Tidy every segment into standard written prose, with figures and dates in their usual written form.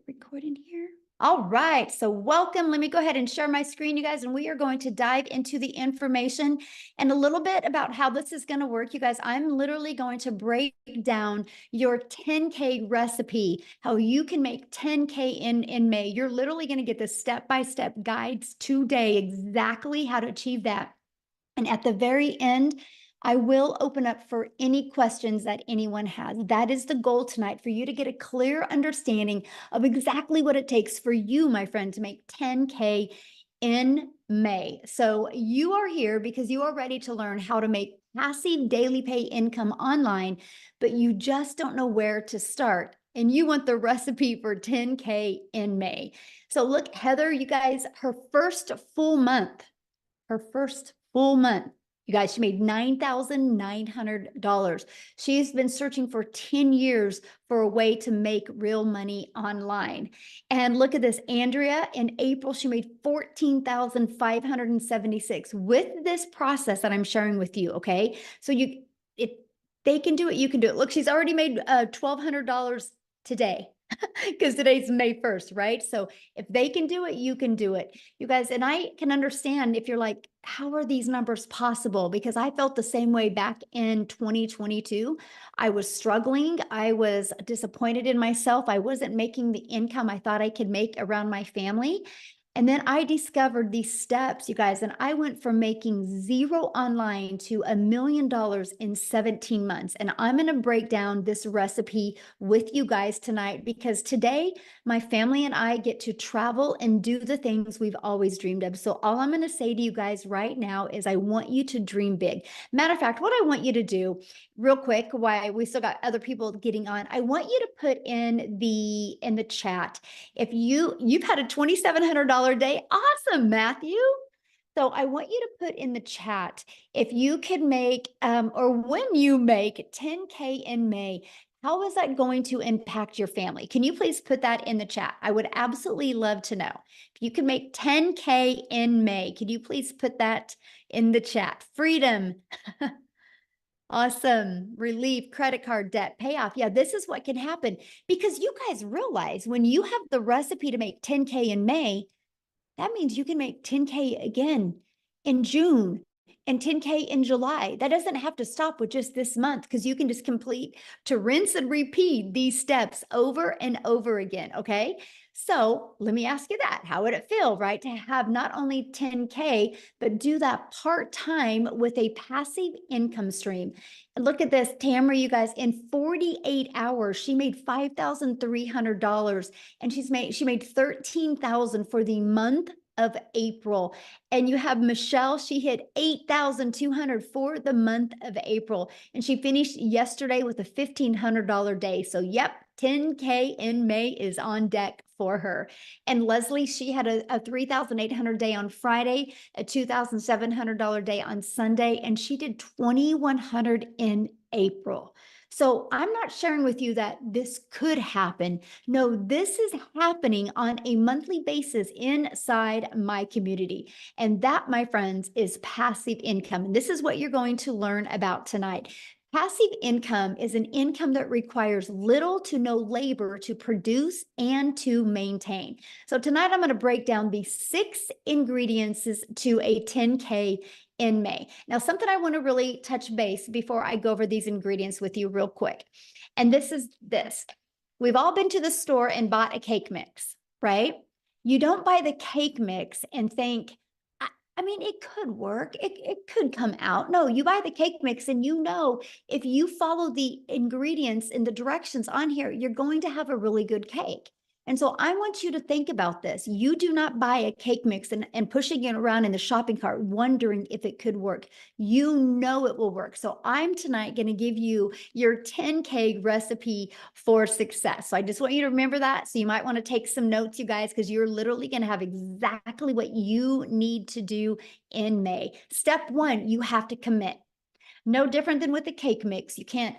recording here? All right, so welcome. Let me go ahead and share my screen, you guys, and we are going to dive into the information and a little bit about how this is going to work. You guys, I'm literally going to break down your 10K recipe, how you can make 10K in May. You're literally going to get the step-by-step guides today, exactly how to achieve that. And at the very end, I will open up for any questions that anyone has. That is the goal tonight, for you to get a clear understanding of exactly what it takes for you, my friend, to make 10K in May. So you are here because you are ready to learn how to make passive daily pay income online, but you just don't know where to start. And you want the recipe for 10K in May. So look, Heather, you guys, her first full month, you guys, she made $9,900. She's been searching for 10 years for a way to make real money online. And look at this, Andrea, in April, she made $14,576 with this process that I'm sharing with you, okay? So they can do it, you can do it. Look, she's already made $1,200 today. Because today's May 1st, right? So if they can do it, you can do it. You guys, and I can understand if you're like, how are these numbers possible? Because I felt the same way back in 2022. I was struggling. I was disappointed in myself. I wasn't making the income I thought I could make around my family. And then I discovered these steps, you guys, and I went from making zero online to $1 million in 17 months. And I'm going to break down this recipe with you guys tonight, because today my family and I get to travel and do the things we've always dreamed of. So all I'm going to say to you guys right now is I want you to dream big. Matter of fact, what I want you to do real quick, while we still got other people getting on, I want you to put in the chat, if you've had a $2,700 day. Awesome, Matthew. So I want you to put in the chat, if you could make, or when you make 10K in May, how is that going to impact your family? Can you please put that in the chat? I would absolutely love to know. If you could make 10K in May, could you please put that in the chat? Freedom. Awesome. Relief, credit card debt, payoff. Yeah, this is what can happen, because you guys realize when you have the recipe to make 10K in May, that means you can make 10K again in June and 10K in July. That doesn't have to stop with just this month, because you can just complete to rinse and repeat these steps over and over again. Okay. So let me ask you that. How would it feel, right, to have not only 10K, but do that part-time with a passive income stream? And look at this, Tamara, you guys, in 48 hours, she made $5,300, and she made $13,000 for the month of April. And you have Michelle, she hit 8,200 for the month of April, and she finished yesterday with a $1,500 day. So yep, 10K in May is on deck for her. And Leslie, she had a 3,800 day on Friday, a $2,700 day on Sunday, and she did 2,100 in April. So I'm not sharing with you that this could happen. No, this is happening on a monthly basis inside my community. And that, my friends, is passive income. And this is what you're going to learn about tonight. Passive income is an income that requires little to no labor to produce and to maintain. So tonight I'm going to break down the 6 ingredients to a 10K in May. Now, something I want to really touch base before I go over these ingredients with you real quick. And this is this. We've all been to the store and bought a cake mix, right? You don't buy the cake mix and think, I mean, it could work. It could come out. No, you buy the cake mix and you know, if you follow the ingredients and the directions on here, you're going to have a really good cake. And so I want you to think about this. You do not buy a cake mix and pushing it around in the shopping cart, wondering if it could work. You know it will work. So I'm tonight going to give you your 10K recipe for success. So I just want you to remember that. So you might want to take some notes, you guys, because you're literally going to have exactly what you need to do in May. Step 1, you have to commit. No different than with the cake mix. You can't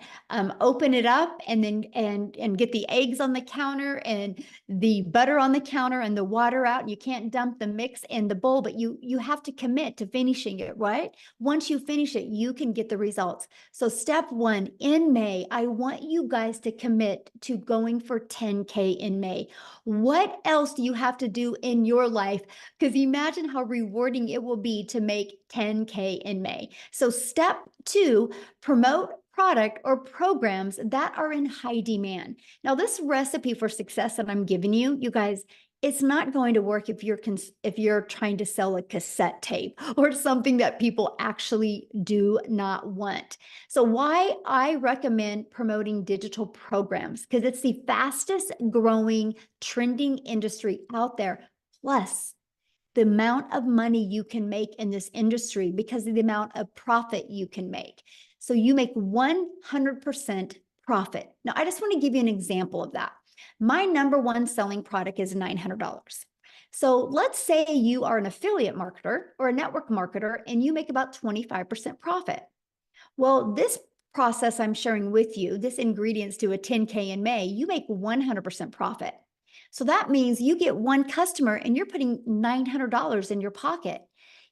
open it up and then and get the eggs on the counter and the butter on the counter and the water out. And you can't dump the mix in the bowl, but you have to commit to finishing it, right? Once you finish it, you can get the results. So step one, in May, I want you guys to commit to going for 10K in May. What else do you have to do in your life? Because imagine how rewarding it will be to make 10K in May. So step two, promote product or programs that are in high demand. Now, this recipe for success that I'm giving you, you guys, it's not going to work if you're trying to sell a cassette tape or something that people actually do not want. So why I recommend promoting digital programs, because it's the fastest growing trending industry out there. Plus, the amount of money you can make in this industry because of the amount of profit you can make. So you make 100% profit. Now, I just want to give you an example of that. My number one selling product is $900. So let's say you are an affiliate marketer or a network marketer and you make about 25% profit. Well, this process I'm sharing with you, this ingredients to a 10K in May, you make 100% profit. So that means you get one customer and you're putting $900 in your pocket.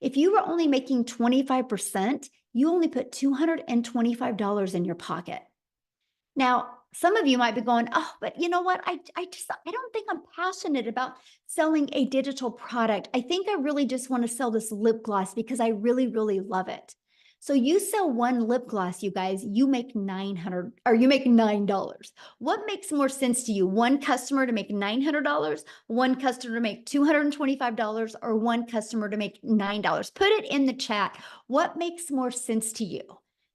If you were only making 25%, you only put $225 in your pocket. Now, some of you might be going, oh, but you know what? I don't think I'm passionate about selling a digital product. I think I really just want to sell this lip gloss because I really, really love it. So you sell one lip gloss, you guys, you make $900 or you make $9. What makes more sense to you? One customer to make $900, one customer to make $225, or one customer to make $9? Put it in the chat. What makes more sense to you?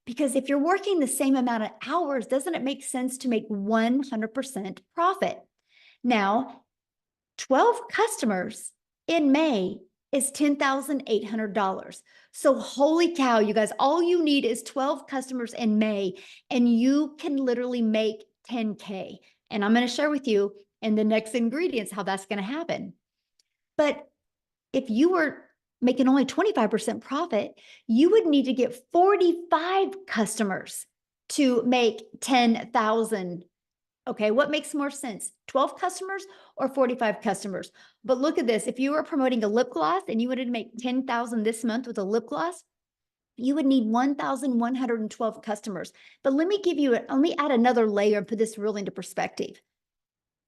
Because if you're working the same amount of hours, doesn't it make sense to make 100% profit? Now, 12 customers in May is $10,800. So holy cow, you guys, all you need is 12 customers in May and you can literally make 10K. And I'm going to share with you in the next ingredients how that's going to happen. But if you were making only 25% profit, you would need to get 45 customers to make 10,000. Okay, what makes more sense? 12 customers or 45 customers? But look at this. If you were promoting a lip gloss and you wanted to make 10,000 this month with a lip gloss, you would need 1,112 customers. But let me add another layer and put this really into perspective.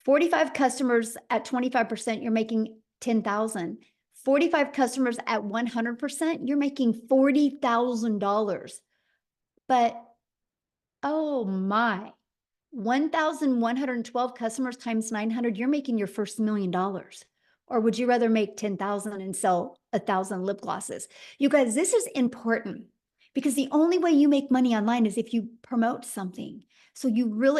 45 customers at 25%, you're making 10,000. 45 customers at 100%, you're making $40,000. But oh my, 1,112 customers times 900, you're making your first $1 million. Or would you rather make 10,000 and sell 1,000 lip glosses? You guys, this is important because the only way you make money online is if you promote something. So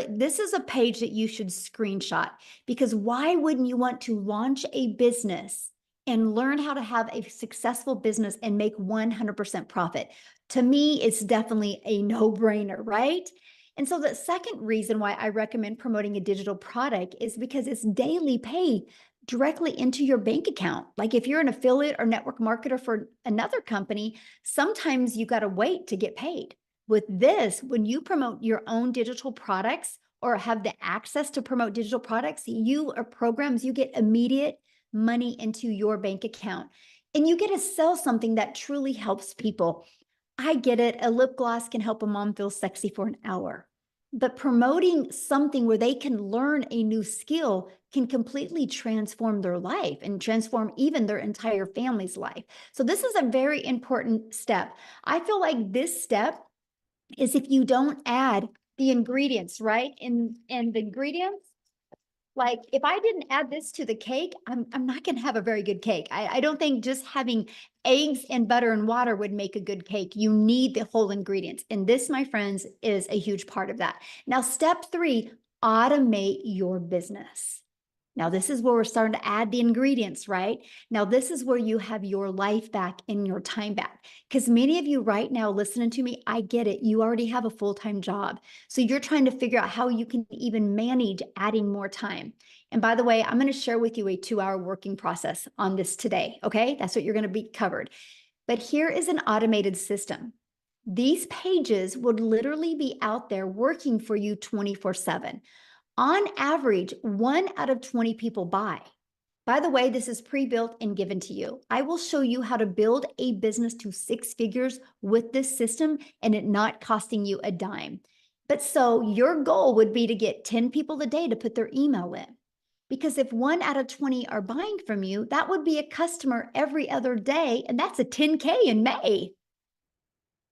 this is a page that you should screenshot, because why wouldn't you want to launch a business and learn how to have a successful business and make 100% profit? To me, it's definitely a no-brainer, right? And so the second reason why I recommend promoting a digital product is because it's daily pay directly into your bank account. Like if you're an affiliate or network marketer for another company, sometimes you got to wait to get paid. With this, when you promote your own digital products or have the access to promote digital products, you or programs, you get immediate money into your bank account. And you get to sell something that truly helps people. I get it. A lip gloss can help a mom feel sexy for an hour. But promoting something where they can learn a new skill can completely transform their life and transform even their entire family's life. So this is a very important step. I feel like this step is if you don't add the ingredients, right? And the ingredients, like if I didn't add this to the cake, I'm not going to have a very good cake. I don't think just having eggs and butter and water would make a good cake. You need the whole ingredients. And this, my friends, is a huge part of that. Now, step 3, automate your business. Now, this is where we're starting to add the ingredients, right? Now, this is where you have your life back and your time back. Because many of you right now listening to me, I get it. You already have a full-time job. So you're trying to figure out how you can even manage adding more time. And by the way, I'm going to share with you a 2-hour working process on this today. Okay, that's what you're going to be covered. But here is an automated system. these pages would literally be out there working for you 24/7. On average, 1 out of 20 people buy. By the way, this is pre-built and given to you. I will show you how to build a business to 6 figures with this system and it not costing you a dime. But so your goal would be to get 10 people a day to put their email in. Because if 1 out of 20 are buying from you, that would be a customer every other day, and that's a 10K in May.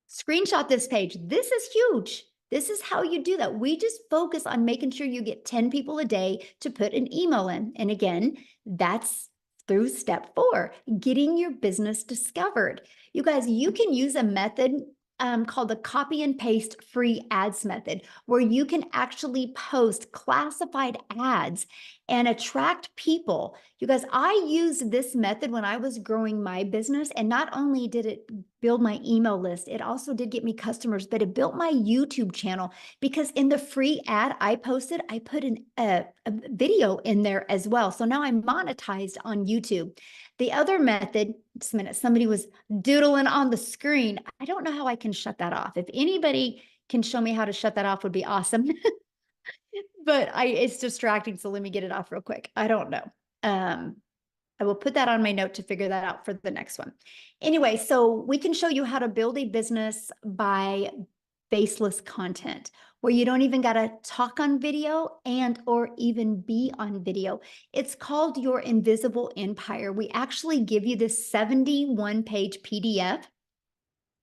Screenshot this page. This is huge. This is how you do that. We just focus on making sure you get 10 people a day to put an email in. And again, that's through step 4, getting your business discovered. You guys, you can use a method called the copy and paste free ads method, where you can actually post classified ads and attract people. You guys, I used this method when I was growing my business, and not only did it build my email list, it also did get me customers, but it built my YouTube channel, because in the free ad I posted, I put a video in there as well. So now I'm monetized on YouTube. The other method, just a minute, somebody was doodling on the screen. I don't know how I can shut that off. If anybody can show me how to shut that off, would be awesome. But it's distracting, so let me get it off real quick. I don't know. I will put that on my note to figure that out for the next one. Anyway, so we can show you how to build a business by faceless content, where you don't even got to talk on video and or even be on video. It's called your invisible empire. We actually give you this 71-page PDF,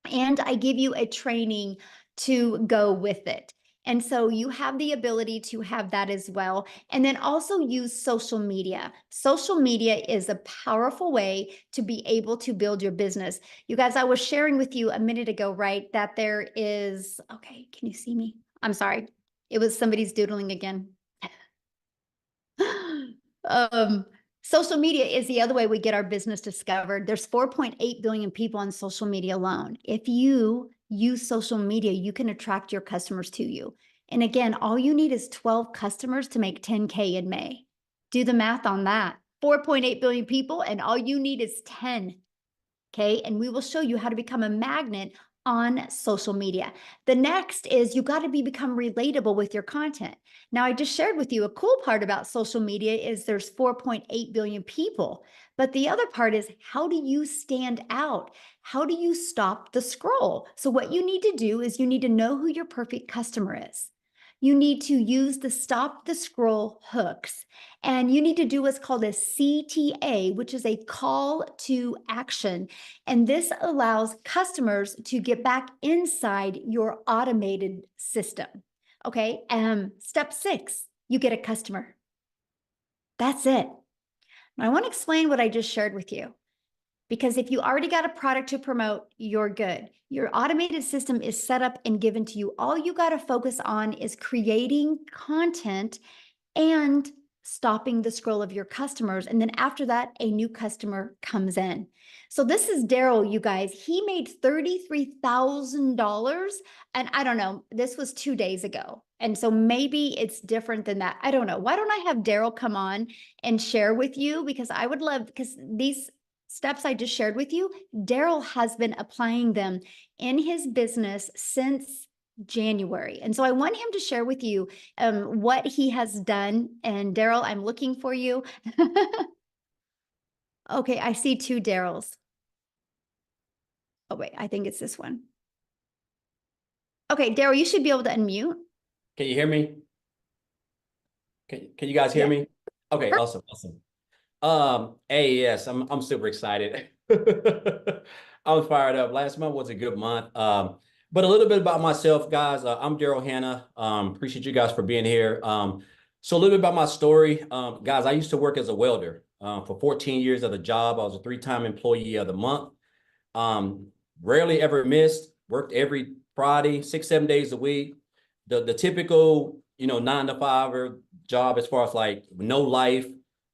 and I give you a training to go with it. And so you have the ability to have that as well. And then also use social media. Social media is a powerful way to be able to build your business. You guys, I was sharing with you a minute ago, right, that there is, okay, can you see me? I'm sorry. It was somebody's doodling again. Social media is the other way we get our business discovered. There's 4.8 billion people on social media alone. If you use social media, you can attract your customers to you. And again, all you need is 12 customers to make 10K in May. Do the math on that. 4.8 billion people, and all you need is 10. Okay, and we will show you how to become a magnet on social media. The next is you got to become relatable with your content. Now, I just shared with you a cool part about social media is there's 4.8 billion people, but the other part is, how do you stand out? How do you stop the scroll? So what you need to do is you need to know who your perfect customer is. You need to use the stop the scroll hooks, and you need to do what's called a CTA, which is a call to action. And this allows customers to get back inside your automated system. Okay. Step 6, you get a customer. That's it. Now, I want to explain what I just shared with you, because if you already got a product to promote, you're good. Your automated system is set up and given to you. All you got to focus on is creating content and stopping the scroll of your customers. And then after that, a new customer comes in. So this is Daryl, you guys. He made $33,000. And I don't know, this was 2 days ago. And so maybe it's different than that. I don't know. Why don't I have Daryl come on and share with you? Because I would love, because these steps I just shared with you, Daryl has been applying them in his business since January. And so I want him to share with you what he has done. And Daryl, I'm looking for you. Okay, I see 2 Daryls. Oh, wait, I think it's this one. Okay, Daryl, you should be able to unmute. Can you hear me? Can you guys hear me? Okay, awesome. Hey, yes, I'm super excited. I'm fired up. Last month was a good month. But a little bit about myself, guys. I'm Daryl Hanna. Appreciate you guys for being here. So a little bit about my story. Guys, I used to work as a welder for 14 years at a job. I was a 3-time employee of the month. Rarely ever missed, worked every Friday, 6-7 days a week. The typical, 9-to-5 job, as far as like no life,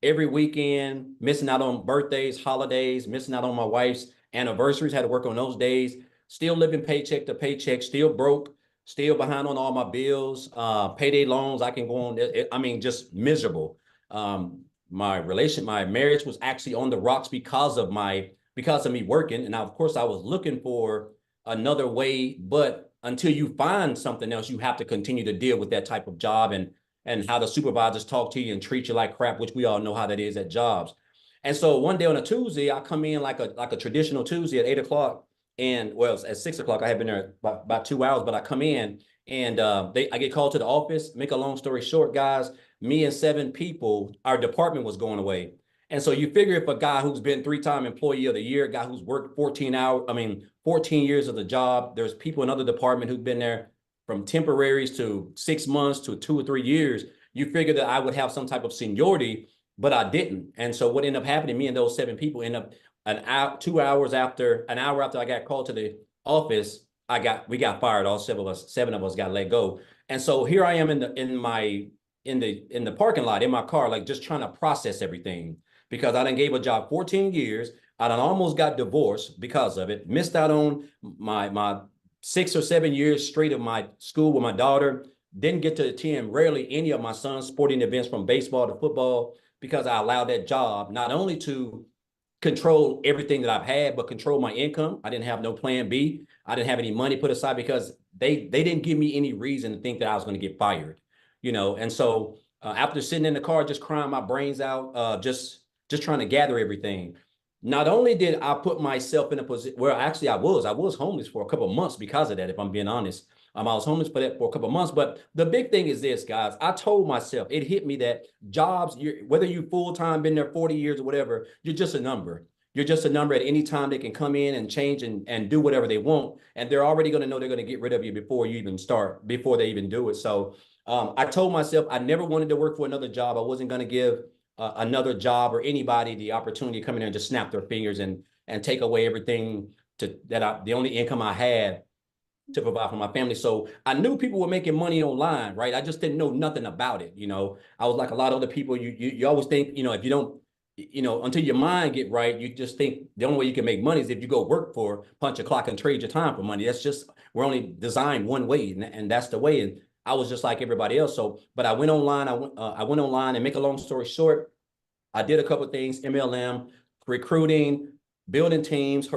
every weekend, missing out on birthdays, holidays, missing out on my wife's anniversaries, had to work on those days, still living paycheck to paycheck, still broke, still behind on all my bills, payday loans. I can go on, just miserable. My marriage was actually on the rocks because of me working. And now, of course, I was looking for another way. But until you find something else, you have to continue to deal with that type of job and how the supervisors talk to you and treat you like crap, which we all know how that is at jobs. And so one day on a Tuesday, I come in like a traditional Tuesday at 8 o'clock. And well, at 6 o'clock, I had been there about 2 hours, but I come in and I get called to the office. Make a long story short, guys, me and 7 people, our department was going away. And so you figure if a guy who's been 3-time employee of the year, a guy who's worked 14 years of the job, there's people in other department who've been there from temporaries to 6 months to 2 or 3 years. You figure that I would have some type of seniority, but I didn't. And so what ended up happening, me and those 7 people end up an hour, 2 hours after, an hour after I got called to the office, we got fired. All 7 of us got let go. And so here I am in the parking lot in my car, like just trying to process everything because I done gave a job 14 years. I done almost got divorced because of it. Missed out on my 6 or 7 years straight of my school with my daughter. Didn't get to attend rarely any of my son's sporting events from baseball to football because I allowed that job not only to control everything that I've had, but control my income. I didn't have no plan B. I didn't have any money put aside because they didn't give me any reason to think that I was going to get fired, And so after sitting in the car, just crying my brains out, just trying to gather everything. Not only did I put myself in a position where actually I was homeless for a couple of months because of that, if I'm being honest. I was homeless for a couple of months. But the big thing is this, guys. I told myself, it hit me that jobs, whether you full-time, been there 40 years or whatever, you're just a number. You're just a number. At any time they can come in and change and do whatever they want. And they're already going to know they're going to get rid of you before you even start, before they even do it. So I told myself I never wanted to work for another job. I wasn't going to give another job or anybody the opportunity to come in there and just snap their fingers and take away everything the only income I had to provide for my family. So I knew people were making money online, right? I just didn't know nothing about it. I was like a lot of other people. You always think, if you don't, until your mind get right, you just think the only way you can make money is if you go work for punch a clock and trade your time for money. That's just, we're only designed one way, and that's the way. And I was just like everybody else. So, but I went online. I went online, and make a long story short, I did a couple of things: MLM, recruiting, building teams,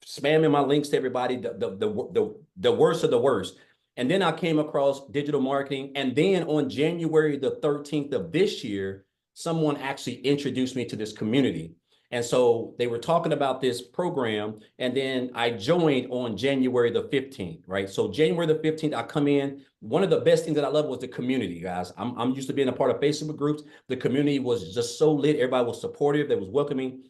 spamming my links to everybody, the worst of the worst. And then I came across digital marketing. And then on January the 13th of this year, someone actually introduced me to this community. And so they were talking about this program, and then I joined on January the 15th, right? So January the 15th, I come in. One of the best things that I love was the community, guys. I'm used to being a part of Facebook groups. The community was just so lit. Everybody was supportive. They was welcoming.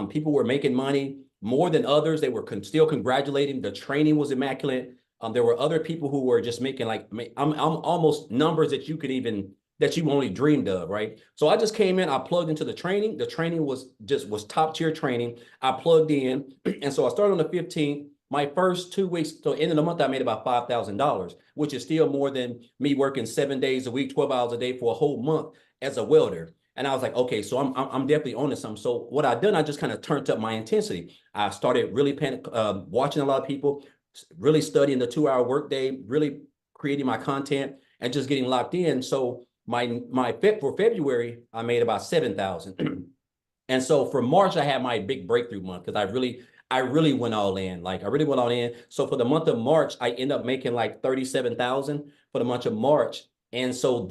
People were making money more than others. They were still congratulating. The training was immaculate. There were other people who were just making I'm almost numbers that you only dreamed of, right? So I just came in, I plugged into the training. The training was top tier training. I plugged in. And so I started on the 15th. My first 2 weeks, so end of the month, I made about $5,000, which is still more than me working 7 days a week, 12 hours a day for a whole month as a welder. And I was like, okay, so I'm definitely on to something. So what I done, I just kind of turned up my intensity. I started really watching a lot of people, really studying the 2-hour workday, really creating my content, and just getting locked in. So for February, I made about 7,000. And so for March, I had my big breakthrough month because I really went all in. Like I really went all in. So for the month of March, I ended up making like 37,000 for the month of March. And so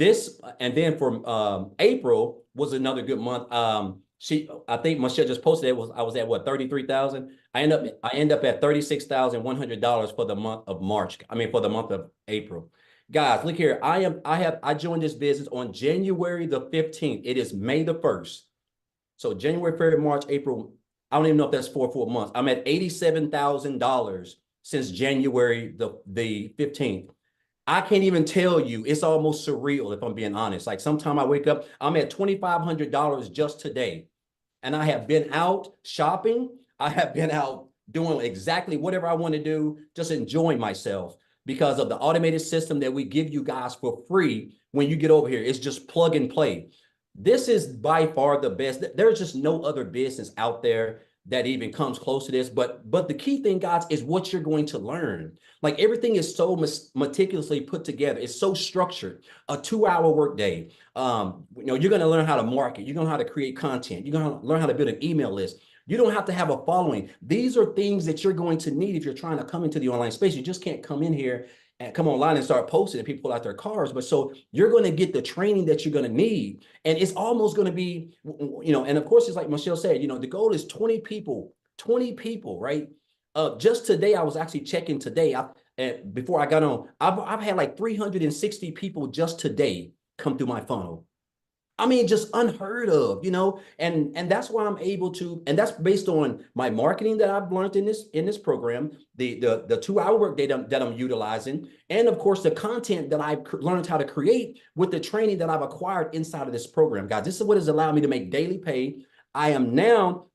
and then for April was another good month. I think Michelle just posted I was at what, 33,000. I end up at $36,100 for the month of March. I mean, for the month of April. Guys, look here. I joined this business on January the 15th. It is May the 1st. So January, February, March, April. I don't even know if that's 4 months. I'm at $87,000 since January the 15th. I can't even tell you. It's almost surreal, if I'm being honest. Like sometime I wake up, I'm at $2,500 just today. And I have been out shopping. I have been out doing exactly whatever I want to do, just enjoying myself because of the automated system that we give you guys for free when you get over here. It's just plug and play. This is by far the best. There's just no other business out there that even comes close to this. But the key thing, guys, is what you're going to learn. Like everything is so meticulously put together. It's so structured. A 2-hour workday. You're going to learn how to market. You're going to learn how to create content. You're going to learn how to build an email list. You don't have to have a following. These are things that you're going to need if you're trying to come into the online space. You just can't come in here and come online and start posting and people pull out their cars. But so you're going to get the training that you're going to need. And it's almost going to be, and of course, it's like Michelle said, the goal is 20 people, right? Just today, I was actually checking today. And before I got on, I've had like 360 people just today come through my funnel. I mean, just unheard of, and that's why I'm able to, and that's based on my marketing that I've learned in this program, the 2-hour work day that I'm utilizing, and of course the content that I've learned how to create with the training that I've acquired inside of this program, guys. This is what has allowed me to make daily pay. I am now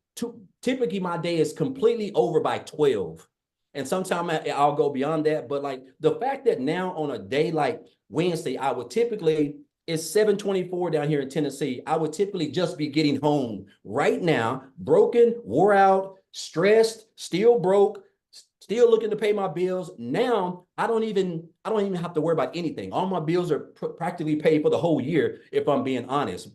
typically my day is completely over by 12. And sometimes I'll go beyond that. But like the fact that now on a day like Wednesday, I would typically, it's 7:24 down here in Tennessee. I would typically just be getting home right now, broken, wore out, stressed, still broke, still looking to pay my bills. Now I don't even have to worry about anything. All my bills are practically paid for the whole year, if I'm being honest.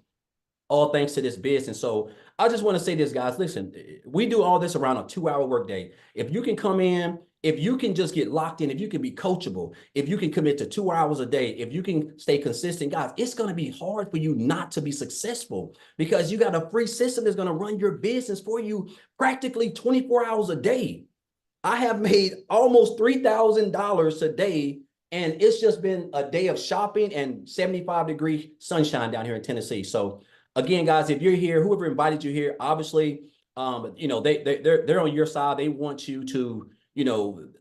All thanks to this business. So I just want to say this, guys. Listen, we do all this around a 2-hour workday. If you can come in, if you can just get locked in, if you can be coachable, if you can commit to 2 hours a day, if you can stay consistent, guys, it's going to be hard for you not to be successful because you got a free system that's going to run your business for you practically 24 hours a day. I have made almost $3,000 a day, and it's just been a day of shopping and 75-degree sunshine down here in Tennessee. So again, guys, if you're here, whoever invited you here, obviously, they're on your side. They want you to,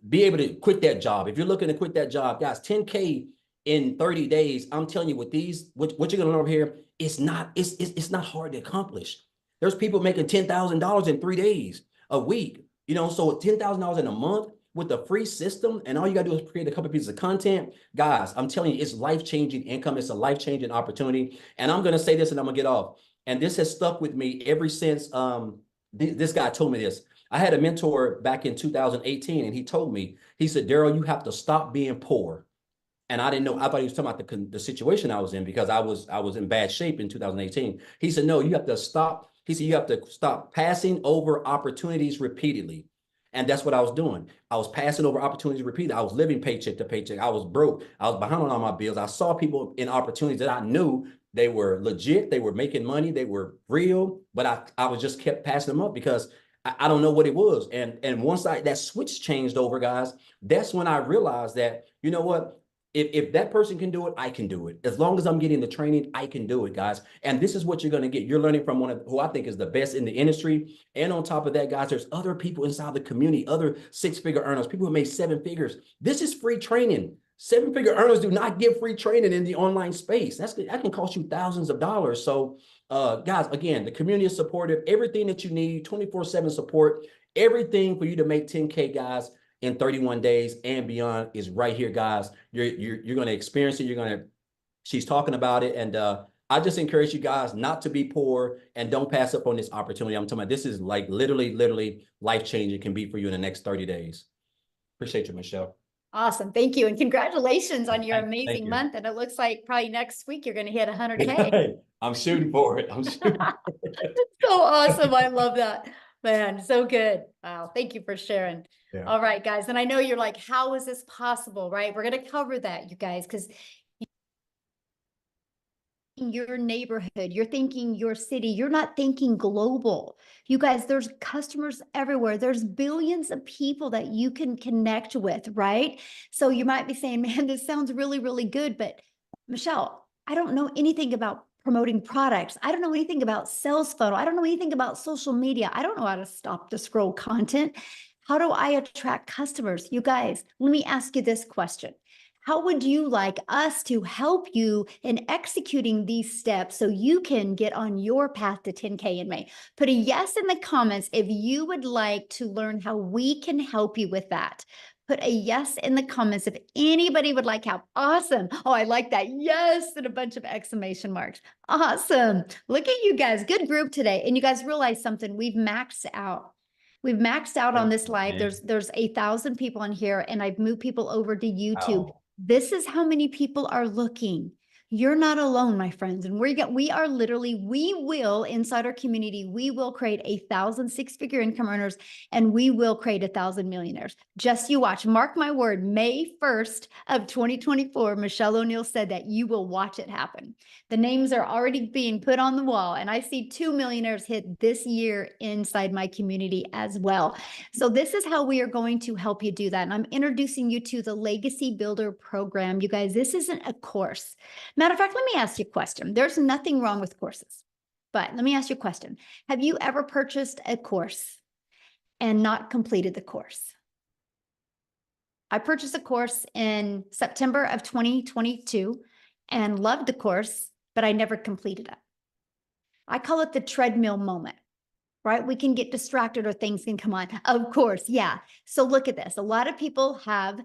be able to quit that job. If you're looking to quit that job, guys, 10K in 30 days, I'm telling you, with these, what you're gonna learn over here, it's not hard to accomplish. There's people making $10,000 in 3 days, a week, so $10,000 in a month with a free system, and all you gotta do is create a couple pieces of content. Guys, I'm telling you, it's life-changing income. It's a life-changing opportunity. And I'm gonna say this and I'm gonna get off. And this has stuck with me ever since this guy told me this. I had a mentor back in 2018, and he told me, he said, Daryl, you have to stop being poor. And I didn't know, I thought he was talking about the situation I was in because I was in bad shape in 2018. He said, no, you have to stop. He said, you have to stop passing over opportunities repeatedly. And that's what I was doing. I was passing over opportunities repeatedly. I was living paycheck to paycheck. I was broke. I was behind on all my bills. I saw people in opportunities that I knew they were legit. They were making money. They were real. But I was just kept passing them up because I don't know what it was. And once that switch changed over, guys, that's when I realized that, you know what? If that person can do it, I can do it. As long as I'm getting the training, I can do it, guys. And this is what you're going to get. You're learning from one of who I think is the best in the industry. And on top of that, guys, there's other people inside the community, other 6-figure earners, people who made 7 figures. This is free training. 7-figure earners do not give free training in the online space. That can cost you thousands of dollars. So, guys, again, the community is supportive. Everything that you need, 24/7 support, everything for you to make 10K, guys, in 31 days and beyond is right here, guys. You're going to experience it. She's talking about it. And I just encourage you guys not to be poor and don't pass up on this opportunity. I'm talking about this is like literally life-changing can be for you in the next 30 days. Appreciate you, Michelle. Awesome. Thank you. And congratulations on your Thank amazing you. month. And it looks like probably next week you're going to hit 100K. I'm shooting for it. I'm shooting for it. So awesome. I love that. Man, so good. Wow. Thank you for sharing. Yeah. All right, guys. And I know you're like, how is this possible? Right? We're going to cover that, you guys, because your neighborhood, you're thinking your city, you're not thinking global. You guys, there's customers everywhere. There's billions of people that you can connect with, right? So you might be saying, man, this sounds really, really good. But Michelle, I don't know anything about promoting products. I don't know anything about sales funnel. I don't know anything about social media. I don't know how to stop the scroll content. How do I attract customers? You guys, let me ask you this question. How would you like us to help you in executing these steps so you can get on your path to 10K in May? Put a yes in the comments if you would like to learn how we can help you with that. Put a yes in the comments if anybody would like help. Awesome. Oh, I like that. Yes, and a bunch of exclamation marks. Awesome. Look at you guys. Good group today. And you guys realize something. We've maxed out. We've maxed out on this live. There's 1,000 people in here, and I've moved people over to YouTube. Wow. This is how many people are looking. You're not alone, my friends. And we are literally, we will inside our community, we will create 1,000 six-figure income earners, and we will create 1,000 millionaires. Just you watch. Mark my word, May 1st of 2024, Michelle O'Neill said that you will watch it happen. The names are already being put on the wall, and I see 2 millionaires hit this year inside my community as well. So this is how we are going to help you do that. And I'm introducing you to the Legacy Builder program. You guys, this isn't a course. Matter of fact, let me ask you a question. There's nothing wrong with courses, but let me ask you a question. Have you ever purchased a course and not completed the course? I purchased a course in September of 2022 and loved the course, but I never completed it. I call it the treadmill moment, right? We can get distracted or things can come on. Of course, yeah. So look at this. A lot of people have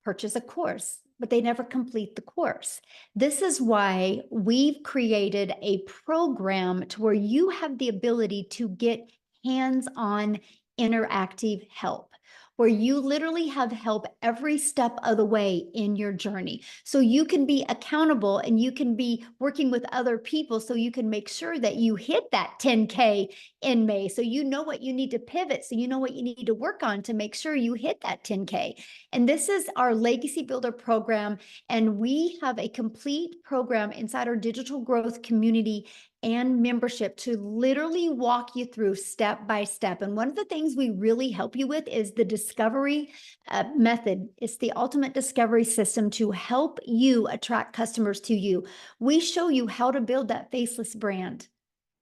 purchased a course, but they never complete the course. This is why we've created a program to where you have the ability to get hands-on interactive help, where you literally have help every step of the way in your journey. So you can be accountable and you can be working with other people so you can make sure that you hit that 10K in May. So you know what you need to pivot. So you know what you need to work on to make sure you hit that 10K. And this is our Legacy Builder program. And we have a complete program inside our digital growth community and membership to literally walk you through step by step. And one of the things we really help you with is the discovery method. It's the ultimate discovery system to help you attract customers to you. We show you how to build that faceless brand.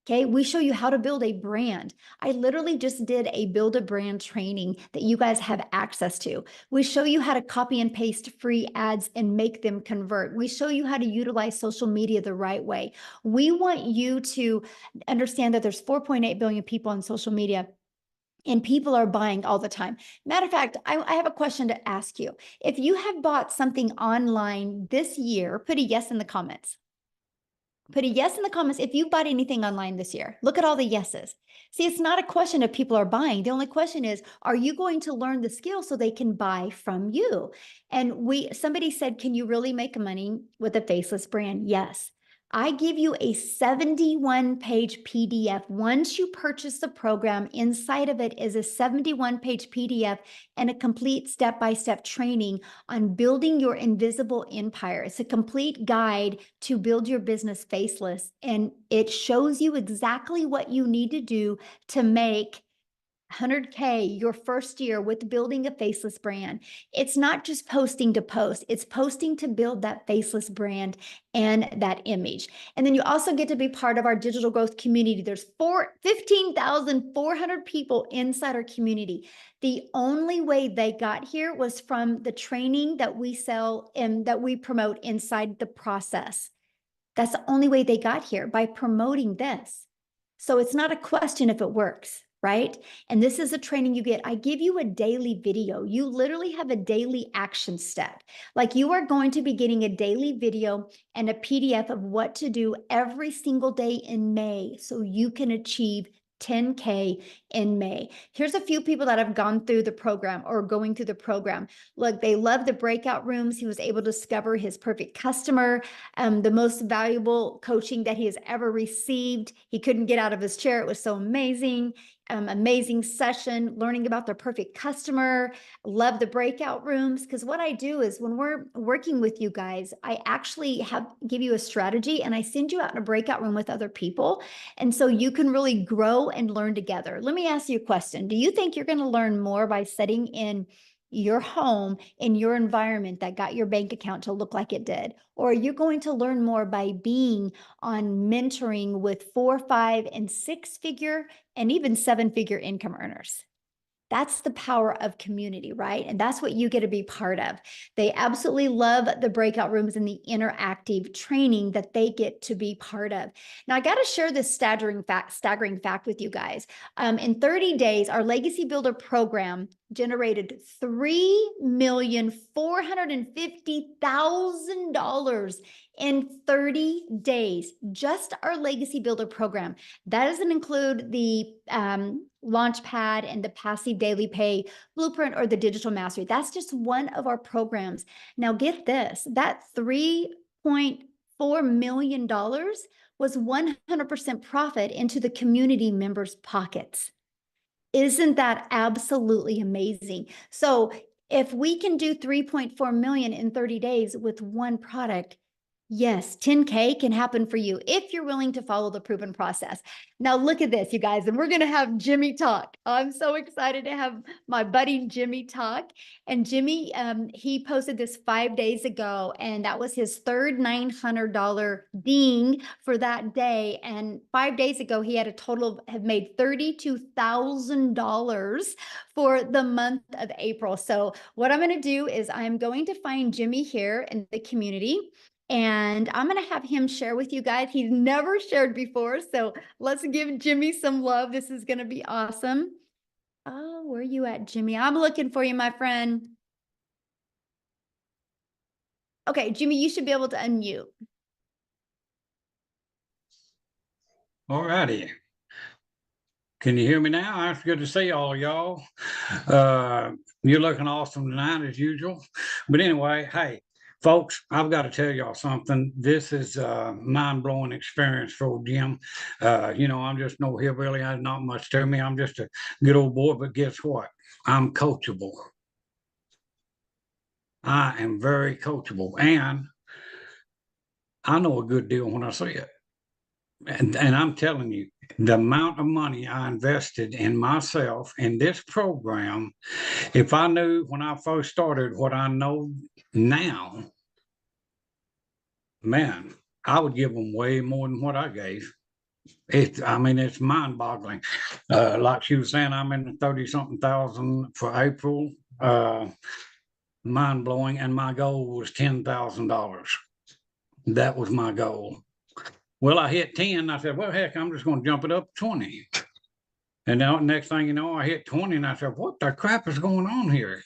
Okay, we show you how to build a brand. I literally just did a build a brand training that you guys have access to. We show you how to copy and paste free ads and make them convert. We show you how to utilize social media the right way. We want you to understand that there's 4.8 billion people on social media. And people are buying all the time. Matter of fact, I have a question to ask you. If you have bought something online this year, put a yes in the comments. Put a yes in the comments if you bought anything online this year. Look at all the yeses. See, it's not a question of people are buying. The only question is, are you going to learn the skill so they can buy from you? And somebody said, can you really make money with a faceless brand? Yes. I give you a 71-page PDF. Once you purchase the program, inside of it is a 71-page PDF and a complete step-by-step training on building your invisible empire. It's a complete guide to build your business faceless, and it shows you exactly what you need to do to make 100K your first year with building a faceless brand. It's not just posting to post, it's posting to build that faceless brand and that image. And then you also get to be part of our digital growth community. There's 15,400 people inside our community. The only way they got here was from the training that we sell and that we promote inside the process. That's the only way they got here, by promoting this. So it's not a question if it works, right? And this is a training you get. I give you a daily video. You literally have a daily action step. Like, you are going to be getting a daily video and a PDF of what to do every single day in May so you can achieve 10K in May. Here's a few people that have gone through the program or going through the program. Look, they love the breakout rooms. He was able to discover his perfect customer, the most valuable coaching that he has ever received. He couldn't get out of his chair. It was so amazing. Amazing session, learning about their perfect customer. Love the breakout rooms, because what I do is when we're working with you guys, I actually give you a strategy and I send you out in a breakout room with other people. And so you can really grow and learn together. Let me ask you a question. Do you think you're going to learn more by sitting in your home, in your environment that got your bank account to look like it did? Or are you going to learn more by being on mentoring with 4, 5, and 6-figure and even 7-figure income earners? That's the power of community, right? And that's what you get to be part of. They absolutely love the breakout rooms and the interactive training that they get to be part of. Now, I got to share this staggering fact with you guys. In 30 days, our Legacy Builder program generated $3,450,000 in 30 days. Just our Legacy Builder program. That doesn't include the Launchpad and the passive daily pay blueprint or the digital mastery. That's just one of our programs. Now get this, that million was 100% profit into the community members' pockets. Isn't that absolutely amazing? So if we can do 3.4 million in 30 days with one product, yes, 10K can happen for you if you're willing to follow the proven process. Now look at this, you guys, and we're going to have Jimmy talk. I'm so excited to have my buddy Jimmy talk. And Jimmy, he posted this 5 days ago, and that was his third $900 ding for that day. And 5 days ago, he had a total have made $32,000 for the month of April. So what I'm going to do is I'm going to find Jimmy here in the community. And I'm going to have him share with you guys. He's never shared before. So let's give Jimmy some love. This is going to be awesome. Oh, where are you at, Jimmy? I'm looking for you, my friend. Okay, Jimmy, you should be able to unmute. All righty. Can you hear me now? It's good to see all y'all. You're looking awesome tonight as usual. But anyway, hey, folks, I've got to tell y'all something. This is a mind-blowing experience for Jim. I'm just no hillbilly. There's not much to me. I'm just a good old boy, but guess what? I'm coachable. I am very coachable, and I know a good deal when I see it. And I'm telling you, the amount of money I invested in myself in this program, if I knew when I first started what I know now, man, I would give them way more than what I gave. It's mind-boggling. Like she was saying, I'm in the 30-something thousand for April. Mind-blowing. And my goal was $10,000. That was my goal. Well, I hit 10. I said, well, heck, I'm just going to jump it up to 20. And now, next thing you know, I hit 20, and I said, what the crap is going on here?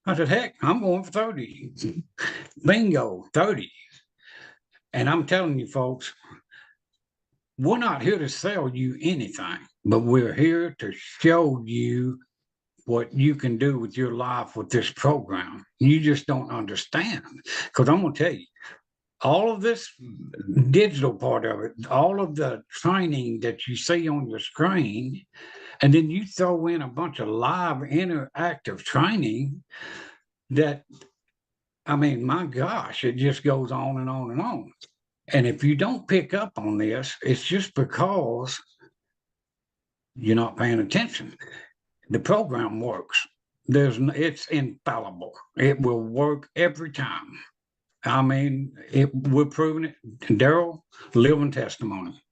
I said, heck, I'm going for 30. Bingo, 30. And I'm telling you, folks, we're not here to sell you anything, but we're here to show you what you can do with your life with this program. You just don't understand. Because I'm going to tell you, all of this digital part of it, all of the training that you see on your screen, and then you throw in a bunch of live interactive training that, my gosh, it just goes on and on and on. And if you don't pick up on this, it's just because you're not paying attention. The program works. It's infallible. It will work every time. We're proving it. Daryl, living testimony.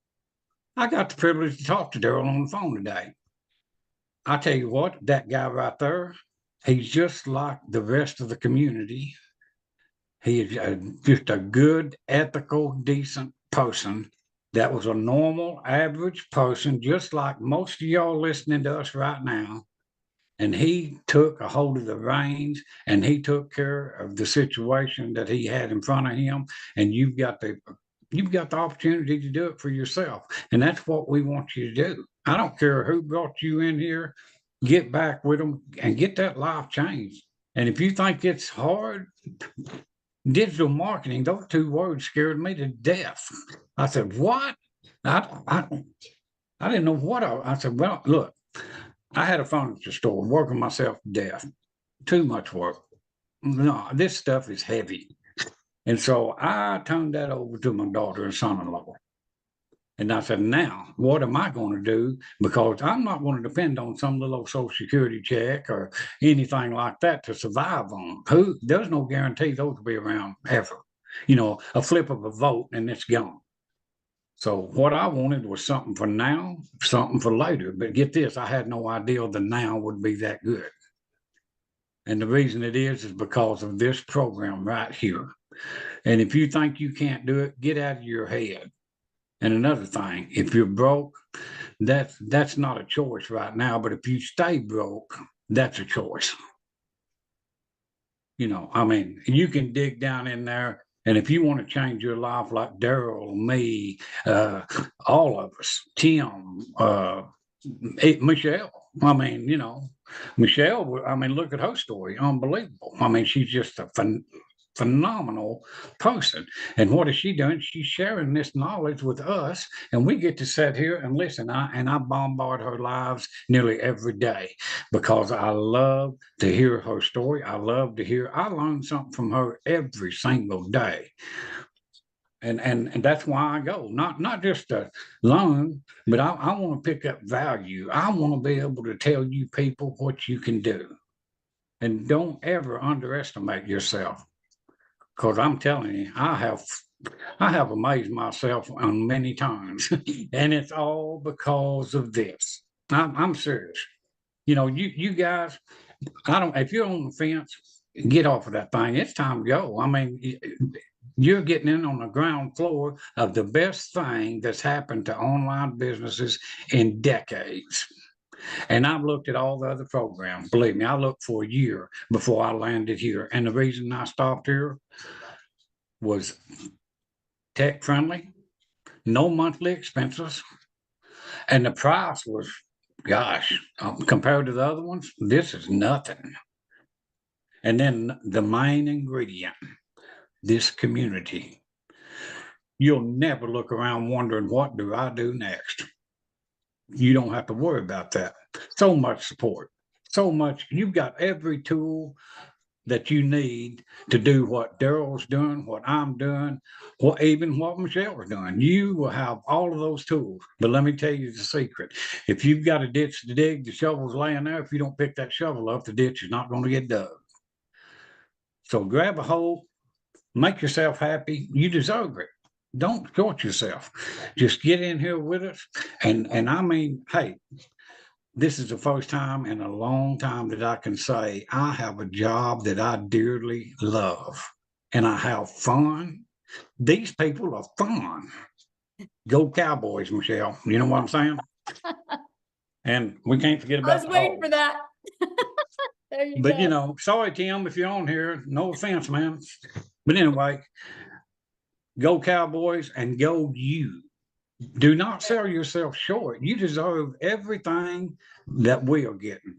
I got the privilege to talk to Daryl on the phone today. I tell you what, that guy right there, he's just like the rest of the community. He is just a good, ethical, decent person that was a normal, average person, just like most of y'all listening to us right now. And he took a hold of the reins, and he took care of the situation that he had in front of him. And you've got the opportunity to do it for yourself. And that's what we want you to do. I don't care who brought you in here, get back with them and get that life changed. And if you think it's hard, digital marketing, those two words scared me to death. I said, what? I didn't know what I said, well, look, I had a furniture store working myself to death. Too much work. No, this stuff is heavy. And so I turned that over to my daughter and son-in-law. And I said, now, what am I going to do? Because I'm not going to depend on some little Social Security check or anything like that to survive on. There's no guarantee those will be around ever. A flip of a vote and it's gone. So what I wanted was something for now, something for later. But get this, I had no idea the now would be that good. And the reason it is because of this program right here. And if you think you can't do it, get out of your head. And another thing, if you're broke, that's not a choice right now. But if you stay broke, that's a choice. You can dig down in there. And if you want to change your life like Daryl, me, all of us, Tim, Michelle. Michelle, look at her story. Unbelievable. She's just phenomenal person. And what is she doing? She's sharing this knowledge with us, and we get to sit here and listen. I bombard her lives nearly every day because I love to hear her story. I learn something from her every single day. And that's why I go, not just to learn, but I want to pick up value. I want to be able to tell you people what you can do. And don't ever underestimate yourself. Because I'm telling you, I have amazed myself on many times. And it's all because of this. I'm serious. You know, you guys, if you're on the fence, get off of that thing. It's time to go. I mean, you're getting in on the ground floor of the best thing that's happened to online businesses in decades. And I've looked at all the other programs. Believe me, I looked for a year before I landed here. And the reason I stopped here was tech friendly, no monthly expenses, and the price was, gosh, compared to the other ones, this is nothing. And then the main ingredient, this community. You'll never look around wondering, what do I do next? You don't have to worry about that. So much support, so much. You've got every tool that you need to do what Daryl's doing, what I'm doing, even what Michelle's doing. You will have all of those tools. But let me tell you the secret. If you've got a ditch to dig, the shovel's laying there. If you don't pick that shovel up, the ditch is not going to get dug. So grab a hole, make yourself happy. You deserve it. Don't short yourself. Just get in here with us. And I mean, hey, this is the first time in a long time that I can say I have a job that I dearly love and I have fun. These people are fun. Go Cowboys, Michelle. You know what I'm saying? And we can't forget I about was the waiting Hawks. for that. There you But go. you know, sorry, Tim, if you're on here, no offense, man. But anyway, go Cowboys and go you. Do not sell yourself short. You deserve everything that we are getting.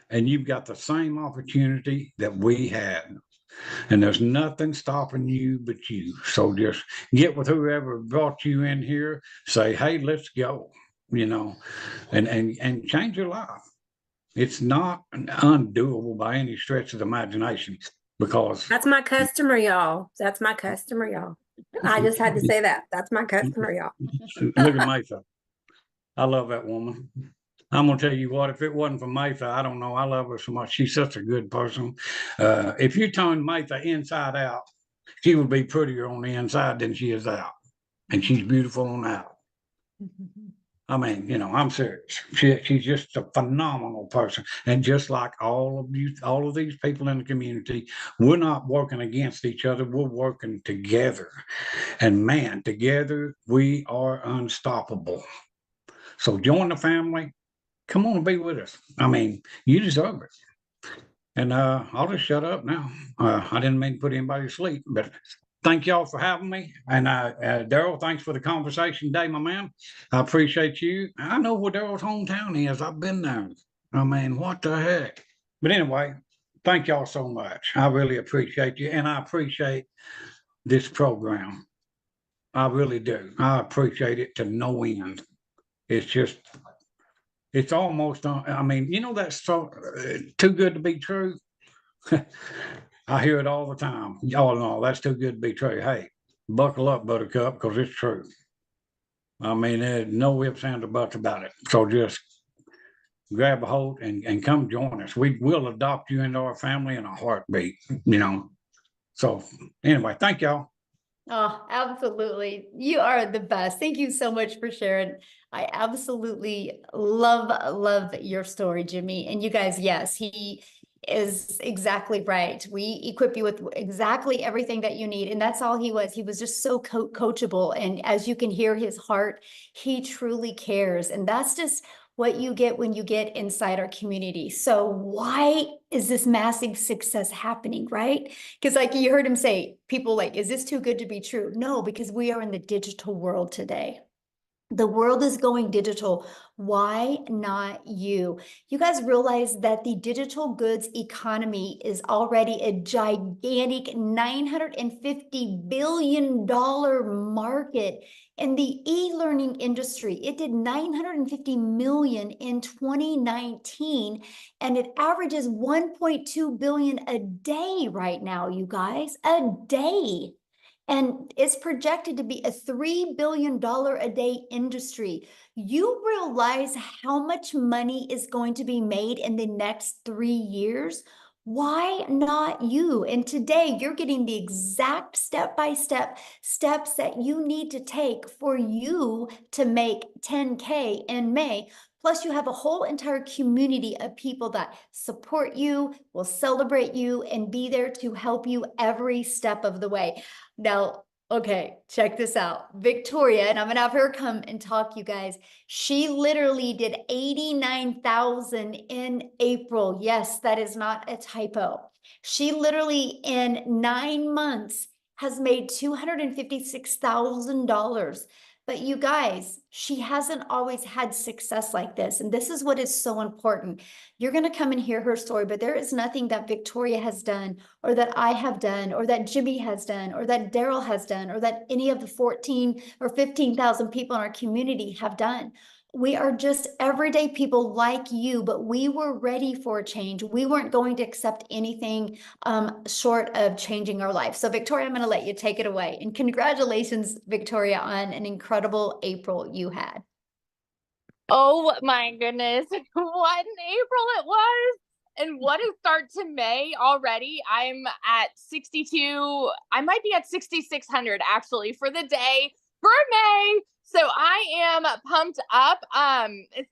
And you've got the same opportunity that we had. And there's nothing stopping you but you. So just get with whoever brought you in here, say, hey, let's go, you know, and change your life. It's not undoable by any stretch of the imagination because That's my customer, y'all. That's my customer, y'all. I just had to say that. That's my customer, y'all. look at Mesa. I love that woman. I'm gonna tell you what, if it wasn't for Mesa, I don't know. I love her so much. She's such a good person. If you turn Mesa inside out, she would be prettier on the inside than she is out. And she's beautiful on out. I mean, you know, I'm serious. She's just a phenomenal person. And just like all of you, all of these people in the community, we're not working against each other. We're working together. And man, together we are unstoppable. So join the family. Come on and be with us. I mean, you deserve it. And I'll just shut up now. I didn't mean to put anybody to sleep, but thank y'all for having me. And Daryl, thanks for the conversation today, my man. I appreciate you. I know where Daryl's hometown is. I've been there. I mean, what the heck? But anyway, thank y'all so much. I really appreciate you. And I appreciate this program. I really do. I appreciate it to no end. It's just, it's almost, I mean, you know, that's so too good to be true. I hear it all the time. Oh, no, that's too good to be true. Hey, buckle up, Buttercup, because it's true. I mean, there's no ifs, ands, or buts about it. So just grab a hold and come join us. We will adopt you into our family in a heartbeat, you know. So anyway, thank y'all. Oh, absolutely. You are the best. Thank you so much for sharing. I absolutely love your story, Jimmy. And you guys, yes, he is exactly right. We equip you with exactly everything that you need. And that's all he was. He was just so coachable. And as you can hear his heart, he truly cares. And that's just what you get when you get inside our community. So why is this massive success happening, right? Because like you heard him say, people like, is this too good to be true? No, because we are in the digital world today. The world is going digital. Why not you? You guys realize that the digital goods economy is already a gigantic $950 billion market in the e-learning industry. It did 950 million in 2019, and it averages 1.2 billion a day right now, you guys, a day. And it's projected to be a $3 billion a day industry. You realize how much money is going to be made in the next 3 years? Why not you? And today you're getting the exact step-by-step steps that you need to take for you to make 10K in May. Plus, you have a whole entire community of people that support you, will celebrate you, and be there to help you every step of the way. Now, okay, check this out. Victoria, and I'm gonna have her come and talk, you guys. She literally did 89,000 in April. Yes, that is not a typo. She literally in 9 months has made $256,000. But you guys, she hasn't always had success like this. And this is what is so important. You're going to come and hear her story, but there is nothing that Victoria has done, or that I have done, or that Jimmy has done, or that Daryl has done, or that any of the 14 or 15,000 people in our community have done. We are just everyday people like you, but we were ready for a change. We weren't going to accept anything short of changing our life. So Victoria, I'm going to let you take it away. And congratulations, Victoria, on an incredible April you had. Oh my goodness, what an April it was. And what a start to May already. I'm at 62, I might be at 6,600 actually for the day for May. So I am pumped up.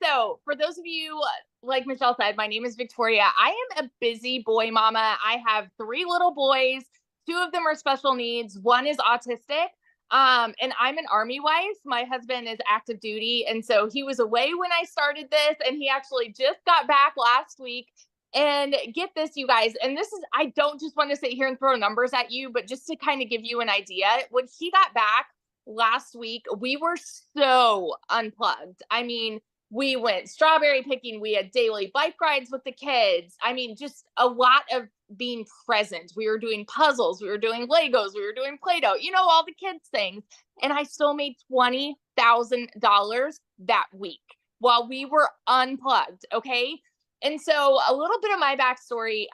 So for those of you, like Michelle said, my name is Victoria. I am a busy boy mama. I have 3 little boys. 2 of them are special needs. 1 is autistic. And I'm an Army wife. My husband is active duty. And so he was away when I started this, and he actually just got back last week. And get this, you guys, and this is, I don't just want to sit here and throw numbers at you, but just to kind of give you an idea, when he got back last week, we were so unplugged. I mean, we went strawberry picking. We had daily bike rides with the kids. I mean, just a lot of being present. We were doing puzzles. We were doing Legos. We were doing Play-Doh, you know, all the kids things. And I still made $20,000 that week while we were unplugged. Okay. And so a little bit of my backstory,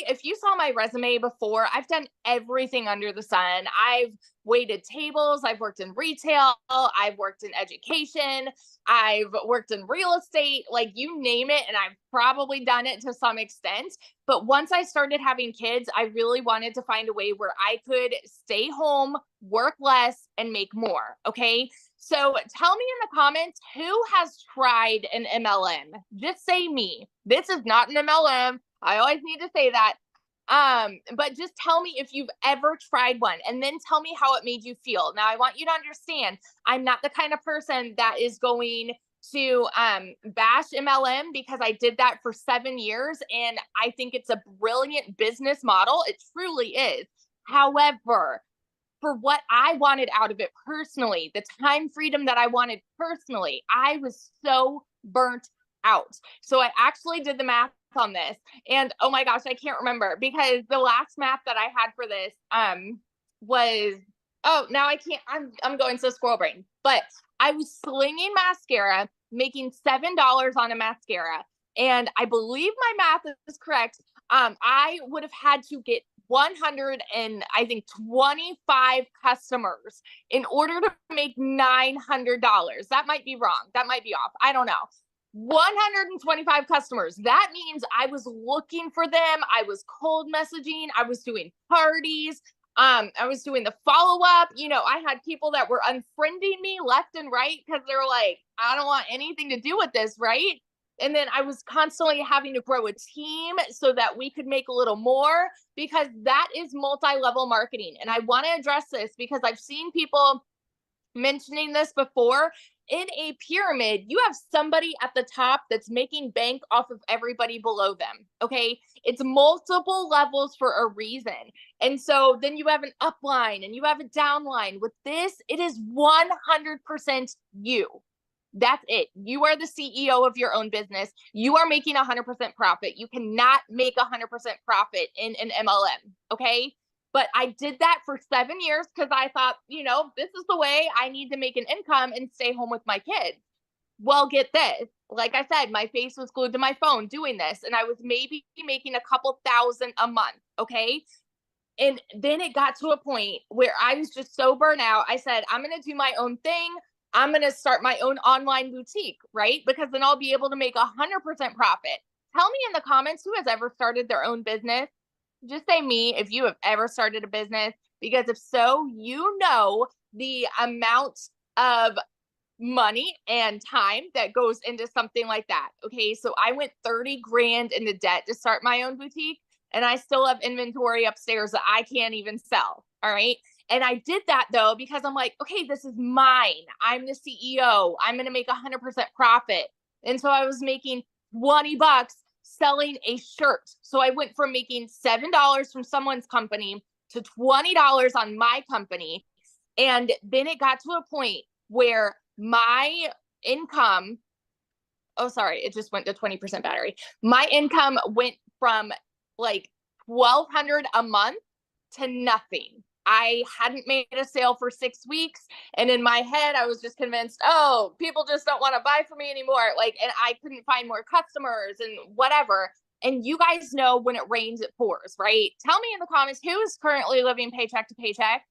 if you saw my resume before, I've done everything under the sun. I've waited tables. I've worked in retail. I've worked in education. I've worked in real estate, like you name it. And I've probably done it to some extent. But once I started having kids, I really wanted to find a way where I could stay home, work less, and make more. Okay. So tell me in the comments, who has tried an MLM? Just say me. This is not an MLM. I always need to say that. But just tell me if you've ever tried one, and then tell me how it made you feel. Now, I want you to understand, I'm not the kind of person that is going to bash MLM, because I did that for 7 years, and I think it's a brilliant business model. It truly is. However, for what I wanted out of it personally, the time freedom that I wanted personally, I was so burnt out. So I actually did the math on this, and oh my gosh, I can't remember, because the last math that I had for this was, oh, now I can't, I'm going so squirrel brain, but I was slinging mascara, making $7 on a mascara, and I believe my math is correct. I would have had to get 125 customers in order to make $900. That might be wrong. That might be off. I don't know. 125 customers. That means I was looking for them. I was cold messaging. I was doing parties. I was doing the follow-up. You know, I had people that were unfriending me left and right because they're like, I don't want anything to do with this, right? And then I was constantly having to grow a team so that we could make a little more, because that is multi-level marketing. And I want to address this because I've seen people mentioning this before, in a pyramid, you have somebody at the top that's making bank off of everybody below them. Okay. It's multiple levels for a reason. And so then you have an upline and you have a downline. With this, it is 100% you. That's it. You are the CEO of your own business. You are making 100% profit. You cannot make 100% profit in an MLM. Okay. But I did that for 7 years because I thought, this is the way I need to make an income and stay home with my kids. Well, get this. Like I said, my face was glued to my phone doing this, and I was maybe making a couple thousand a month. Okay. And then it got to a point where I was just so burnt out. I said, I'm going to do my own thing. I'm going to start my own online boutique, right? Because then I'll be able to make 100% profit. Tell me in the comments who has ever started their own business. Just say me if you have ever started a business, because if so, the amount of money and time that goes into something like that. Okay. So I went 30 grand into debt to start my own boutique, and I still have inventory upstairs that I can't even sell. All right. And I did that though, because I'm like, okay, this is mine. I'm the CEO. I'm going to make 100% profit. And so I was making $20 selling a shirt. So I went from making $7 from someone's company to $20 on my company. And then it got to a point where my income, it just went to 20% battery. My income went from like $1,200 a month to nothing. I hadn't made a sale for 6 weeks. And in my head, I was just convinced, people just don't want to buy from me anymore. And I couldn't find more customers and whatever. And you guys know when it rains, it pours, right? Tell me in the comments who is currently living paycheck to paycheck,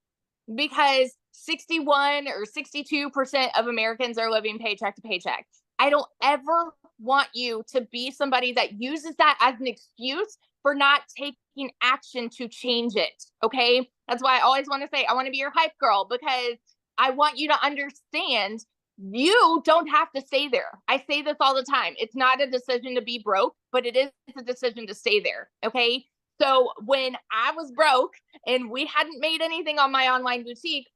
because 61 or 62% of Americans are living paycheck to paycheck. I don't ever want you to be somebody that uses that as an excuse for not taking action to change it. Okay. That's why I always want to say, I want to be your hype girl, because I want you to understand you don't have to stay there. I say this all the time. It's not a decision to be broke, but it is a decision to stay there. Okay. So when I was broke and we hadn't made anything on my online boutique,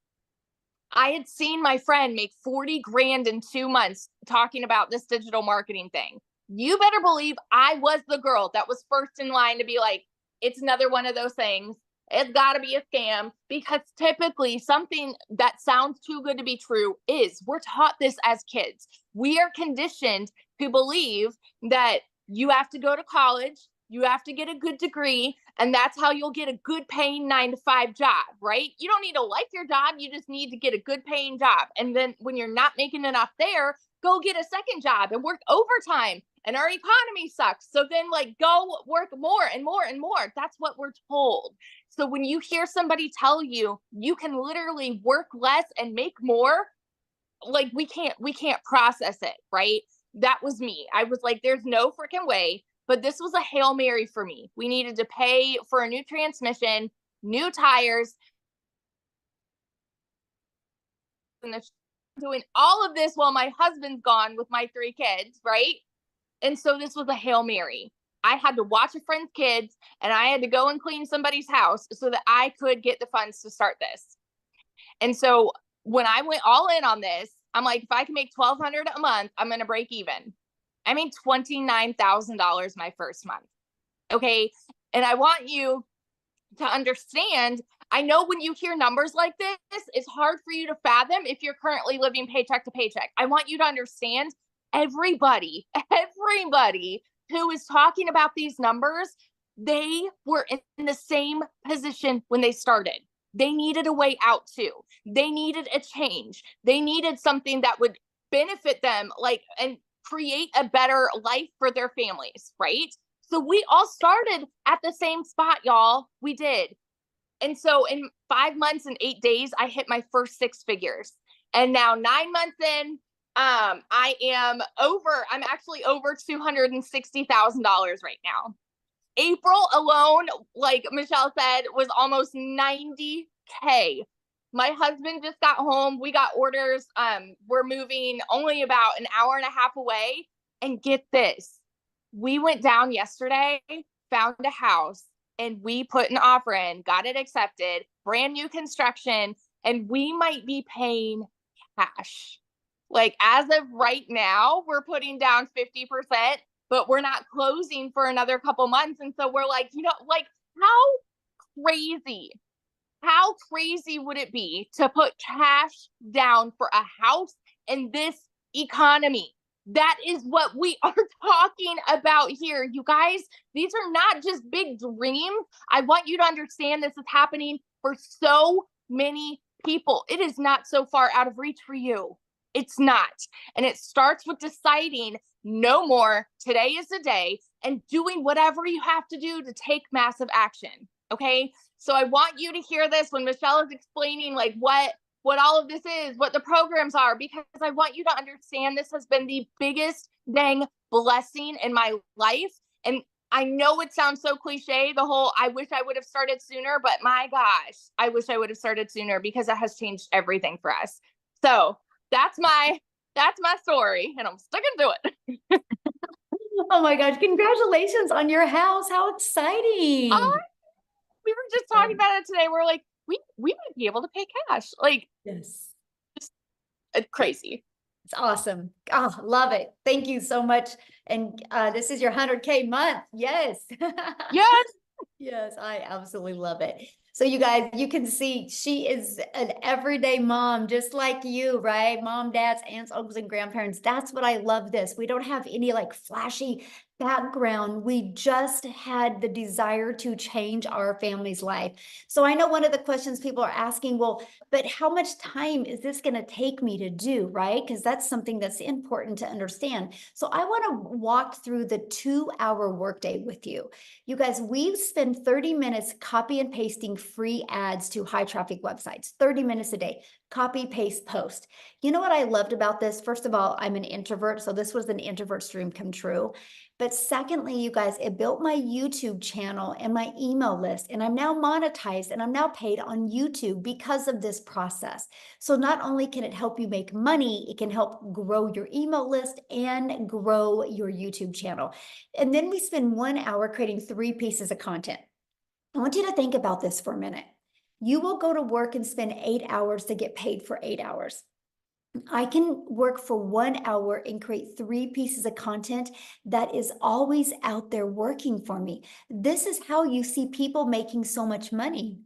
I had seen my friend make 40 grand in 2 months talking about this digital marketing thing. You better believe I was the girl that was first in line to be like, it's another one of those things. It's got to be a scam, because typically something that sounds too good to be true is. We're taught this as kids. We are conditioned to believe that you have to go to college, you have to get a good degree, and that's how you'll get a good paying 9-to-5 job, right? You don't need to like your job. You just need to get a good paying job. And then when you're not making enough there, go get a second job and work overtime. And our economy sucks. So then go work more and more and more. That's what we're told. So when you hear somebody tell you, you can literally work less and make more, we can't process it, right? That was me. I was like, there's no freaking way. But this was a Hail Mary for me. We needed to pay for a new transmission, new tires, and doing all of this while my husband's gone with my 3 kids, right? And so this was a Hail Mary. I had to watch a friend's kids, and I had to go and clean somebody's house so that I could get the funds to start this. And so when I went all in on this, I'm like, if I can make $1,200 a month, I'm going to break even. I made $29,000 my first month. Okay. And I want you to understand, I know when you hear numbers like this, it's hard for you to fathom if you're currently living paycheck to paycheck. I want you to understand, everybody who is talking about these numbers, they were in the same position when they started. They needed a way out too. They needed a change. They needed something that would benefit them, and create a better life for their families, right? So we all started at the same spot, y'all. We did. And so in 5 months and 8 days, I hit my first 6 figures. And now 9 months in, I'm actually over $260,000 right now. April alone, like Michelle said, was almost 90K. My husband just got home. We got orders. We're moving only about an hour and a half away. And get this, we went down yesterday, found a house, and we put an offer in, got it accepted, brand new construction, and we might be paying cash. Like as of right now, we're putting down 50%, but we're not closing for another couple months. And so we're like, like how crazy would it be to put cash down for a house in this economy? That is what we are talking about here. You guys, these are not just big dreams. I want you to understand this is happening for so many people. It is not so far out of reach for you. It's not. And it starts with deciding no more. Today is the day, and doing whatever you have to do to take massive action. Okay. So I want you to hear this when Michelle is explaining like what all of this is, what the programs are, because I want you to understand this has been the biggest dang blessing in my life. And I know it sounds so cliche, the whole I wish I would have started sooner, but my gosh, I wish I would have started sooner because it has changed everything for us. So that's my story, and I'm sticking to it. Oh my gosh, congratulations on your house. How exciting. We were just talking about it today. We're like, we might be able to pay cash. Like, Yes. crazy. It's awesome. Oh, love it. Thank you so much. And this is your 100K month. Yes. Yes. Yes, I absolutely love it. So you guys, you can see she is an everyday mom, just like you, right? Mom, dads, aunts, uncles, and grandparents. That's what I love this. We don't have any like flashy background. We just had the desire to change our family's life. So I know one of the questions people are asking, well, but how much time is this going to take me to do, right? Because that's something that's important to understand. So I want to walk through the 2-hour workday with you. You guys, we spend 30 minutes copy and pasting free ads to high traffic websites, 30 minutes a day, copy, paste, post. You know what I loved about this? First of all, I'm an introvert, so this was an introvert's dream come true. But secondly, you guys, it built my YouTube channel and my email list, and I'm now monetized and I'm now paid on YouTube because of this process. So not only can it help you make money, it can help grow your email list and grow your YouTube channel. And then we spend 1 hour creating 3 pieces of content. I want you to think about this for a minute. You will go to work and spend 8 hours to get paid for 8 hours. I can work for 1 hour and create 3 pieces of content that is always out there working for me. This is how you see people making so much money,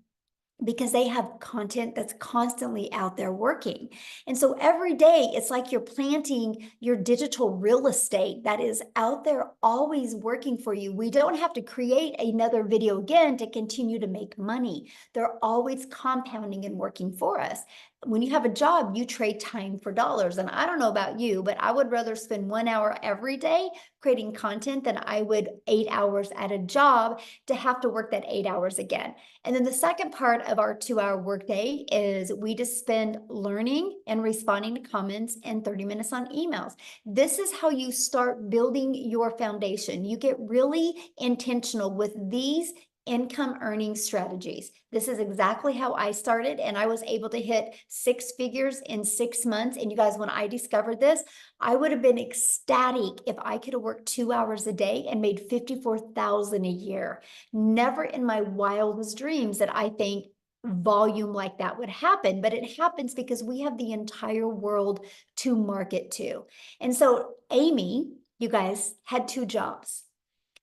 because they have content that's constantly out there working. And so every day it's like you're planting your digital real estate that is out there always working for you. We don't have to create another video again to continue to make money. They're always compounding and working for us. When you have a job, you trade time for dollars. And I don't know about you, but I would rather spend 1 hour every day creating content than I would 8 hours at a job to have to work that 8 hours again. And then the second part of our 2-hour workday is we just spend learning and responding to comments and 30 minutes on emails. This is how you start building your foundation. You get really intentional with these income earning strategies. This is exactly how I started, and I was able to hit 6 figures in 6 months. And you guys, when I discovered this, I would have been ecstatic if I could have worked 2 hours a day and made $54,000 a year. Never in my wildest dreams that I think volume like that would happen, but it happens because we have the entire world to market to. And so Amy, you guys, had 2 jobs.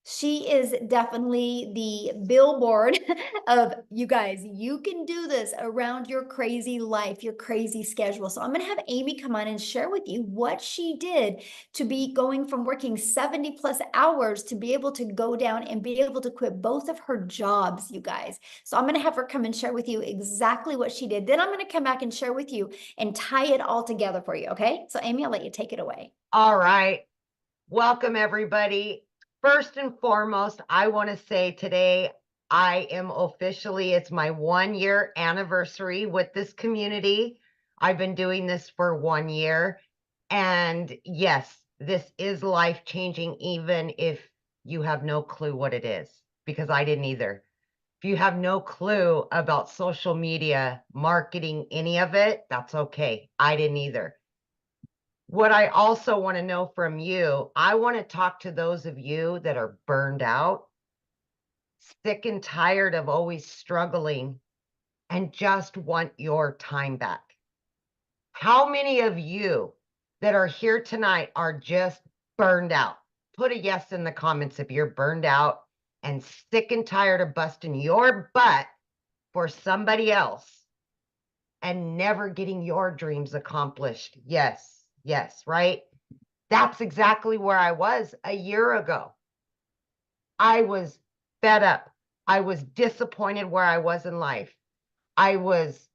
She is definitely the billboard of, you guys, you can do this around your crazy life, your crazy schedule. So I'm going to have Amy come on and share with you what she did to be going from working 70 plus hours to be able to go down and be able to quit both of her jobs, you guys. So I'm going to have her come and share with you exactly what she did. Then I'm going to come back and share with you and tie it all together for you. Okay. So Amy, I'll let you take it away. All right. Welcome, everybody. First and foremost, I want to say today I am officially, it's my 1-year anniversary with this community. I've been doing this for 1 year. And yes, this is life-changing, even if you have no clue what it is, because I didn't either. If you have no clue about social media, marketing, any of it, that's okay. I didn't either. What I also want to know from you, I want to talk to those of you that are burned out, sick and tired of always struggling, and just want your time back. How many of you that are here tonight are just burned out. Put a yes in the comments if you're burned out and sick and tired of busting your butt for somebody else and never getting your dreams accomplished. Yes, yes, right? That's exactly where I was a year ago. I was fed up. I was disappointed where I was in life. I was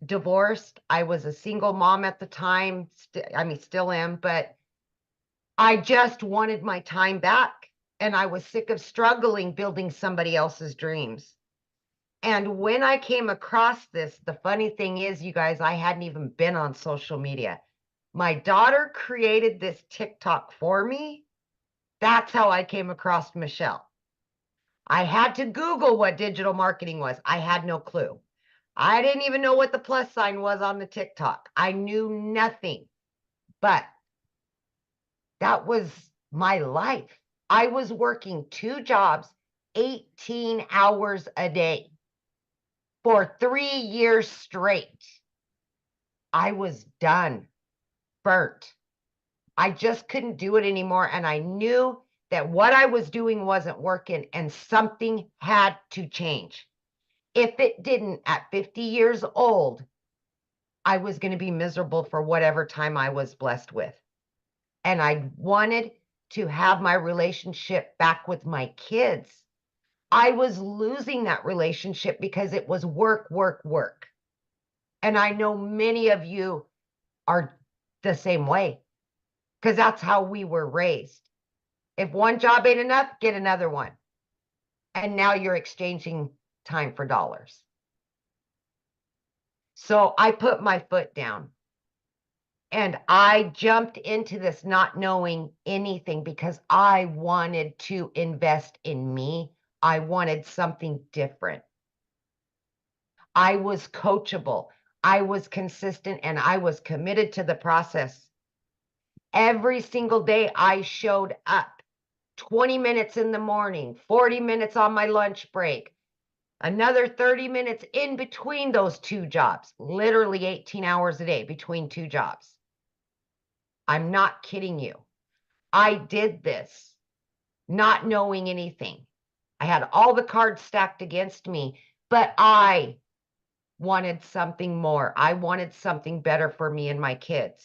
divorced. I was a single mom at the time. Still am, but I just wanted my time back. And I was sick of struggling building somebody else's dreams. And when I came across this, the funny thing is, you guys, I hadn't even been on social media. My daughter created this TikTok for me. That's how I came across Michelle. I had to Google what digital marketing was. I had no clue. I didn't even know what the plus sign was on the TikTok. I knew nothing, but that was my life. I was working 2 jobs, 18 hours a day for 3 years straight. I was done, burnt. I just couldn't do it anymore. And I knew that what I was doing wasn't working and something had to change. If it didn't, at 50 years old, I was going to be miserable for whatever time I was blessed with. And I wanted to have my relationship back with my kids. I was losing that relationship because it was work, work, work. And I know many of you are the same way because that's how we were raised. If one job ain't enough, get another one. And now you're exchanging time for dollars. So I put my foot down and I jumped into this not knowing anything because I wanted to invest in me. I wanted something different. I was coachable. I was consistent and I was committed to the process. Every single day I showed up 20 minutes in the morning, 40 minutes on my lunch break, another 30 minutes in between those 2 jobs, literally 18 hours a day between 2 jobs. I'm not kidding you. I did this not knowing anything. I had all the cards stacked against me, but I wanted something more. I wanted something better for me and my kids.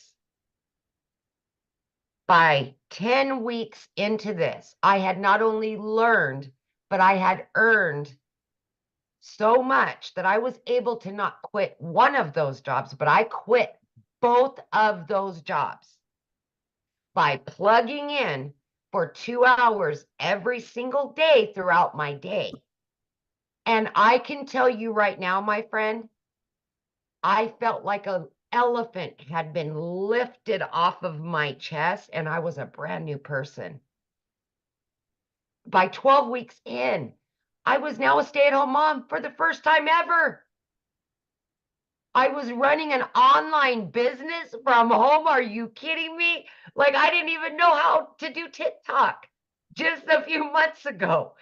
By 10 weeks into this, I had not only learned, but I had earned so much that I was able to not quit one of those jobs, but I quit both of those jobs by plugging in for 2 hours every single day throughout my day. And I can tell you right now, my friend, I felt like an elephant had been lifted off of my chest and I was a brand new person. By 12 weeks in, I was now a stay-at-home mom for the first time ever. I was running an online business from home. Are you kidding me? Like, I didn't even know how to do TikTok just a few months ago.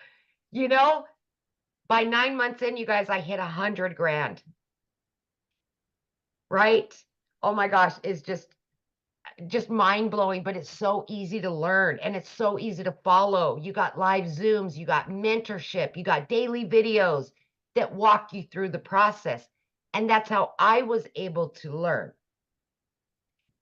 You know, by 9 months in, you guys, I hit 100 grand. Right? Oh my gosh, it's just mind-blowing, but it's so easy to learn and it's so easy to follow. You got live Zooms, you got mentorship, you got daily videos that walk you through the process. And that's how I was able to learn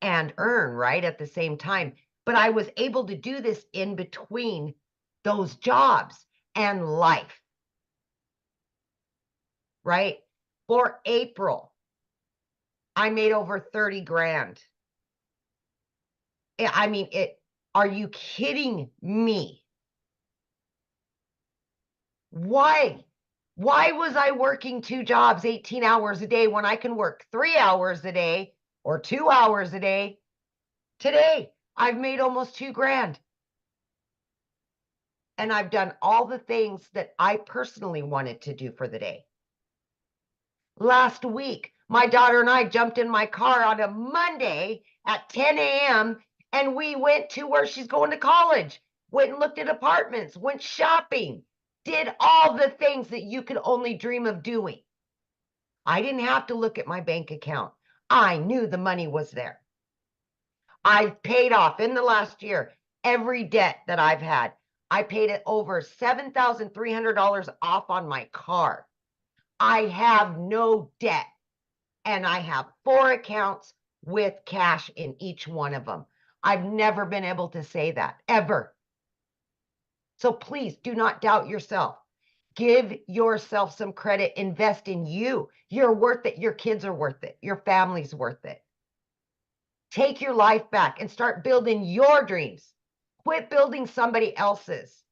and earn, right, at the same time. But I was able to do this in between those jobs and life, right? For April, I made over 30 grand. I mean, are you kidding me? Why? Why was I working 2 jobs, 18 hours a day when I can work 3 hours a day or 2 hours a day? Today, I've made almost 2 grand. And I've done all the things that I personally wanted to do for the day. Last week, my daughter and I jumped in my car on a Monday at 10 a.m. and we went to where she's going to college, went and looked at apartments, went shopping, did all the things that you could only dream of doing. I didn't have to look at my bank account. I knew the money was there. I've paid off in the last year every debt that I've had. I paid it over $7,300 off on my car. I have no debt, and I have 4 accounts with cash in each one of them. I've never been able to say that, ever. So please do not doubt yourself. Give yourself some credit. Invest in you. You're worth it. Your kids are worth it. Your family's worth it. Take your life back and start building your dreams. Quit building somebody else's.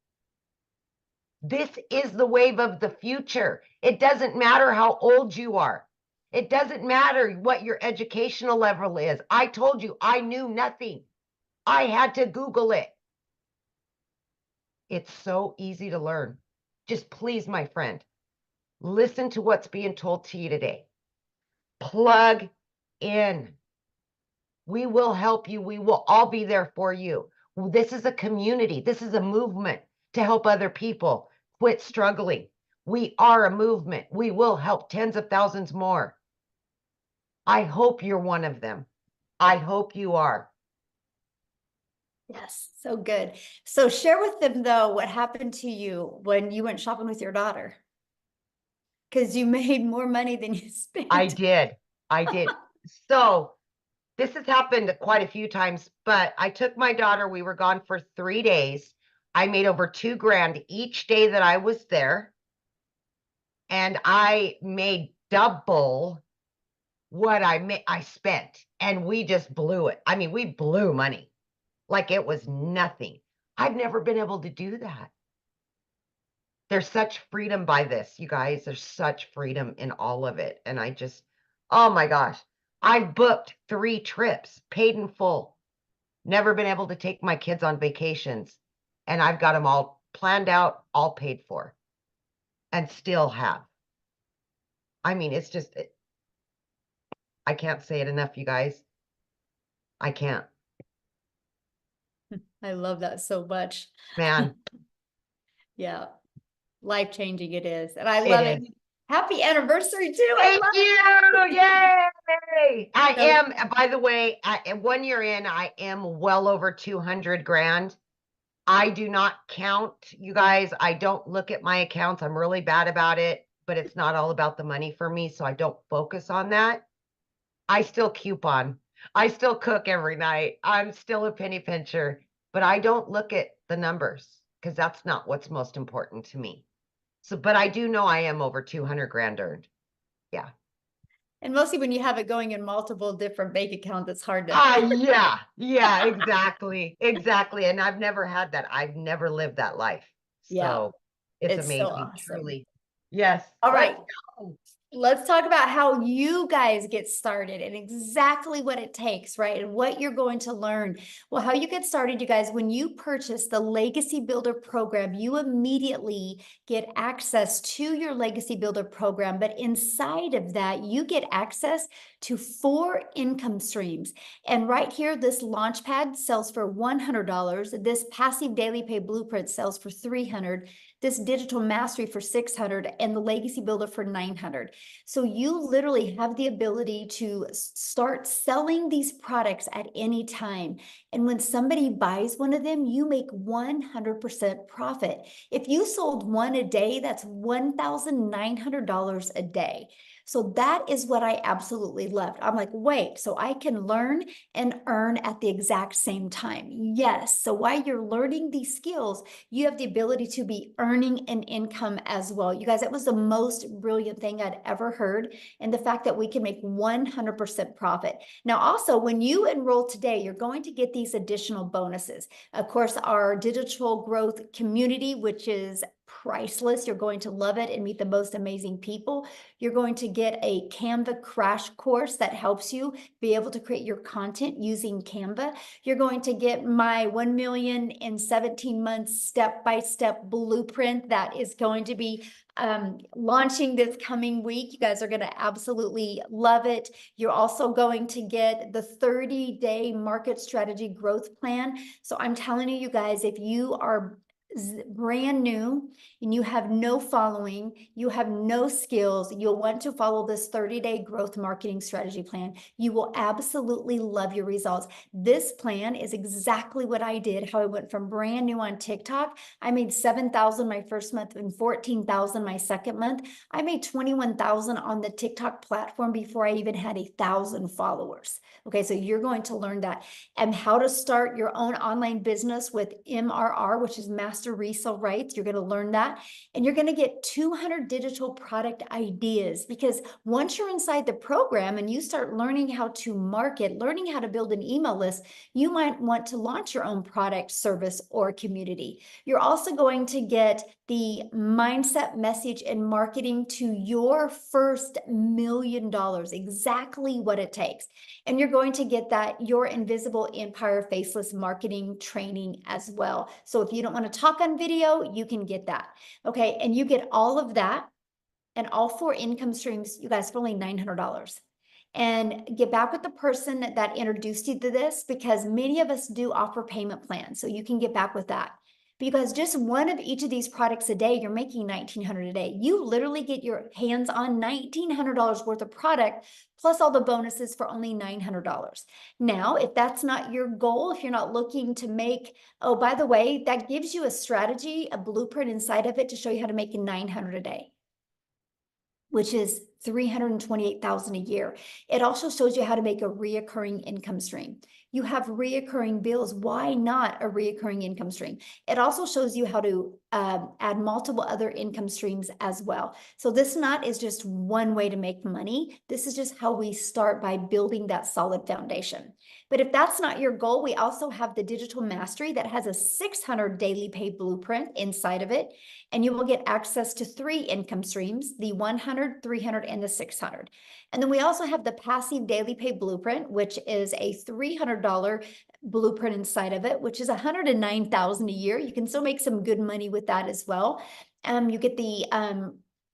This is the wave of the future. It doesn't matter how old you are. It doesn't matter what your educational level is. I told you I knew nothing. I had to Google it. It's so easy to learn. Just please, my friend, listen to what's being told to you today. Plug in. We will help you. We will all be there for you. This is a community. This is a movement to help other people quit struggling. We are a movement. We will help tens of thousands more. I hope you're one of them. I hope you are. Yes, so good. So share with them though, what happened to you when you went shopping with your daughter. Because you made more money than you spent. I did. So this has happened quite a few times, but I took my daughter. We were gone for 3 days. I made over $2 grand each day that I was there. And I made double what I spent. And we just blew it. I mean, we blew money like it was nothing. I've never been able to do that. There's such freedom by this, you guys. There's such freedom in all of it. And I just, oh my gosh, I've booked 3 trips, paid in full. Never been able to take my kids on vacations. And I've got them all planned out, all paid for, and still have. I mean, it's just, I can't say it enough, you guys. I can't. I love that so much. Man, Yeah. Life-changing it is. And I It love it. is. Happy anniversary too. I thank love you. Yay. I So- am, by the way, 1 year in, I am well over 200 grand. I do not count, you guys. I don't look at my accounts. I'm really bad about it, but it's not all about the money for me. So I don't focus on that. I still coupon. I still cook every night. I'm still a penny pincher, but I don't look at the numbers because that's not what's most important to me. So, but I do know I am over 200 grand earned. Yeah. And mostly when you have it going in multiple different bank accounts, it's hard to. Yeah, exactly. Exactly. And I've never had that. I've never lived that life. Yeah. So it's It's so amazing, awesome. truly. Yes. All let's right. go. Let's talk about how you guys get started and exactly what it takes, right? And what you're going to learn. Well, how you get started, you guys, when you purchase the Legacy Builder program, you immediately get access to your Legacy Builder program. But inside of that, you get access to 4 income streams. And right here, this Launchpad sells for $100. This Passive Daily Pay Blueprint sells for $300. This Digital Mastery for $600 and the Legacy Builder for $900. So you literally have the ability to start selling these products at any time. And when somebody buys one of them, you make 100% profit. If you sold one a day, that's $1,900 a day. So that is what I absolutely loved. I'm like, wait, so I can learn and earn at the exact same time. Yes. So while you're learning these skills, you have the ability to be earning an income as well. You guys, that was the most brilliant thing I'd ever heard. And the fact that we can make 100% profit. Now, also, when you enroll today, you're going to get these additional bonuses. Of course, our digital growth community, which is priceless. You're going to love it and meet the most amazing people. You're going to get a Canva crash course that helps you be able to create your content using Canva. You're going to get my 1 million in 17 months step-by-step blueprint that is going to be launching this coming week. You guys are going to absolutely love it. You're also going to get the 30-day market strategy growth plan. So I'm telling you guys, if you are brand new and you have no following, you have no skills, you'll want to follow this 30-day growth marketing strategy plan. You will absolutely love your results. This plan is exactly what I did, how I went from brand new on TikTok. I made 7,000 my first month and 14,000 my second month. I made 21,000 on the TikTok platform before I even had 1,000 followers. Okay, so you're going to learn that, and how to start your own online business with MRR, which is Master Resale Rights. You're going to learn that, and you're going to get 200 digital product ideas, because once you're inside the program and you start learning how to market, learning how to build an email list, you might want to launch your own product, service, or community. You're also going to get the mindset, message, and marketing to your first $1 million, exactly what it takes. And you're going to get that Your Invisible Empire Faceless marketing training as well. So if you don't want to talk on video, you can get that. Okay, and you get all of that and all 4 income streams, you guys, for only $900. And get back with the person that introduced you to this, because many of us do offer payment plans, so you can get back with that. Because just one of each of these products a day, you're making $1,900 a day. You literally get your hands on $1,900 worth of product, plus all the bonuses for only $900. Now, if that's not your goal, if you're not looking to make, oh, by the way, that gives you a strategy, a blueprint inside of it to show you how to make $900 a day, which is $328,000 a year. It also shows you how to make a reoccurring income stream. You have reoccurring bills. Why not a reoccurring income stream? It also shows you how to add multiple other income streams as well. So this not is just one way to make money. This is just how we start, by building that solid foundation. But if that's not your goal, we also have the Digital Mastery that has a 600 daily pay blueprint inside of it. And you will get access to 3 income streams, the 100, 300, and the 600. And then we also have the Passive Daily Pay Blueprint, which is a $300 blueprint inside of it, which is $109,000 a year. You can still make some good money with that as well. You get the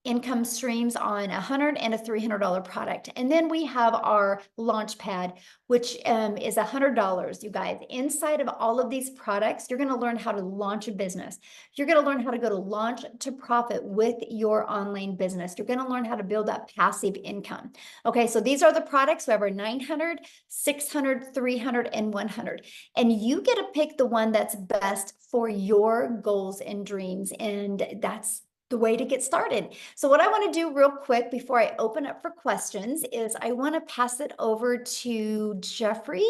income streams on $100 and a $300 product. And then we have our launch pad, which is $100, you guys. Inside of all of these products, you're going to learn how to launch a business. You're going to learn how to go to launch to profit with your online business. You're going to learn how to build that passive income. Okay, so these are the products. We have our 900, 600, 300, and 100. And you get to pick the one that's best for your goals and dreams. And that's the way to get started. So what I want to do real quick before I open up for questions is I want to pass it over to Jeffrey,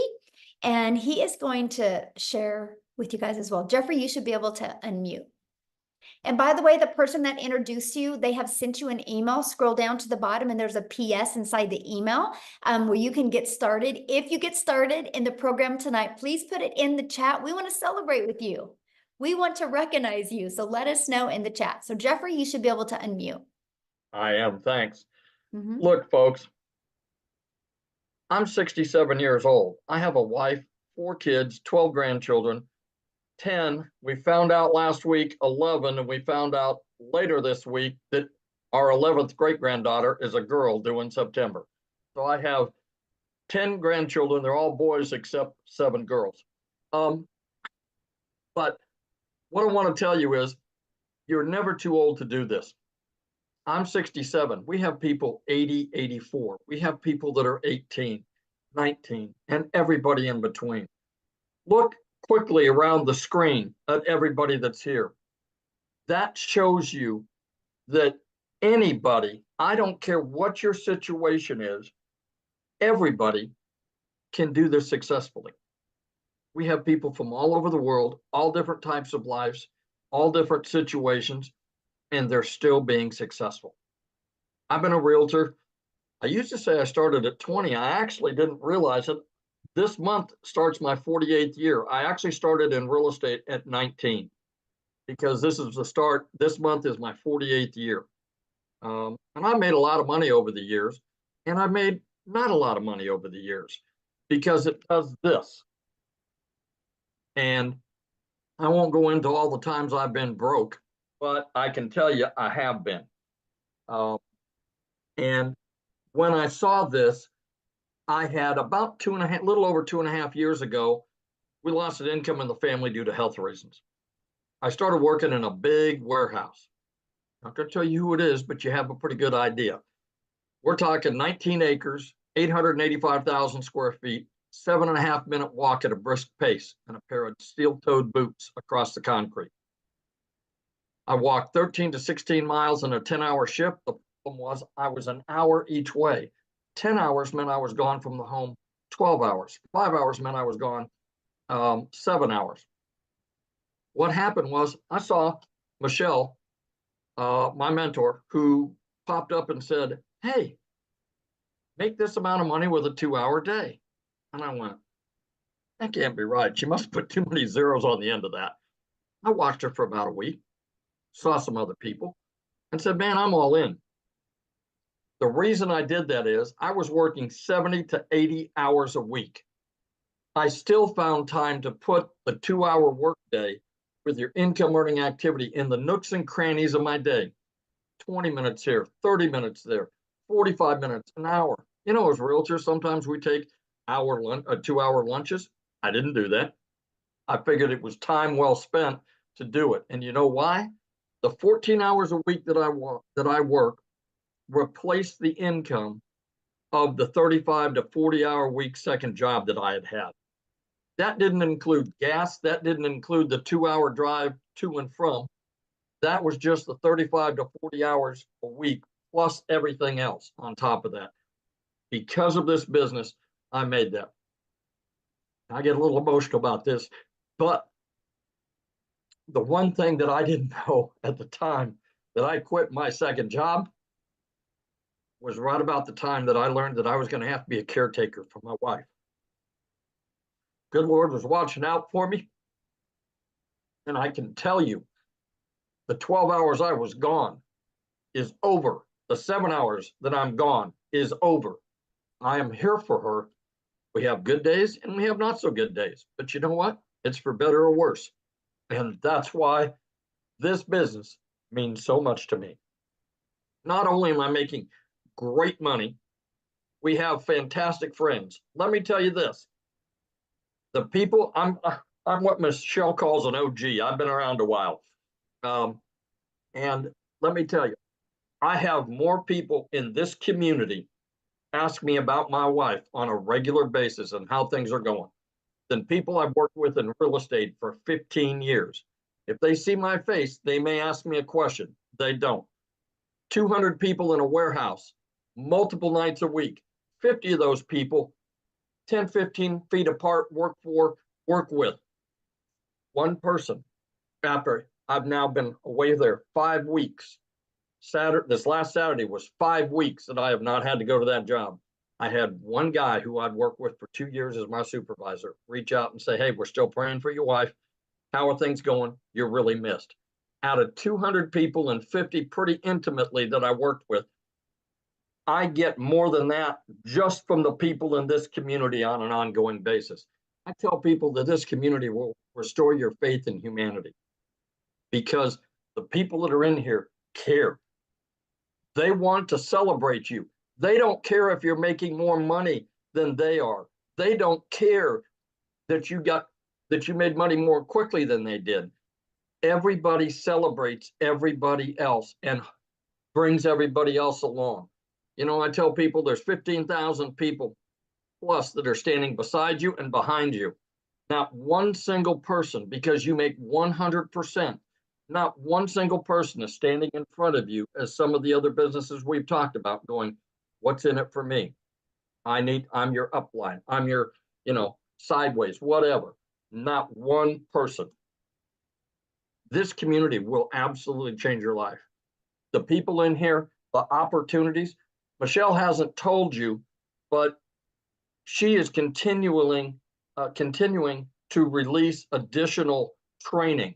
and he is going to share with you guys as well. Jeffrey, you should be able to unmute. And by the way, the person that introduced you, they have sent you an email. Scroll down to the bottom and there's a PS inside the email where you can get started. If you get started in the program tonight, please put it in the chat. We want to celebrate with you. We want to recognize you, so let us know in the chat. So Jeffrey, you should be able to unmute. I am, thanks. Look, folks, I'm 67 years old. I have a wife, 4 kids, 12 grandchildren, 10. We found out last week, 11, and we found out later this week that our 11th great-granddaughter is a girl due in September. So I have 10 grandchildren. They're all boys except 7 girls. But what I want to tell you is you're never too old to do this. I'm 67. We have people 80, 84. We have people that are 18, 19, and everybody in between. Look quickly around the screen at everybody that's here. That shows you that anybody, I don't care what your situation is, everybody can do this successfully. We have people from all over the world, all different types of lives, all different situations, and they're still being successful. I've been a realtor. I used to say I started at 20. I actually didn't realize it. This month starts my 48th year. I actually started in real estate at 19 because this is the start. This month is my 48th year. And I made a lot of money over the years, and I made not a lot of money over the years because it does this. And I won't go into all the times I've been broke, but I can tell you I have been. And when I saw this, I had about little over 2.5 years ago, we lost an income in the family due to health reasons. I started working in a big warehouse. Not going to tell you who it is, but you have a pretty good idea. We're talking 19 acres, 885,000 square feet, 7.5 minute walk at a brisk pace, and a pair of steel-toed boots across the concrete. I walked 13 to 16 miles in a 10-hour shift. The problem was I was an hour each way. 10 hours meant I was gone from the home 12 hours. 5 hours meant I was gone 7 hours. What happened was I saw Michelle, my mentor, who popped up and said, hey, make this amount of money with a 2-hour day. And I went, that can't be right. She must put too many zeros on the end of that. I watched her for about a week, saw some other people, and said, man, I'm all in. The reason I did that is I was working 70 to 80 hours a week. I still found time to put the 2-hour workday with your income earning activity in the nooks and crannies of my day. 20 minutes here, 30 minutes there, 45 minutes, an hour. You know, as realtors, sometimes we take 2-hour lunches. I didn't do that. I figured it was time well spent to do it. And you know why? The 14 hours a week that I work replaced the income of the 35 to 40-hour week second job that I had had. That didn't include gas. That didn't include the 2-hour drive to and from. That was just the 35 to 40 hours a week, plus everything else on top of that. Because of this business, I made that. I get a little emotional about this, but the one thing that I didn't know at the time that I quit my second job was right about the time that I learned that I was going to have to be a caretaker for my wife. Good Lord was watching out for me. And I can tell you, the 12 hours I was gone is over. The 7 hours that I'm gone is over. I am here for her. We have good days and we have not so good days. But you know what? It's for better or worse. And that's why this business means so much to me. Not only am I making great money, we have fantastic friends. Let me tell you this. The people, I'm what Michelle calls an OG. I've been around a while. And let me tell you, I have more people in this community ask me about my wife on a regular basis and how things are going than people I've worked with in real estate for 15 years. If they see my face, they may ask me a question. They don't. 200 people in a warehouse, multiple nights a week, 50 of those people, 10, 15 feet apart, work with one person. After I've now been away there 5 weeks. This last Saturday was 5 weeks that I have not had to go to that job. I had one guy who I'd worked with for 2 years as my supervisor reach out and say, hey, we're still praying for your wife. How are things going? You're really missed. Out of 200 people and 50 pretty intimately that I worked with, I get more than that just from the people in this community on an ongoing basis. I tell people that this community will restore your faith in humanity because the people that are in here care. They want to celebrate you. They don't care if you're making more money than they are. They don't care that you made money more quickly than they did. Everybody celebrates everybody else and brings everybody else along. You know, I tell people there's 15,000 people plus that are standing beside you and behind you. Not one single person, because you make 100%, not one single person is standing in front of you as some of the other businesses we've talked about going, what's in it for me? I'm your upline. I'm your, sideways, whatever. Not one person. This community will absolutely change your life. The people in here, the opportunities, Michelle hasn't told you, but she is continuing to release additional training.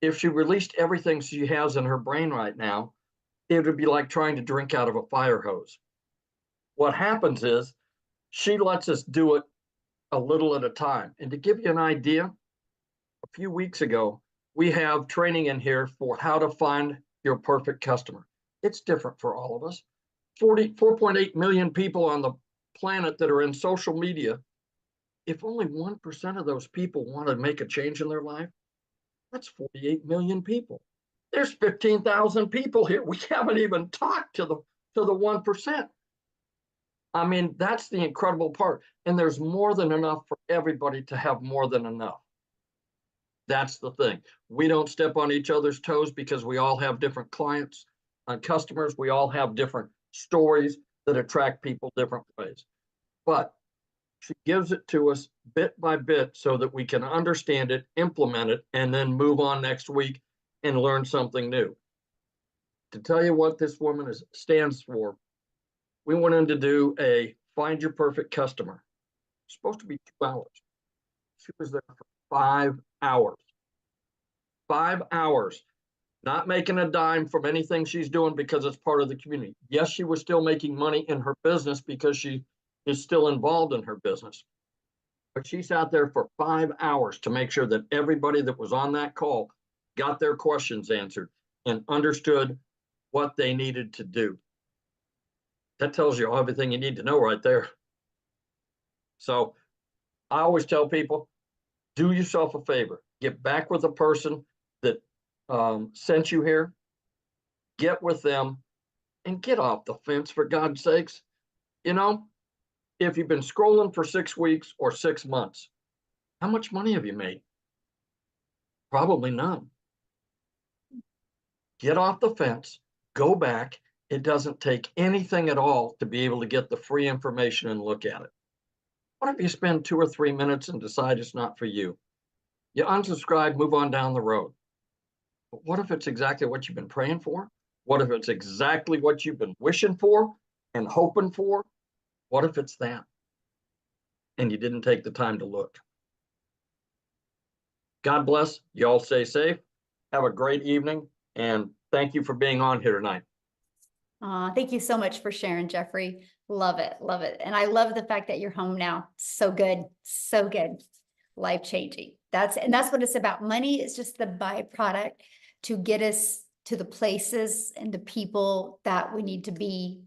If she released everything she has in her brain right now, it would be like trying to drink out of a fire hose. What happens is she lets us do it a little at a time. And to give you an idea, a few weeks ago, we have training in here for how to find your perfect customer. It's different for all of us. 4.8 million people on the planet that are in social media. If only 1% of those people want to make a change in their life, That's 48 million people. There's 15,000 people here. We haven't even talked to the 1%. I mean, that's the incredible part. And there's more than enough for everybody to have more than enough. That's the thing. We don't step on each other's toes because we all have different clients and customers. We all have different stories that attract people different ways. But she gives it to us bit by bit so that we can understand it, implement it, and then move on next week and learn something new. To tell you what this woman stands for, we went in to do a Find Your Perfect Customer. It's supposed to be 2 hours. She was there for 5 hours. 5 hours, not making a dime from anything she's doing because it's part of the community. Yes, she was still making money in her business because she is still involved in her business. But she sat there for 5 hours to make sure that everybody that was on that call got their questions answered and understood what they needed to do. That tells you everything you need to know right there. So I always tell people, do yourself a favor. Get back with the person that sent you here. Get with them and get off the fence, for God's sakes. You know, if you've been scrolling for 6 weeks or 6 months, how much money have you made? Probably none. Get off the fence, go back. It doesn't take anything at all to be able to get the free information and look at it. What if you spend 2 or 3 minutes and decide it's not for you? You unsubscribe, move on down the road. But what if it's exactly what you've been praying for? What if it's exactly what you've been wishing for and hoping for? What if it's that? And you didn't take the time to look. God bless. You all stay safe. Have a great evening. And thank you for being on here tonight. Thank you so much for sharing, Jeffrey. Love it. Love it. And I love the fact that you're home now. So good. So good. Life-changing. That's what it's about. Money is just the byproduct to get us to the places and the people that we need to be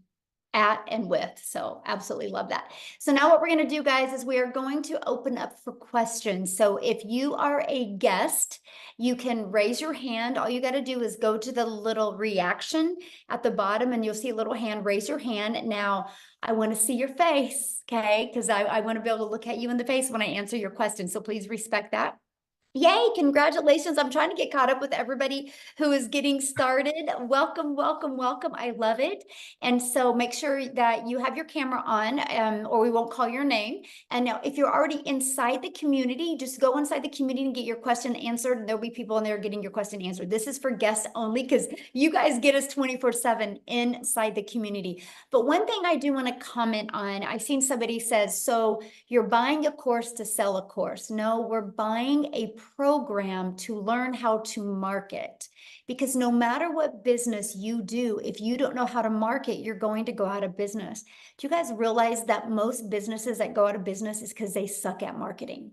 at and with. So absolutely love that. So now what we're going to do, guys, is we are going to open up for questions. So if you are a guest, you can raise your hand. All you got to do is go to the little reaction at the bottom and you'll see a little hand. Raise your hand. Now I want to see your face, okay? Because I want to be able to look at you in the face when I answer your question. So please respect that. Yay, congratulations. I'm trying to get caught up with everybody who is getting started. Welcome, welcome, welcome. I love it. And so make sure that you have your camera on or we won't call your name. And now if you're already inside the community, just go inside the community and get your question answered. And there'll be people in there getting your question answered. This is for guests only because you guys get us 24/7 inside the community. But one thing I do want to comment on, I've seen somebody says, so you're buying a course to sell a course. No, we're buying a program to learn how to market, because no matter what business you do, if you don't know how to market, you're going to go out of business. Do you guys realize that most businesses that go out of business is because they suck at marketing?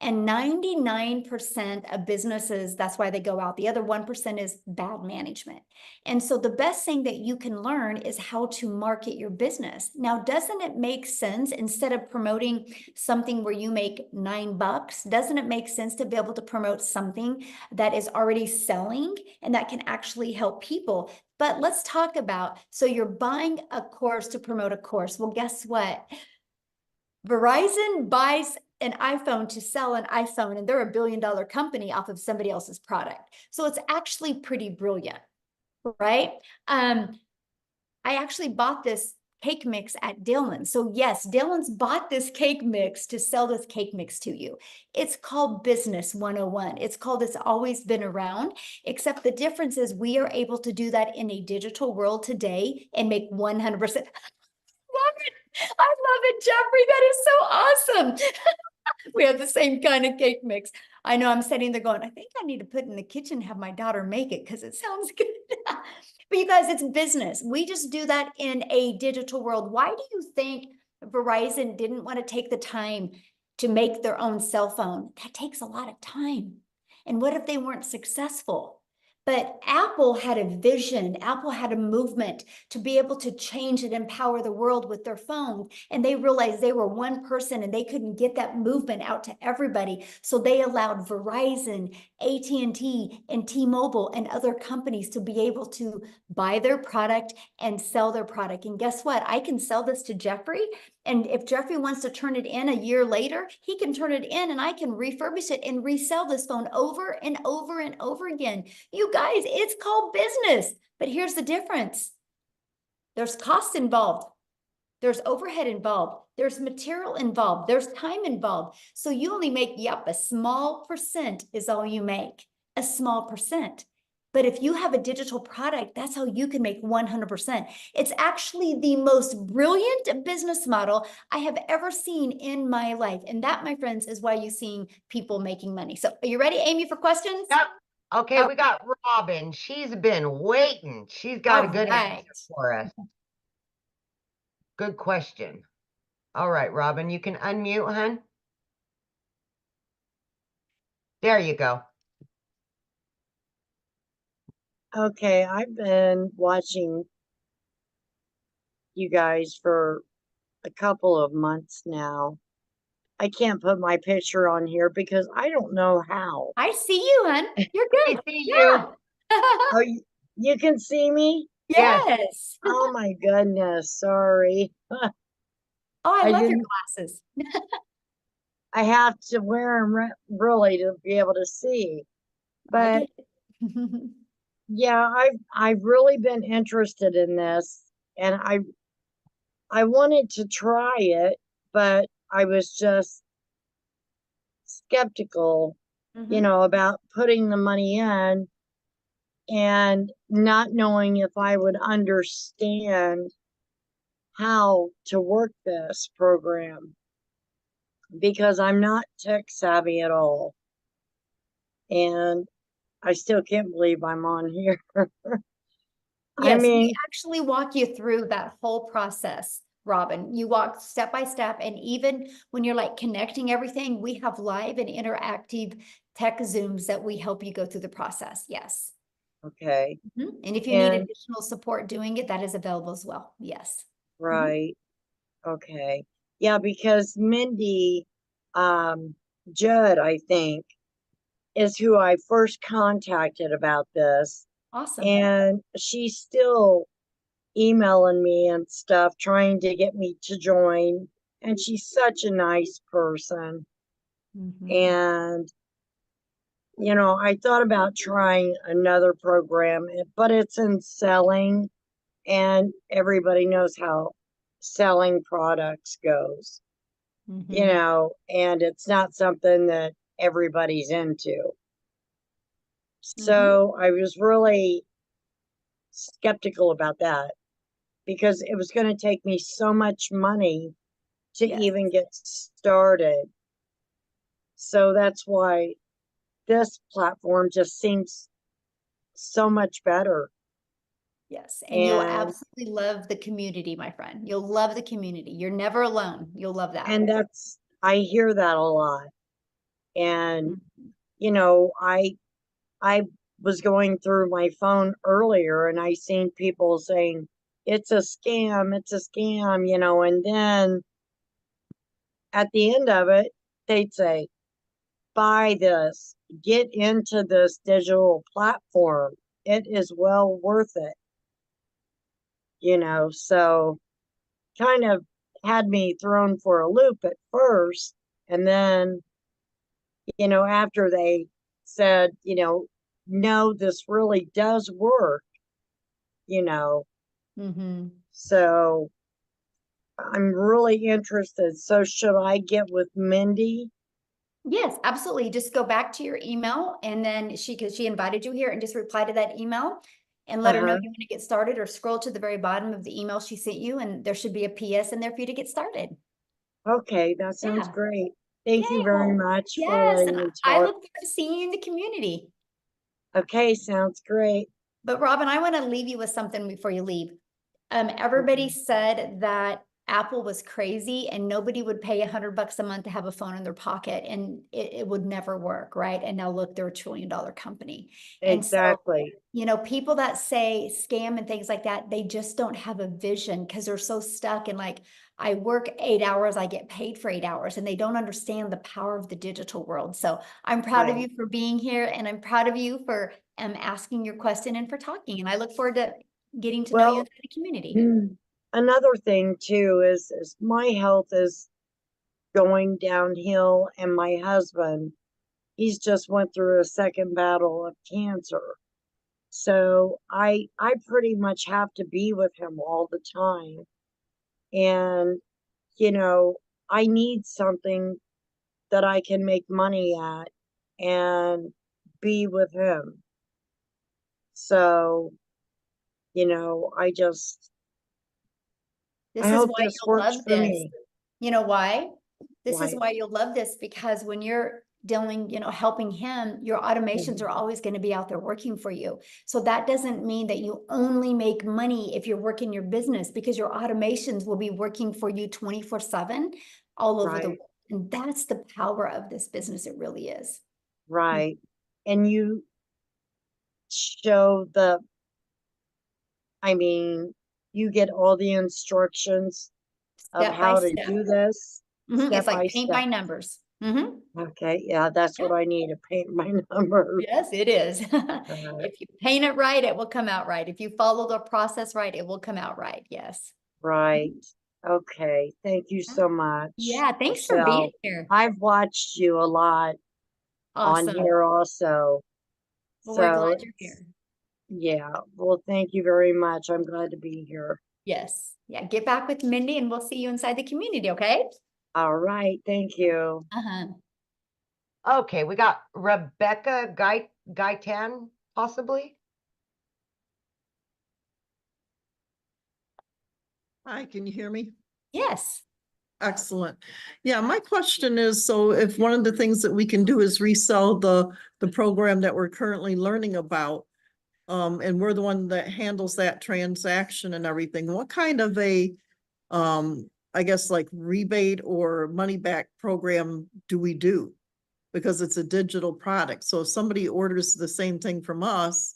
And 99% of businesses, that's why they go out. The other 1% is bad management. And so the best thing that you can learn is how to market your business. Now, doesn't it make sense, instead of promoting something where you make $9, doesn't it make sense to be able to promote something that is already selling and that can actually help people? But let's talk about, so you're buying a course to promote a course. Well, guess what? Verizon buys an iPhone to sell an iPhone, and they're $1 billion company off of somebody else's product. So it's actually pretty brilliant, right? I actually bought this cake mix at Dillon's. So yes, Dillon's bought this cake mix to sell this cake mix to you. It's called Business 101. It's called It's Always Been Around, except the difference is we are able to do that in a digital world today and make 100%. Love it. I love it, Jeffrey. That is so awesome. We have the same kind of cake mix. I know I'm sitting there going, I think I need to put it in the kitchen and have my daughter make it because it sounds good. But you guys, it's business. We just do that in a digital world. Why do you think Verizon didn't want to take the time to make their own cell phone? That takes a lot of time. And what if they weren't successful? But Apple had a vision. Apple had a movement to be able to change and empower the world with their phone. And they realized they were one person and they couldn't get that movement out to everybody. So they allowed Verizon, AT&T, and T-Mobile and other companies to be able to buy their product and sell their product. And guess what? I can sell this to Jeffrey. And if Jeffrey wants to turn it in a year later, he can turn it in and I can refurbish it and resell this phone over and over and over again. You guys, it's called business. But here's the difference. There's cost involved. There's overhead involved. There's material involved. There's time involved. So you only make, yep, a small percent is all you make, a small percent. But if you have a digital product, that's how you can make 100%. It's actually the most brilliant business model I have ever seen in my life. And that, my friends, is why you're seeing people making money. So are you ready, Amy, for questions? Yep. Okay, Oh. we got Robin. She's been waiting. She's got a good answer for us. Good question. All right, Robin, you can unmute, hun. There you go. Okay, I've been watching you guys for a couple of months now. I can't put my picture on here because I don't know how. I see you, hun. You're I good. see Yeah. you. Oh, you can see me? Yes. Yes. Oh my goodness, sorry. Oh, I I love your didn't- glasses. I have to wear them really to be able to see. I But get it. yeah, I've really been interested in this, and I wanted to try it, but I was just skeptical, you Mhm. know, about putting the money in and not knowing if I would understand how to work this program because I'm not tech savvy at all. And I still can't believe I'm on here. I Yes, we mean, actually walk you through that whole process, Robin. You walk step by step, and even when you're like connecting everything, we have live and interactive tech Zooms that we help you go through the process. Yes. okay, Mhm. And if you need and additional support doing it, that is available as well. Yes. right, okay. Yeah, because Mindy Judd, I think, is who I first contacted about this. Awesome. And she's still emailing me and stuff, trying to get me to join. And she's such a nice person. Mhm. And, you know, I thought about trying another program, but it's in selling, and everybody knows how selling products goes, you Mhm. know, and it's not something that everybody's into. So I was really skeptical about that because it was going to take me so much money to Yes. even get started. So that's why this platform just seems so much better. Yes. And you'll And absolutely love the community, my friend. You'll love the community. You're never alone. You'll love that. that's I hear that a lot. And Mhm. you know, I was going through my phone earlier and I seen people saying it's a scam, you know, and then at the end of it, they'd say, buy this, get into this digital platform. It is well worth it, you know. So kind of had me thrown for a loop at first. And then, you know, after they said, you know, no, this really does work, you know. Mhm. So I'm really interested. So should I get with Mindy? Yes, absolutely. Just go back to your email and then because she invited you here, and just reply to that email and let her know Uh-huh. you want to get started, or scroll to the very bottom of the email she sent you and there should be a PS in there for you to get started. Okay, that sounds Yeah. great. Thank you very Yeah. much for Yes. letting And me I talk. look forward to seeing you in the community. Okay, sounds great. But Robin, I want to leave you with something before you leave. Everybody said that Apple was crazy and nobody would pay $100 a month to have a phone in their pocket, and it would never work, right? And now look, they're $1 trillion company. And so, Exactly. you know, people that say scam and things like that, they just don't have a vision because they're so stuck in like, I work 8 hours, I get paid for 8 hours, and they don't understand the power of the digital world. So I'm proud of Right. you for being here, and I'm proud of you for asking your question and for talking. And I look forward to getting to know you Well, in the community. another thing too is my health is going downhill, and my husband, he's just went through a second battle of cancer. So I pretty much have to be with him all the time. And, you know, I need something that I can make money at and be with him. So, you know, I This is hope why this you'll works love for this. me. You know why? This is Why? why you'll love this, because when you're dealing, you know, helping him, your automations are always going to be out there working for you. So that doesn't mean that you only make money if you're working your business, because your automations will be working for you 24/7 all over the Right. world. And that's the power of this business. It really is. Right. And you show I mean, you get all the instructions of Step by how to step. do this It's step by like paint by step. numbers. Okay, yeah, that's what I need, to paint my numbers. Yes, it is. If you paint it right, it will come out right. If you follow the process right, it will come out right. Yes. Right. Okay, thank you so much, Yeah, thanks for being Michelle. here. I've watched you a lot on Awesome. here also. Well, we're So glad you're here. yeah, well, thank you very much. I'm glad to be here. Yes. Yeah, get back with Mindy and we'll see you inside the community, okay? All right, thank you. Okay, we got Rebecca Gaitan, possibly. Hi, can you hear me? Yes. Excellent. Yeah, my question is, so if one of the things that we can do is resell the program that we're currently learning about, and we're the one that handles that transaction and everything, what kind of a, I guess like rebate or money back program do we do? Because it's a digital product. So if somebody orders the same thing from us,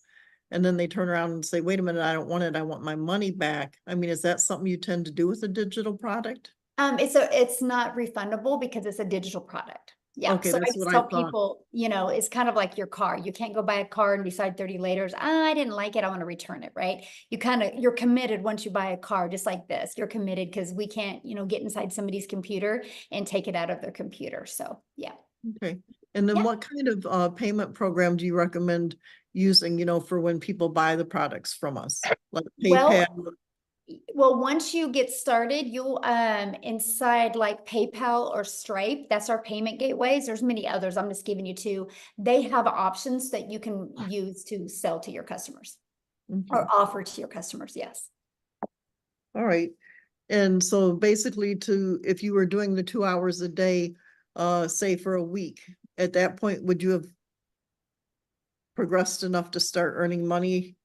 and then they turn around and say, wait a minute, I don't want it, I want my money back. I mean, is that something you tend to do with a digital product? It's not refundable because it's a digital product. Yeah. Okay, So I that's just what I tell thought. people, you know, it's kind of like your car. You can't go buy a car and decide 30 later, I didn't like it, I want to return it, right? You're committed once you buy a car, just like this. You're committed because we can't, you know, get inside somebody's computer and take it out of their computer. So yeah. Okay. And then Yeah. what kind of payment program do you recommend using, you know, for when people buy the products from us? Like PayPal? Well, once you get started, you'll inside like PayPal or Stripe, that's our payment gateways. There's many others. I'm just giving you two. They have options that you can use to sell to your customers or offer to your customers. Yes. All right. And so basically if you were doing the 2 hours a day, say for a week, at that point, would you have progressed enough to start earning money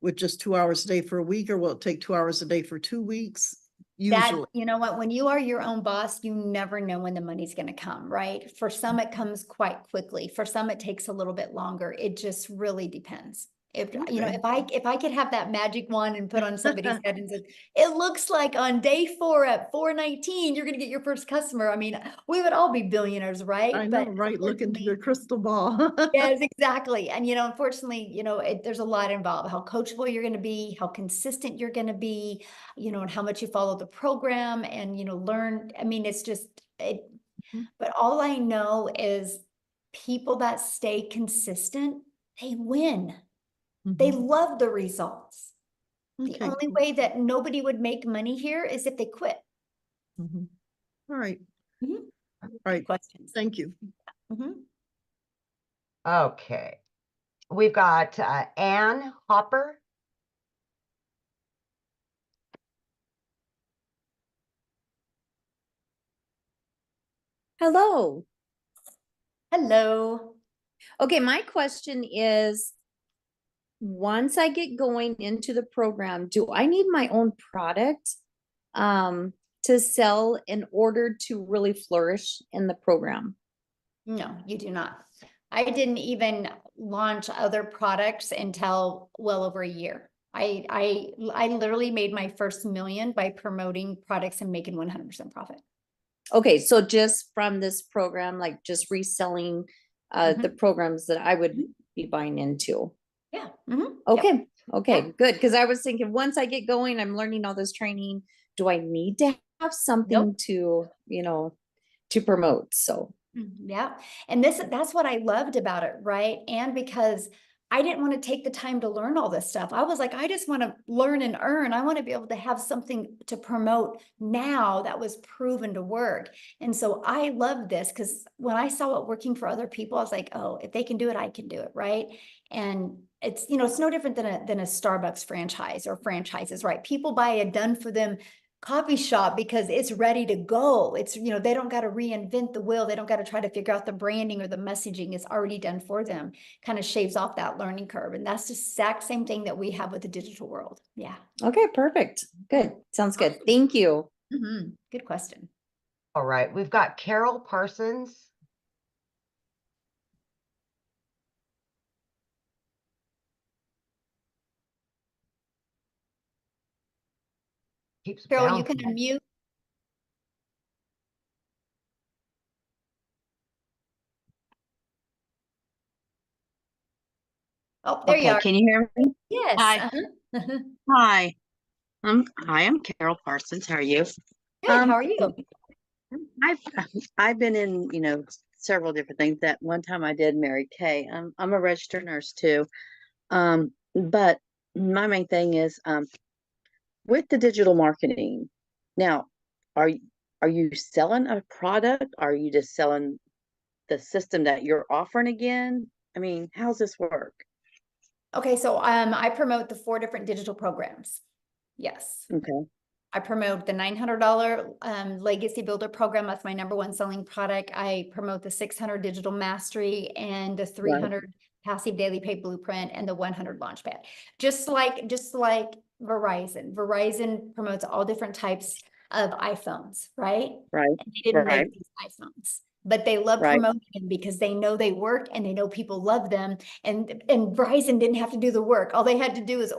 with just 2 hours a day for a week, or will it take 2 hours a day for 2 weeks? Usually. You know what, when you are your own boss, you never know when the money's going to come, right? For some, it comes quite quickly. For some, it takes a little bit longer. It just really depends. If, you know, if I could have that magic wand and put on somebody's head and said, it looks like on day 4 at 4:19, you're going to get your first customer. I mean, we would all be billionaires, right? I know, right? Look into your crystal ball. Yes, exactly. And, you know, unfortunately, you know, there's a lot involved, how coachable you're going to be, how consistent you're going to be, you know, and how much you follow the program and, you know, learn. I mean, it's just, but all I know is people that stay consistent, they win. They love the results. The Okay, only cool. way that nobody would make money here is if they quit. All right. All right. Questions. Thank you. Okay, we've got Ann Hopper. Hello. Hello. Okay, my question is, once I get going into the program, do I need my own product? to sell in order to really flourish in the program? No, you do not. I didn't even launch other products until well over a year. I literally made my first million by promoting products and making 100% profit. Okay, so just from this program, like just reselling the programs that I would be buying into. Yeah. Yep. Okay, okay, Yeah. good. Because I was thinking once I get going, I'm learning all this training. Do I need to have something to, to promote? So Yeah. And that's what I loved about it, right? And because I didn't want to take the time to learn all this stuff. I was like, I just want to learn and earn. I want to be able to have something to promote now that was proven to work. And so I love this because when I saw it working for other people, I was like, oh, if they can do it, I can do it, right? And it's, it's no different than a Starbucks franchise or franchises, right? People buy a done for them coffee shop because it's ready to go. It's, they don't got to reinvent the wheel. They don't got to try to figure out the branding or the messaging. It's already done for them. Kind of shaves off that learning curve. And that's the exact same thing that we have with the digital world. Yeah. okay, perfect. Good. Sounds good. Thank you. Good question. All right, we've got Carol Parsons. Keeps Carol, you can bouncing. unmute. Oh, there you Okay, are. can you hear me? Yes. Hi. Hi. I'm Carol Parsons. How are you? Good. How are you? I've I've been in, several different things. That one time I did Mary Kay. I'm a registered nurse too. But my main thing is with the digital marketing. Now, are you selling a product? Are you just selling the system that you're offering again? I mean, how's this work? Okay, so I promote the 4 different digital programs. Yes. Okay. I promote the $900 Legacy Builder program. That's my #1 selling product. I promote the 600 Digital Mastery and the 300 Passive Daily Pay Blueprint and the 100 Launchpad. Just like Verizon. Verizon promotes all different types of iPhones, right? Right. And they didn't Right. make these iPhones, but they love Right. promoting them because they know they work and they know people love them. And Verizon didn't have to do the work. All they had to do is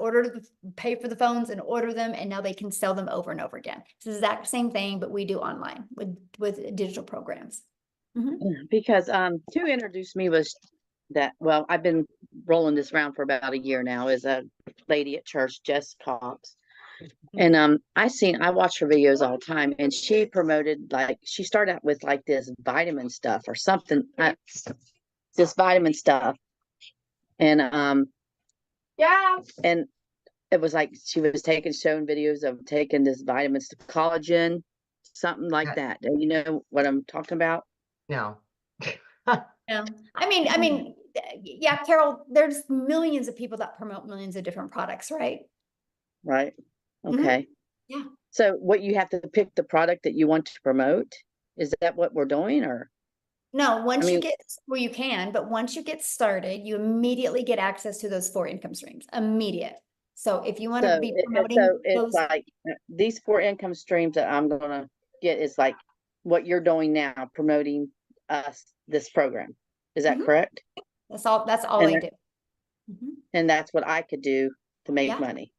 pay for the phones and order them, and now they can sell them over and over again. It's the exact same thing, but we do online with digital programs. Because who introduced me was that, well, I've been rolling this around for about a year now, is a lady at church, Jess Cox. And I watch her videos all the time, and she promoted, like, she started out with like this vitamin stuff or something, this vitamin stuff. And and it was like she was showing videos of taking this vitamins to collagen, something like that. Do you know what I'm talking about? No. Yeah. I mean, yeah, Carol, there's millions of people that promote millions of different products, right? Right. Okay. Yeah. So what, you have to pick the product that you want to promote? Is that what we're doing, or? No, once you mean- get, well, you can, but once you get started, you immediately get access to those 4 income streams. Immediate. So if you want to be promoting so it's those, like these 4 income streams that I'm gonna get is like what you're doing now, promoting this program. Is that correct? that's all and I that- do. And that's what I could do to make Yeah. money.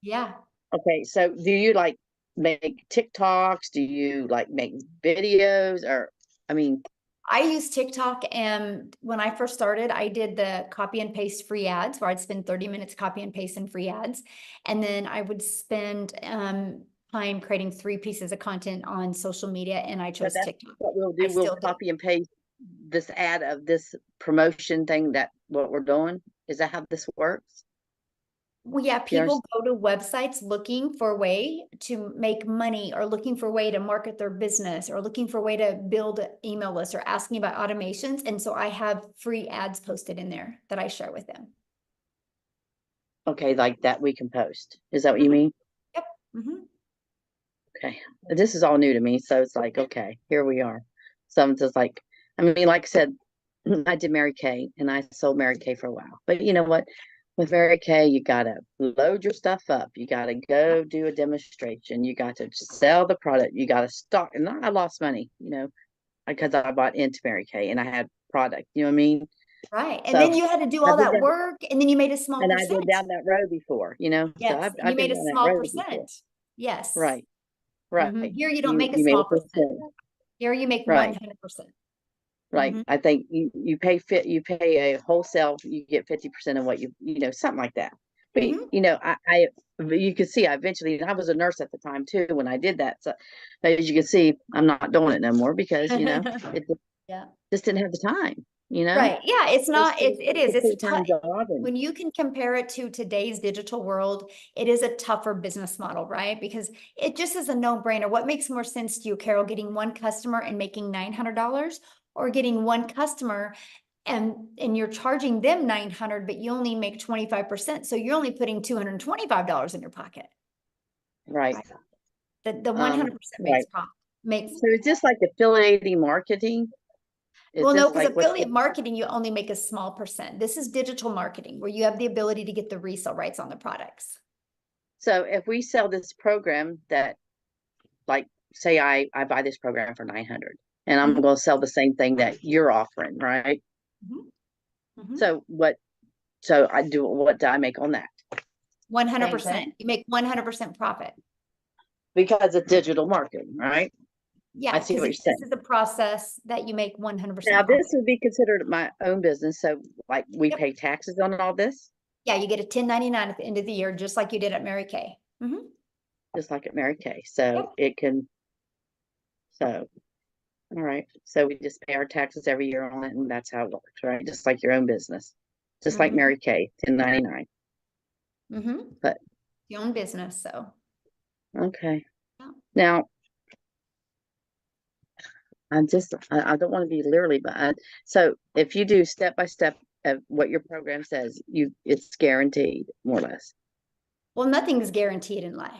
Yeah. Okay, so do you like make TikToks? Do you like make videos? Or, I mean, I use TikTok, and when I first started, I did the copy and paste free ads where I'd spend 30 minutes copy and paste in free ads. And then I would spend time creating 3 pieces of content on social media, and I chose that's TikTok. what we'll do. I We'll still do. copy and paste this ad of this promotion thing, that what we're doing. Is that how this works? Well, yeah, Yes. people go to websites looking for a way to make money, or looking for a way to market their business, or looking for a way to build an email list, or asking about automations. And so I have free ads posted in there that I share with them. Okay, like that we can post. Is that what you mean? Yep. Okay. This is all new to me, so it's like, okay, here we are. So I'm just like, I mean, like I said, I did Mary Kay, and I sold Mary Kay for a while. But you know what? with Mary Kay, you gotta load your stuff up. You gotta go do a demonstration. You got to sell the product. You gotta stock. And I lost money, because I bought into Mary Kay and I had product. You know what I mean? Right. And So then you had to do I've all been that down, work, and then you made a small and I've been percent. down that road before. So Yes, and you I've been made a down that small road before. percent. Yes. Right, right. Here you don't make a You made small a percent. percent. Here you make Right. 100%. Right. I think you pay a wholesale, you get 50% of what something like that. But you can see I was a nurse at the time too when I did that. So as you can see, I'm not doing it no more because it Yeah. just didn't have the time, Right. Yeah. It's not, it is. It's full-time tough. job and When you can compare it to today's digital world, it is a tougher business model, right? Because it just is a no-brainer. What makes more sense to you, Carol, getting one customer and making $900, or getting one customer and you're charging them $900, but you only make 25%. So you're only putting $225 in your pocket. right. The 100% makes profit. So it's just like affiliating marketing. Well, no, because affiliate marketing, you only make a small percent. This is digital marketing where you have the ability to get the resale rights on the products. So if we sell this program that, like, say I buy this program for 900 and I'm going to sell the same thing that you're offering, right? So what do I make on that? 100%. You make 100% profit. Because it's digital marketing, right? Yeah, I see what you're this saying. is a process that you make 100%. Now, this would be considered my own business. So like we pay taxes on all this? Yeah, you get a 1099 at the end of the year, just like you did at Mary Kay. Just like at Mary Kay. So all right. So we just pay our taxes every year on it, and that's how it works, right? Just like your own business. Just like Mary Kay, 1099. But your own business, so. Okay. Now, I don't want to be literally, but so if you do step by step of what your program says, it's guaranteed, more or less. Well, nothing's guaranteed in life.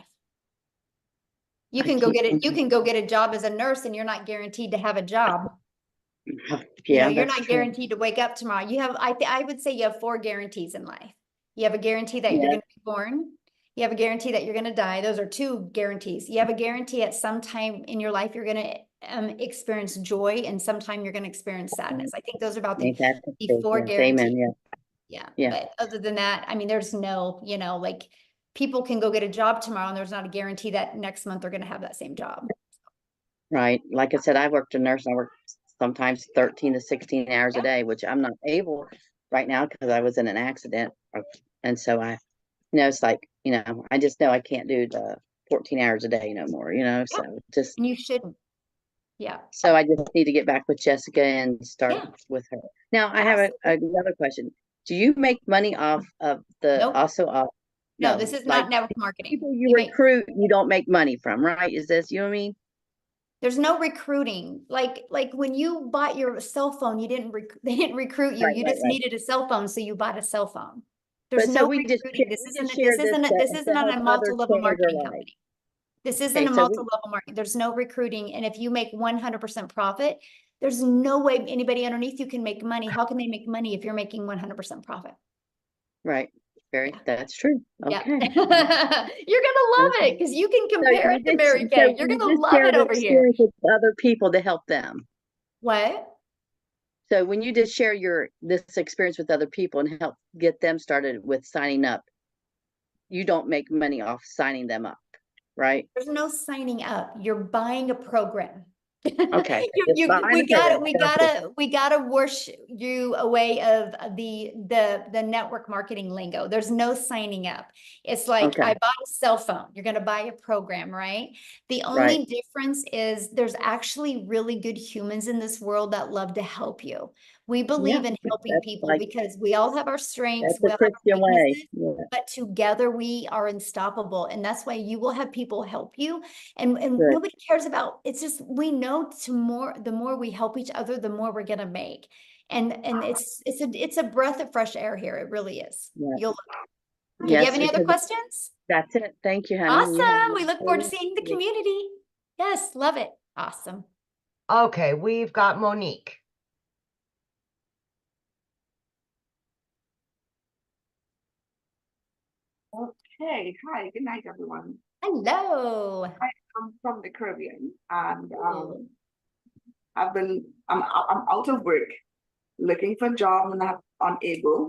You can go get a job as a nurse, and you're not guaranteed to have a job. Yeah, you're not true. guaranteed to wake up tomorrow. You have, I would say you have 4 guarantees in life. You have a guarantee that you're going to be born. You have a guarantee that you're going to die. Those are 2 guarantees. You have a guarantee at some time in your life, you're going to experience joy, and sometime you're going to experience sadness. I think those are about the 4 guarantees. Amen, yeah. But other than that, I mean, there's no, like people can go get a job tomorrow, and there's not a guarantee that next month they're going to have that same job. Right. Like I said, I worked a nurse, and I work sometimes 13 to 16 hours a day, which I'm not able right now because I was in an accident. And so it's like, I just know I can't do the 14 hours a day no more, so just. And you shouldn't. Yeah. So I just need to get back with Jessica and start with her. Now I have another question. Do you make money off of No, this is not network marketing. People you recruit, you don't make money from, right? Is this, you know what I mean? There's no recruiting. Like when you bought your cell phone, they didn't recruit you. You just needed a cell phone, so you bought a cell phone. There's no recruiting. This isn't a multi-level marketing company. This isn't a multi-level marketing. There's no recruiting. And if you make 100% profit, there's no way anybody underneath you can make money. How can they make money if you're making 100% profit? Right. That's true. Okay. Yeah. You're gonna love it because you can compare it to Mary Kay. You're gonna love it over here. With other people to help them. What? So when you just share this experience with other people and help get them started with signing up, you don't make money off signing them up, right? There's no signing up. You're buying a program. Okay. we gotta wash you away of the network marketing lingo. There's no signing up. It's like I bought a cell phone. You're gonna buy a program, right? The only difference is there's actually really good humans in this world that love to help you. We believe in helping people because we all have our strengths, we all have our weaknesses, but together we are unstoppable. And that's why you will have people help you. And nobody cares about, it's just, we know the more we help each other, the more we're gonna make. And it's a breath of fresh air here. It really is. You'll do you have any other questions? That's it. Thank you, honey. Awesome. We look forward to seeing the community. Yes, love it. Awesome. Okay, we've got Monique. Okay, hi, good night, everyone. Hello. I'm from the Caribbean and Ooh. I'm out of work, looking for a job and I'm unable.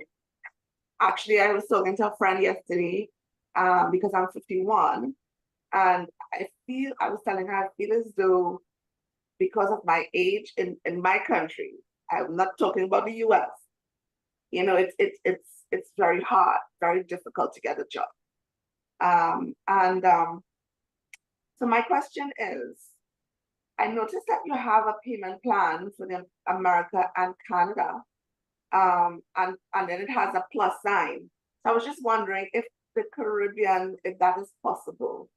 Actually, I was talking to a friend yesterday because I'm 51 and I was telling her I feel as though because of my age in my country, I'm not talking about the US, you know, it's very hard, very difficult to get a job. So my question is, I noticed that you have a payment plan for the America and Canada, and then it has a plus sign. So I was just wondering if the Caribbean, if that is possible,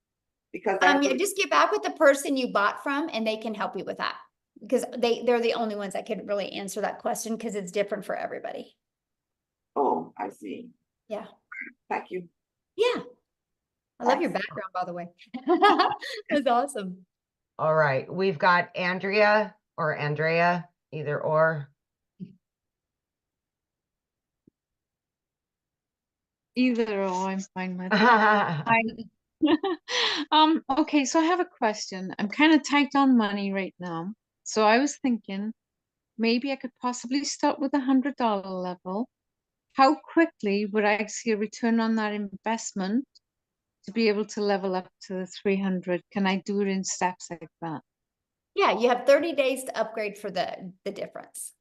because Yeah, just get back with the person you bought from and they can help you with that. Because they're the only ones that could really answer that question because it's different for everybody. Oh, I see. Yeah. Thank you. Yeah. I love your background, by the way. That's awesome. All right, we've got Andrea or Andrea, either or. Either or, I'm fine with. Okay, so I have a question. I'm kind of tight on money right now. So I was thinking maybe I could possibly start with $100 level. How quickly would I see a return on that investment to be able to level up to the 300? Can I do it in steps like that? Yeah, you have 30 days to upgrade for the difference.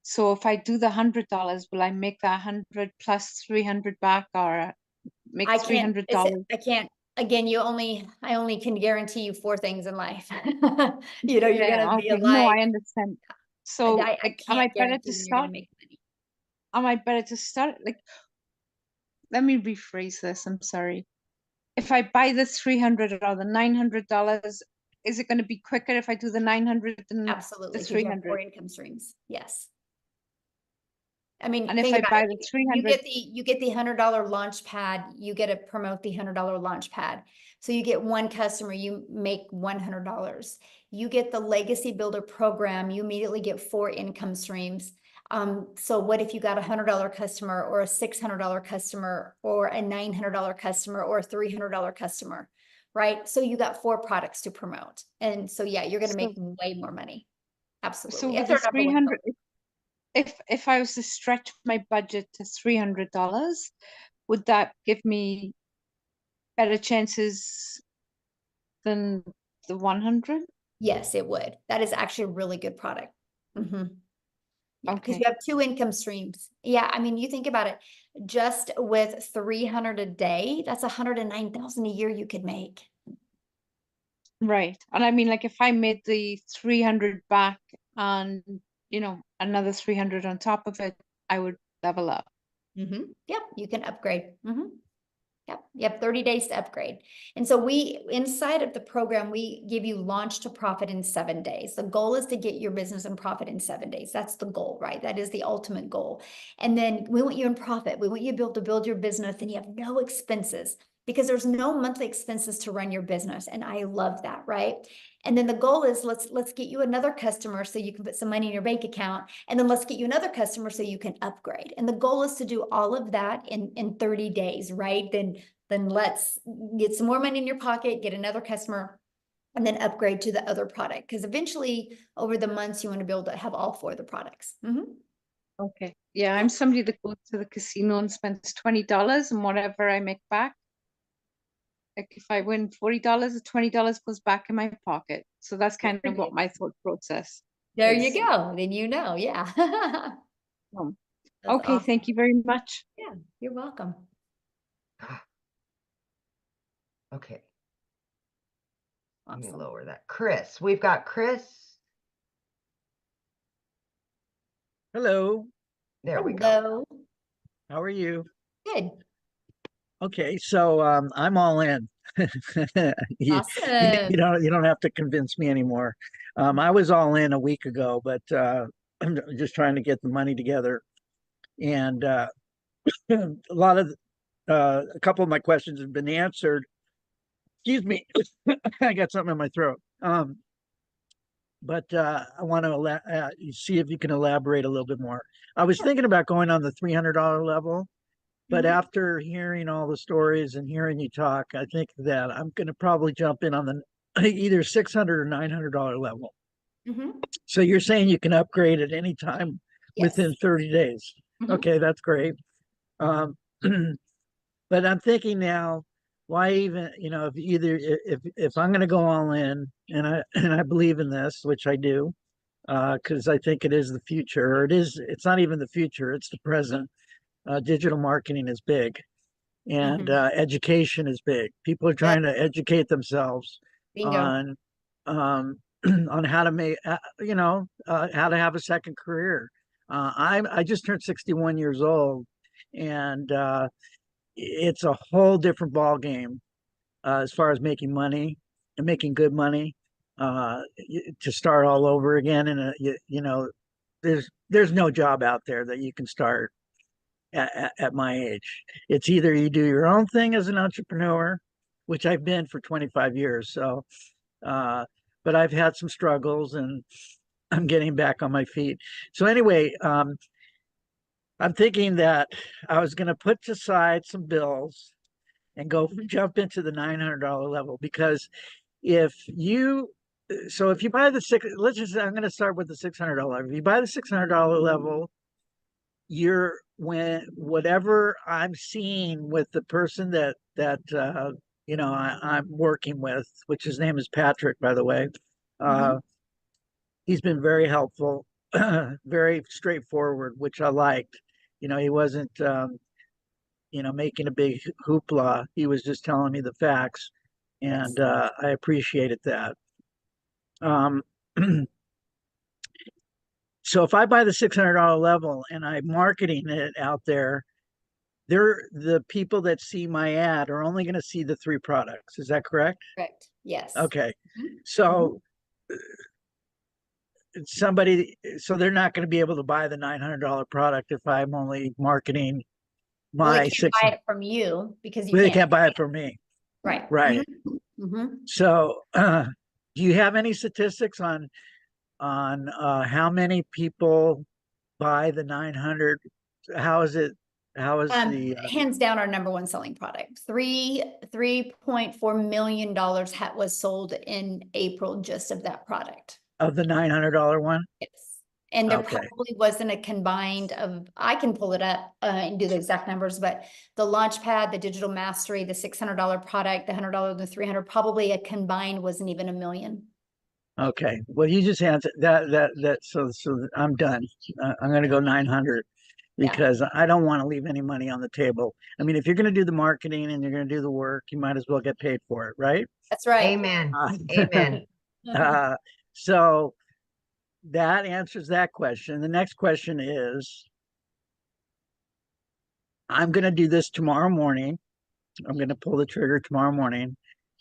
So if I do the $100, will I make that 100 plus 300 back, or make $300? I can't, again, I only can guarantee you 4 things in life. You know, you're Yeah, gonna be okay. No, alive. I understand. So I like, am I can't better guarantee to when you're gonna start? make money. Am I better to start? Like, let me rephrase this. I'm sorry. If I buy the 300 or the $900, is it going to be quicker if I do the 900 than the Absolutely, because you have 300? 4 income streams. Yes. I mean, And if think I about buy it. the You 300, get the $100 launch pad, you get to promote the $100 launch pad. So you get one customer, you make $100. You get the legacy builder program, you immediately get 4 income streams. So what if you got a $100 customer or a $600 customer or a $900 customer or a $300 customer, right? So you got 4 products to promote. And so, yeah, you're going to make way more money. Absolutely. so If with the they're number one 300, if I was to stretch my budget to $300, would that give me better chances than the 100? Yes, it would. That is actually a really good product. Yeah, because Okay. you have 2 income streams. Yeah, I mean, you think about it, just with 300 a day, that's 109,000 a year you could make. Right. And I mean, like, if I made the 300 back and, you know, another 300 on top of it, I would level up. Yep, you can upgrade. Yep, you have 30 days to upgrade. And so inside of the program, we give you launch to profit in 7 days. The goal is to get your business in profit in 7 days. That's the goal, right? That is the ultimate goal. And then we want you in profit. We want you to be able to build your business and you have no expenses because there's no monthly expenses to run your business. And I love that, right? And then the goal is let's get you another customer so you can put some money in your bank account. And then let's get you another customer so you can upgrade. And the goal is to do all of that in 30 days, right? Then let's get some more money in your pocket, get another customer, and then upgrade to the other product. Because eventually over the months, you want to be able to have all 4 of the products. Okay. Yeah, I'm somebody that goes to the casino and spends $20 and whatever I make back. Like if I win $40, the $20 goes back in my pocket. So that's kind of what my thought process There is. you go. Then you know, yeah. Okay, awesome. thank you very much. Yeah, you're welcome. Okay. Let me lower that. Chris, we've got Chris. Hello. There we go. How are you? Good. Okay, so I'm all in. Awesome. You don't have to convince me anymore. I was all in a week ago, but I'm just trying to get the money together. And a couple of my questions have been answered. Excuse me, I got something in my throat. But I want to see if you can elaborate a little bit more. I was thinking about going on the $300 level, But Mhm. after hearing all the stories and hearing you talk, I think that I'm going to probably jump in on the either $600 or $900 level. Mhm. So you're saying you can upgrade at any time within Yes. 30 days. Mhm. Okay, that's great. Um, but I'm thinking now, why even, if either if I'm going to go all in, and I believe in this, which I do, because I think it is the future, or it's not even the future, it's the present. Digital marketing is big, and Mhm. education is big. People are Yes. trying to educate themselves Bingo. on on how to make how to have a second career. I just turned 61 years old, and it's a whole different ball game as far as making money and making good money, to start all over again. And there's no job out there that you can start at my age. It's either you do your own thing as an entrepreneur, which I've been for 25 years. So, but I've had some struggles, and I'm getting back on my feet. So anyway, I'm thinking that I was going to put aside some bills and go jump into the $900 level, because if you if you buy the I'm going to start with the $600. If you buy the $600 level, whatever I'm seeing with the person that I'm working with, which his name is Patrick, by the way. He's been very helpful, very straightforward, which I liked. He wasn't making a big hoopla. He was just telling me the facts, and I appreciated that. So if I buy the $600 level and I'm marketing it out there, the people that see my ad are only going to see the 3 products. Is that correct? Correct. Yes. Okay. Mhm. So they're not going to be able to buy the $900 product if I'm only marketing Well, they my can't buy it from you because you Well, they can't. can't buy it from me. Right. Right. Mhm. So, do you have any statistics on how many people buy the 900? How is it? How is the Hands down our number one selling product. $3.4 million was sold in April just of that product. of the $900 one? Yes. And there Okay. probably wasn't a combined of, I can pull it up and do the exact numbers, but the Launchpad, the Digital Mastery, the $600 product, the $100, the 300, probably a combined wasn't even $1 million. Okay. Well, you just answered that. So I'm done. I'm going to go 900 because I don't want to leave any money on the table. I mean, if you're going to do the marketing and you're going to do the work, you might as well get paid for it, right? That's right. Amen. Amen. So that answers that question. The next question is, I'm going to do this tomorrow morning. I'm going to pull the trigger tomorrow morning.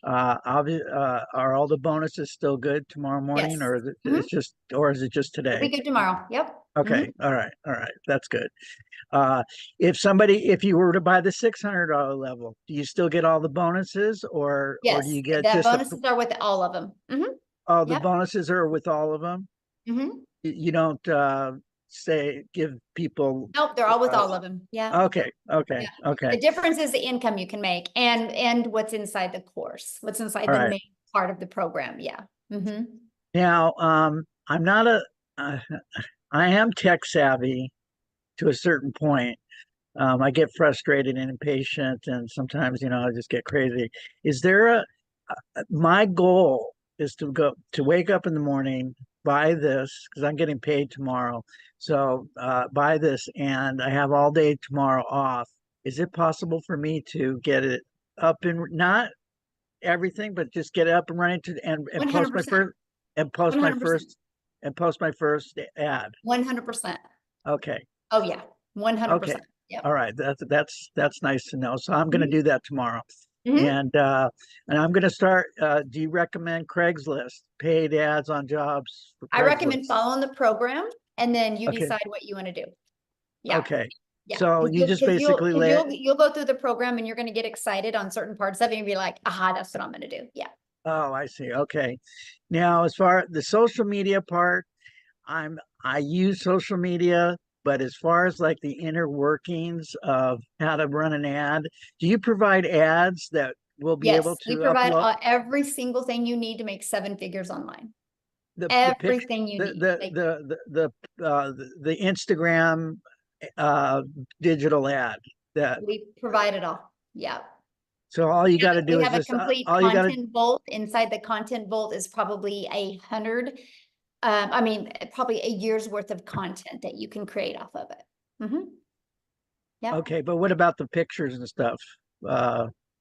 Are all the bonuses still good tomorrow morning, Yes. or is it just It'll today? be good tomorrow. Yep. Okay. All right. That's good. If you were to buy the $600 level, do you still get all the bonuses, or do Yes. you get The just bonuses are with all of them. oh, the Yep. bonuses are with all of them? Mhm. You don't give people. Nope, they're all with all of them. Yeah. Okay. Yeah. The difference is the income you can make and what's inside the course, what's inside All the right. main part of the program. Yeah. Now, I'm not I am tech savvy to a certain point. I get frustrated and impatient, and sometimes, I just get crazy. Is there my goal is to wake up in the morning, buy this, because I'm getting paid tomorrow. So buy this, and I have all day tomorrow off. Is it possible for me to get it up and not everything, but just get it up and running and post my 100%. first and post my 100%. first and post my first ad? 100%. Okay. Oh yeah. 100%. Okay. Yep. All right. That's nice to know. So I'm going to do that tomorrow. Mhm. And I'm going to start. Do you recommend Craigslist, paid ads on jobs for I recommend Craigslist? following the program and then you Okay. decide what you want to do. Yeah. Okay. Yeah. So you just basically you'll go through the program and you're going to get excited on certain parts of it and be like, aha, that's what I'm going to do. Yeah. Oh, I see. Okay. Now, as far as the social media part, I use social media, but as far as like the inner workings of how to run an ad, do you provide ads that will be able Yes, we to provide upload every single thing you need to make 7 figures online. the picture, Everything you need. Like, the Instagram digital ad that we provide it all. Yeah. so all you got to do We is have a just complete all you got to content vault. Inside the content vault is probably 100, I mean, probably a year's worth of content that you can create off of it. Yeah. okay, but what about the pictures and stuff?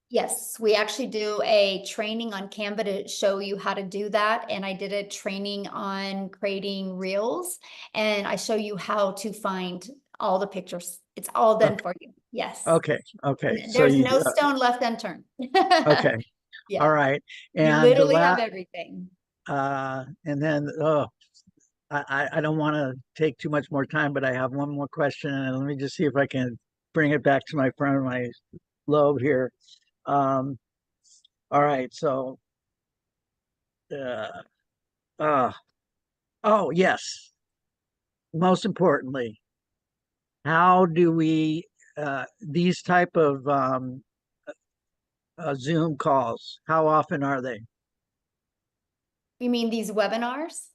Yes, we actually do a training on Canva to show you how to do that. And I did a training on creating reels, and I show you how to find all the pictures. It's all done for you. Yes. Okay. So There's you no stone left unturned. okay. Yeah. All right. You And literally have everything. and then I don't want to take too much more time, but I have one more question, and let me just see if I can bring it back to my front of my lobe here. All right, so oh yes, most importantly, how do we these type of Zoom calls, how often are they? You mean these webinars?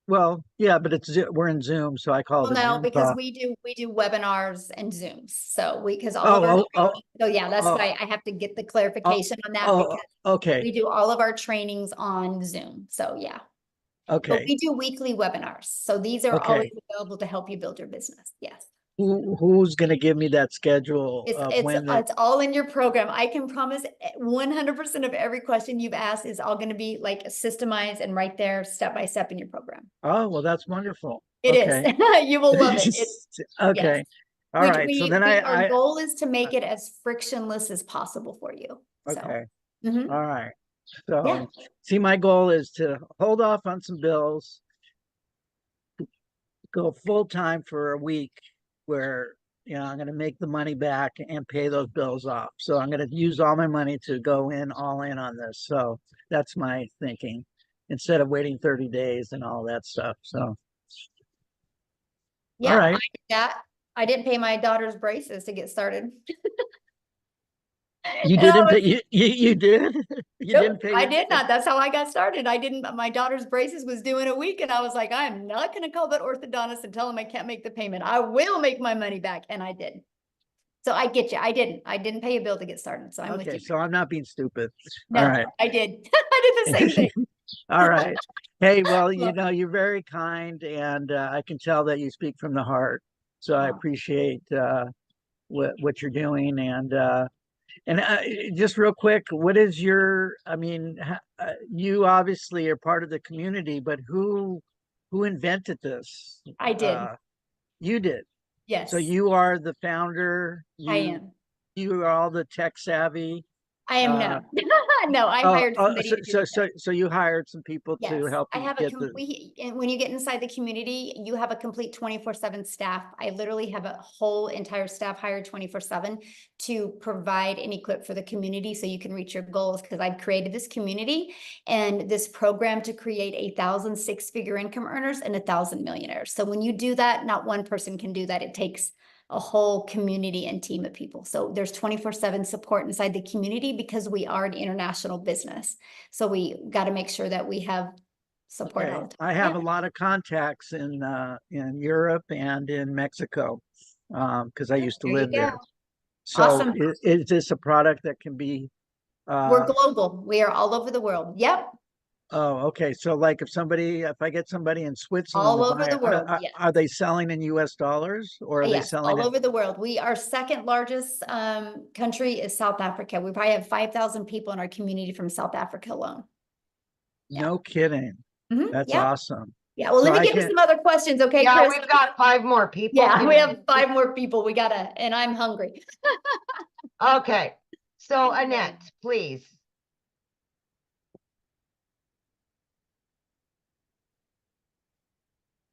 Well, yeah, but we're in Zoom, so I call Well, it a no, Zoom because call. we do webinars and Zooms. So because all of our so yeah, that's why I have to get the clarification on that, because okay. we do all of our trainings on Zoom. So yeah. But Okay. we do weekly webinars. So these are Okay. always available to help you build your business. Yes. Who's going to give me that schedule of when It's all in your program. I can promise 100% of every question you've asked is all going to be like systemized and right there step by step in your program. Oh, well, that's wonderful. It Okay. is. You will love it. Okay. Yes. All right. So then our goal is to make it as frictionless as possible for you. So. Okay. Mhm. All right. So Yeah. see, my goal is to hold off on some bills, go full time for a week where, I'm going to make the money back and pay those bills off. So I'm going to use all my money to go all in on this. So that's my thinking, instead of waiting 30 days and all that stuff. So. Yeah, all right. I did that. I didn't pay my daughter's braces to get started. You didn't pay, you did? You Nope, didn't pay? I did not. That's how I got started. I didn't, my daughter's braces was due in a week, and I was like, I'm not going to call that orthodontist and tell him I can't make the payment. I will make my money back. And I did. So I get you. I didn't pay a bill to get started. So I'm with you. So I'm not being stupid. No, all right. I did. I did the same thing. All right. Hey, well, you're very kind, and I can tell that you speak from the heart. So I appreciate what you're doing. And just real quick, what is you obviously are part of the community, but who invented this? I did. You did. Yes. So you are the founder. I am. You are all the tech savvy. I am no. No, I hired somebody to do so you hired some people to help you get and when you get inside the community, you have a complete 24/7 staff. I literally have a whole entire staff hired 24/7 to provide and equip for the community so you can reach your goals, because I've created this community and this program to create 1,000 six-figure income earners and 1,000 millionaires. So when you do that, not one person can do that. It takes a whole community and team of people. So there's 24/7 support inside the community because we are an international business. So we got to make sure that we have support. Okay. I have a lot of contacts in Europe and in Mexico, because I used to live there. So awesome. Is this a product that can be we're global. We are all over the world. Yep. Oh, okay. So like if I get somebody in Switzerland all over the world, yes. Are they selling in US dollars, or are they selling all over the world? Our second largest country is South Africa. We probably have 5,000 people in our community from South Africa alone. No kidding. That's awesome. Yeah, well, let me get to some other questions, okay, yeah, Chris? we've got 5 more people. Yeah, we have 5 more people. We gotta, and I'm hungry. Okay, so Annette, please.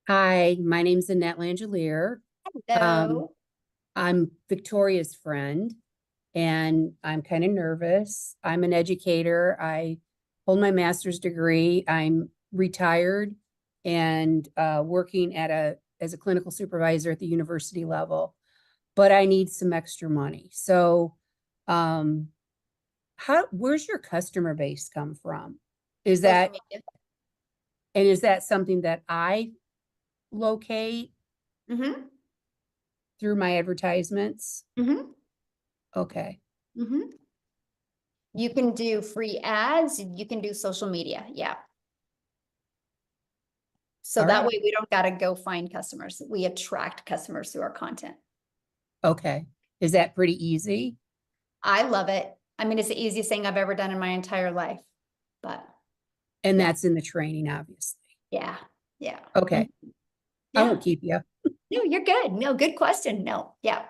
Hi, my name's Annette Langelier. Hello. I'm Victoria's friend, and I'm kind of nervous. I'm an educator. I hold my master's degree. I'm retired and working at as a clinical supervisor at the university level, but I need some extra money. So, where's your customer base come from? Is that, and is that something that I locate through my advertisements? Okay. You can do free ads, and you can do social media. Yeah. So All that right. way we don't got to go find customers. We attract customers through our content. Okay. Is that pretty easy? I love it. I mean, it's the easiest thing I've ever done in my entire life, but. And that's in the training, obviously. Yeah. Yeah. Okay. I won't keep you. No, you're good. No, good question. No. Yeah.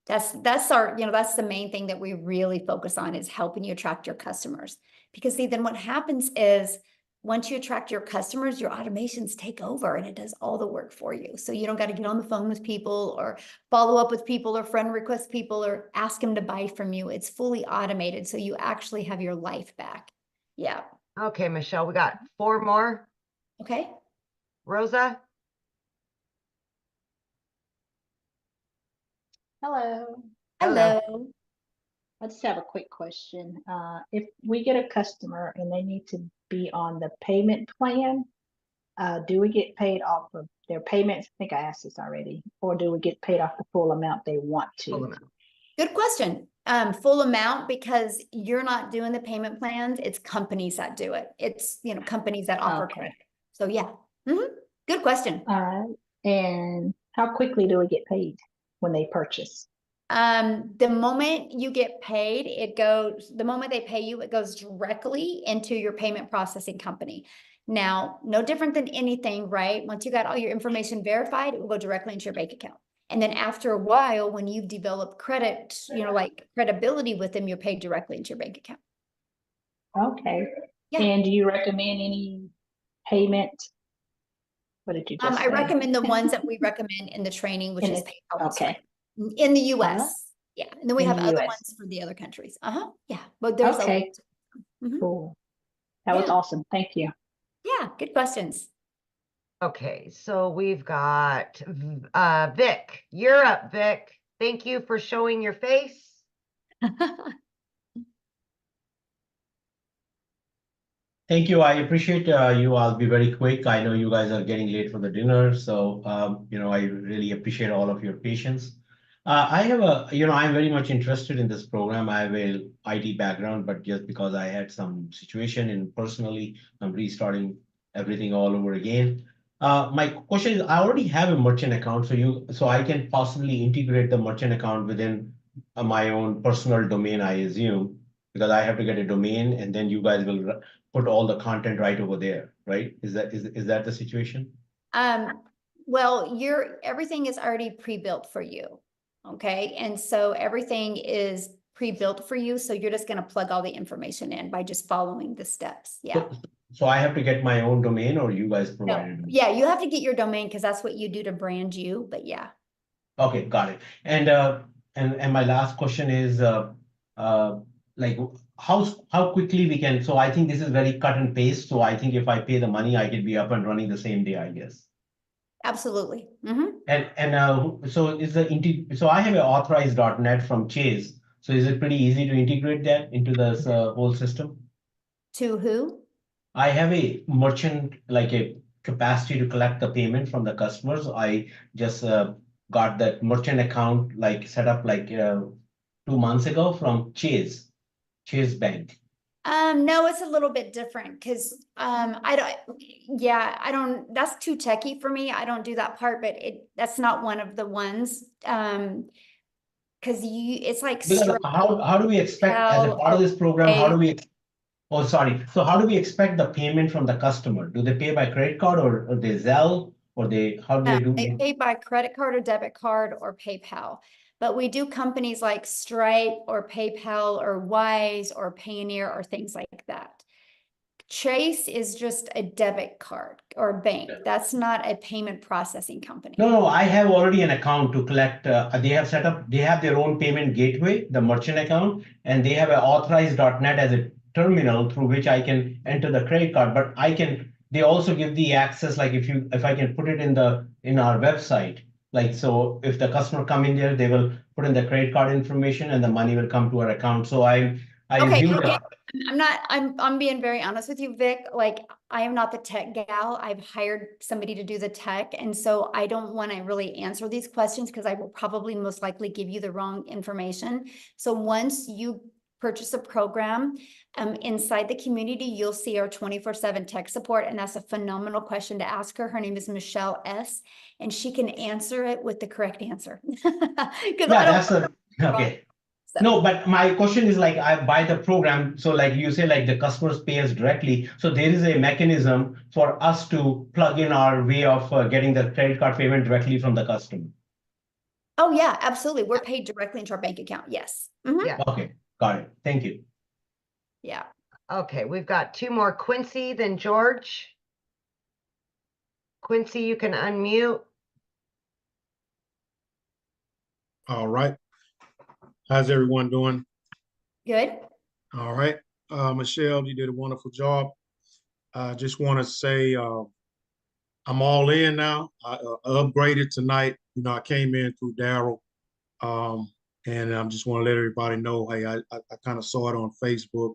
That's our, that's the main thing that we really focus on, is helping you attract your customers. Because see, then what happens is once you attract your customers, your automations take over and it does all the work for you. So you don't got to get on the phone with people or follow up with people or friend request people or ask them to buy from you. It's fully automated. So you actually have your life back. Yeah. Okay, Michelle, we got 4 more. Okay. Rosa? Hello. Hello. I just have a quick question. If we get a customer and they need to be on the payment plan, do we get paid off of their payments? I think I asked this already. Or do we get paid off the full amount they want to? Full amount. Good question. Full amount, because you're not doing the payment plans. It's companies that do it. It's, companies that offer credit. So yeah. Good question. All right. And how quickly do we get paid when they purchase? The moment you get paid, the moment they pay you, it goes directly into your payment processing company. Now, no different than anything, right? Once you got all your information verified, it will go directly into your bank account. And then after a while, when you've developed credit, like credibility with them, you're paid directly into your bank account. Okay. Yeah. And do you recommend any payment? What did you just say? I recommend the ones that we recommend in the training, which is PayPal. Okay. In the US. Yeah. And then we In have the other US. ones for the other countries. Yeah. But there's Okay. Cool. That was awesome. Thank you. Yeah. Good questions. Okay, so we've got Vic. You're up, Vic. Thank you for showing your face. Thank you. I appreciate you. I'll be very quick. I know you guys are getting late for the dinner, so I really appreciate all of your patience. I have I'm very much interested in this program. I have a IT background, but just because I had some situation and personally, I'm restarting everything all over again. My question is, I already have a merchant account, so I can possibly integrate the merchant account within my own personal domain, I assume, because I have to get a domain, and then you guys will put all the content right over there, right? Is that the situation? Well, everything is already pre-built for you. Okay. And so everything is pre-built for you. So you're just going to plug all the information in by just following the steps. Yeah. So I have to get my own domain, or you guys provide it? Yeah, you have to get your domain because that's what you do to brand you. But yeah. Okay, got it. And my last question is like how quickly we can. So I think this is very cut and paste. So I think if I pay the money, I can be up and running the same day, I guess. Absolutely. So I have an authorized.net from Chase. So is it pretty easy to integrate that into this whole system? To who? I have a merchant, like a capacity to collect the payment from the customers. I just got that merchant account set up 2 months ago from Chase Bank. No, it's a little bit different because I don't, that's too techie for me. I don't do that part, but that's not one of the ones. Because it's like how do we expect as a part of this program, so how do we expect the payment from the customer? Do they pay by credit card or they Zelle or how do they do? They pay by credit card or debit card or PayPal. But we do companies like Stripe or PayPal or Wise or Payoneer or things like that. Chase is just a debit card or bank. That's not a payment processing company. No, I have already an account to collect. They have their own payment gateway, the merchant account, and they have an authorized.net as a terminal through which I can enter the credit card, but I can they also give the access, like if I can put it in our website, like, so if the customer come in there, they will put in the credit card information and the money will come to our account. So I Okay, assume okay. that. I'm being very honest with you, Vic. Like, I am not the tech gal. I've hired somebody to do the tech. And so I don't want to really answer these questions because I will probably most likely give you the wrong information. So once you purchase a program, inside the community, you'll see our 24/7 tech support. And that's a phenomenal question to ask her. Her name is Michelle S. And she can answer it with the correct answer. Yeah, okay. No, but my question is, like, I buy the program. So like you say, like the customers pay us directly. So there is a mechanism for us to plug in our way of getting the credit card payment directly from the customer. Oh yeah, absolutely. We're paid directly into our bank account. Yes. Mhm. Yeah. Okay, got it. Thank you. Yeah. Okay, we've got two more, Quincy, then George. Quincy, you can unmute. All right. How's everyone doing? Good. All right. Michelle, you did a wonderful job. I just want to say I'm all in now. I upgraded tonight. You know, I came in through Daryl. And I just want to let everybody know, hey, I kind of saw it on Facebook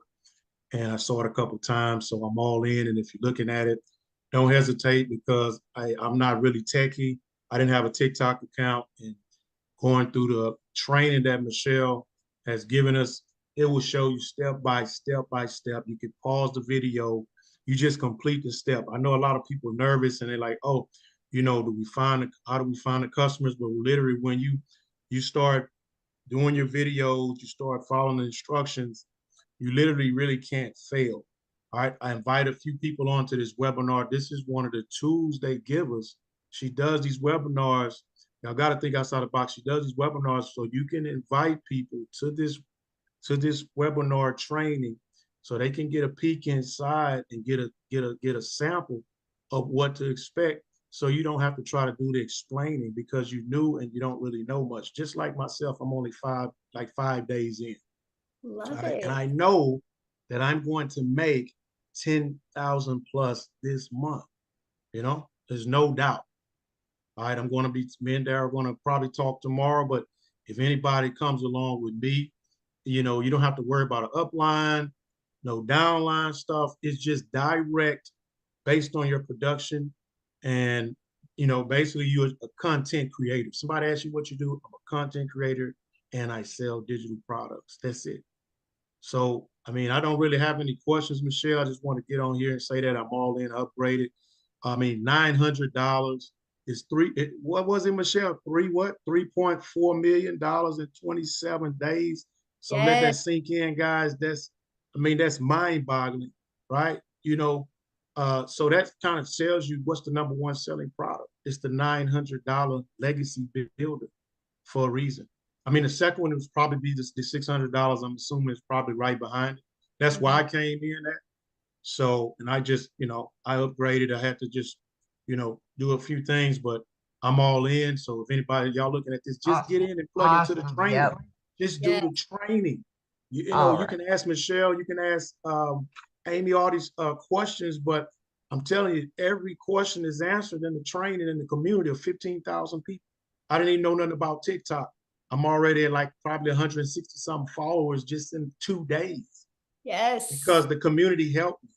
and I saw it a couple times. So I'm all in. And if you're looking at it, don't hesitate because I'm not really techie. I didn't have a TikTok account, and going through the training that Michelle has given us, it will show you step by step by step. You can pause the video. You just complete the step. I know a lot of people are nervous and they're like, oh, you know, how do we find the customers? But literally when you start doing your videos, you start following the instructions, you literally really can't fail. All right. I invite a few people onto this webinar. This is one of the tools they give us. She does these webinars. Y'all got to think outside the box. She does these webinars so you can invite people to this webinar training so they can get a peek inside and get a sample of what to expect. So you don't have to try to do the explaining because you knew and you don't really know much. Just like myself, I'm only 5 days in. Love And it. I know that I'm going to make 10,000 plus this month. You know, there's no doubt. All right, me and Darryl are going to probably talk tomorrow, but if anybody comes along with me, you know, you don't have to worry about an upline, no downline stuff. It's just direct based on your production. And, you know, basically you're a content creator. Somebody asks you what you do, I'm a content creator and I sell digital products. That's it. So, I mean, I don't really have any questions, Michelle. I just want to get on here and say that I'm all in, upgraded. I mean, $900 is what was it, Michelle? $3.4 million in 27 days. So let that sink in, guys. That's mind boggling, right? You know, so that kind of tells you what's the number one selling product. It's the $900 legacy builder for a reason. I mean, the second one was probably be the $600. I'm assuming it's probably right behind it. That's why I came in at. So, and I just, you know, I upgraded. I had to just, you know, do a few things, but I'm all in. So if anybody, y'all looking at this, just get in and plug into the training. Yep. Just do the training. You know, you can ask Michelle, you can ask Amy all these questions, but I'm telling you, every question is answered in the training in the community of 15,000 people. I didn't even know nothing about TikTok. I'm already at like probably 160 some followers just in 2 days. Yes. Because the community helped me.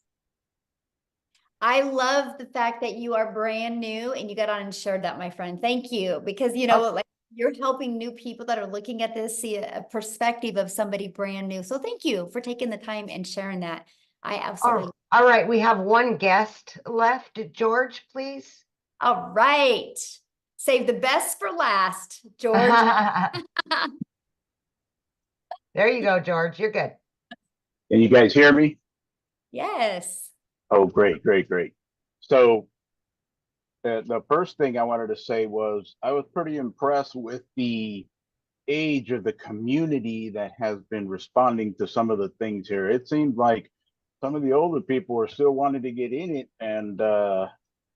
I love the fact that you are brand new and you got on and shared that, my friend. Thank you. Because, you know, like you're helping new people that are looking at this see a perspective of somebody brand new. So thank you for taking the time and sharing that. I absolutely. All right. We have one guest left. George, please. All right. Save the best for last, George. There you go, George. You're good. Can you guys hear me? Yes. Oh, great, great, great. So the first thing I wanted to say was I was pretty impressed with the age of the community that has been responding to some of the things here. It seemed like some of the older people are still wanting to get in it and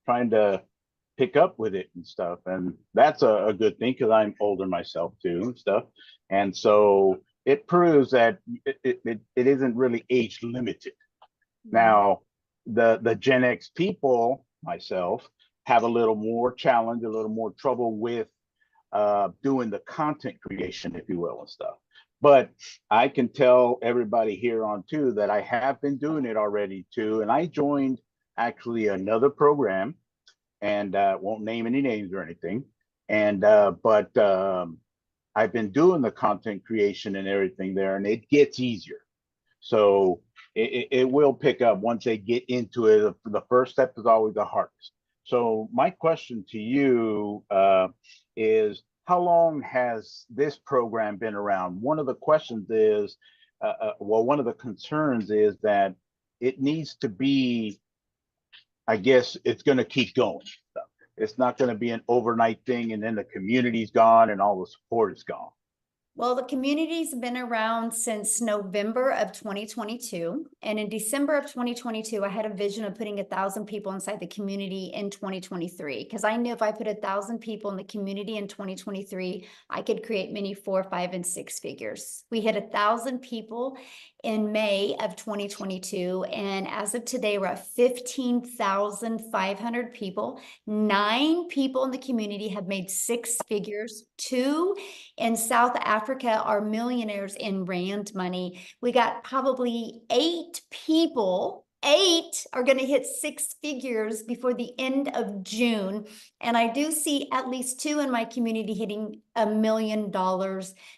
trying to pick up with it and stuff. And that's a good thing because I'm older myself too and stuff. And so it proves that it isn't really age limited. Now, the Gen X people, myself, have a little more challenge, a little more trouble with doing the content creation, if you will, and stuff. But I can tell everybody here on too that I have been doing it already too. And I joined actually another program, and won't name any names or anything. And but I've been doing the content creation and everything there, and it gets easier. So it will pick up once they get into it. The first step is always the hardest. So my question to you is, how long has this program been around? One of the questions is, well, one of the concerns is that it needs to be, I guess it's going to keep going. It's not going to be an overnight thing and then the community's gone and all the support is gone. Well, the community's been around since November of 2022. And in December of 2022, I had a vision of putting 1,000 people inside the community in 2023. Because I knew if I put 1,000 people in the community in 2023, I could create many 4, 5, and 6 figures. We hit 1,000 people in May of 2022. And as of today, we're at 15,500 people. 9 people in the community have made 6 figures. 2 in South Africa are millionaires in rand money. We got probably 8 people. 8 are going to hit 6 figures before the end of June. And I do see at least 2 in my community hitting $1 million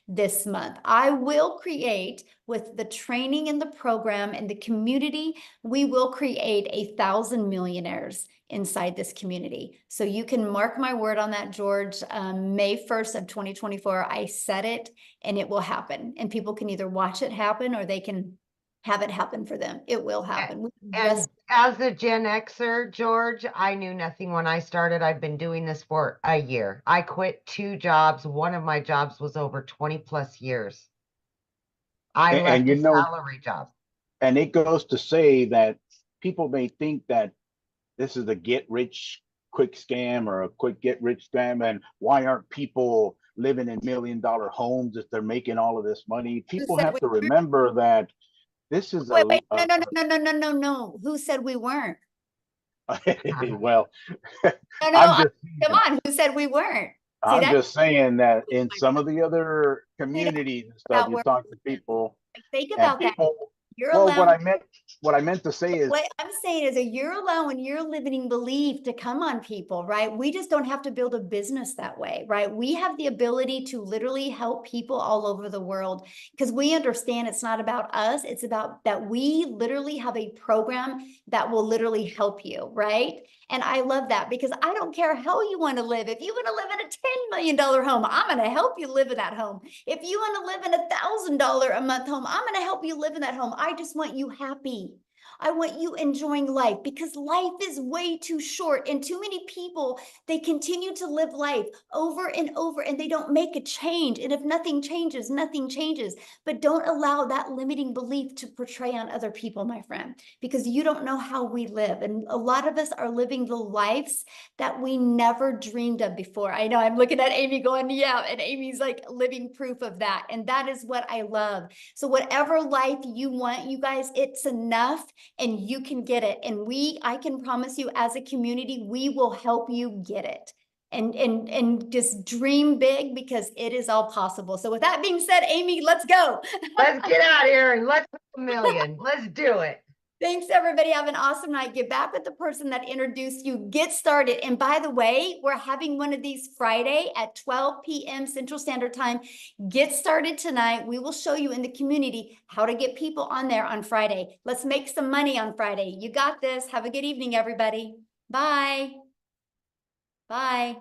this month. I will create, with the training and the program and the community, we will create 1,000 millionaires inside this community. So you can mark my word on that, George. May 1st of 2024, I said it, and it will happen. And people can either watch it happen or they can have it happen for them. It will happen. And as a Gen Xer, George, I knew nothing when I started. I've been doing this for a year. I quit 2 jobs. One of my jobs was over 20 plus years. I left a salary job. And it goes to say that people may think that this is a get rich quick scam or a quick get rich scam. And why aren't people living in $1 million homes if they're making all of this money? People have to remember that this is no. Who said we weren't? Well, come on. Who said we weren't? I'm just saying that in some of the other communities and stuff, you talk to people. Think about that. You're well, allowed. what I meant to say is, what I'm saying is, you're allowing your limiting belief to come on people, right? We just don't have to build a business that way, right? We have the ability to literally help people all over the world, because we understand it's not about us. It's about that we literally have a program that will literally help you, right? And I love that, because I don't care how you want to live. If you want to live in a $10 million home, I'm going to help you live in that home. If you want to live in $1,000 a month home, I'm going to help you live in that home. I just want you happy. I want you enjoying life, because life is way too short, and too many people, they continue to live life over and over and they don't make a change. And if nothing changes, nothing changes. But don't allow that limiting belief to portray on other people, my friend, because you don't know how we live. And a lot of us are living the lives that we never dreamed of before. I know I'm looking at Amy going, yeah, and Amy's like living proof of that. And that is what I love. So whatever life you want, you guys, it's enough. And you can get it. And I can promise you, as a community, we will help you get it. And just dream big, because it is all possible. So with that being said, Amy, let's go. Let's get out of here and let's make $1 million. Let's do it. Thanks, everybody. Have an awesome night. Get back with the person that introduced you. Get started. And by the way, we're having one of these Friday at 12 p.m. Central Standard Time. Get started tonight. We will show you in the community how to get people on there on Friday. Let's make some money on Friday. You got this. Have a good evening, everybody. Bye. Bye.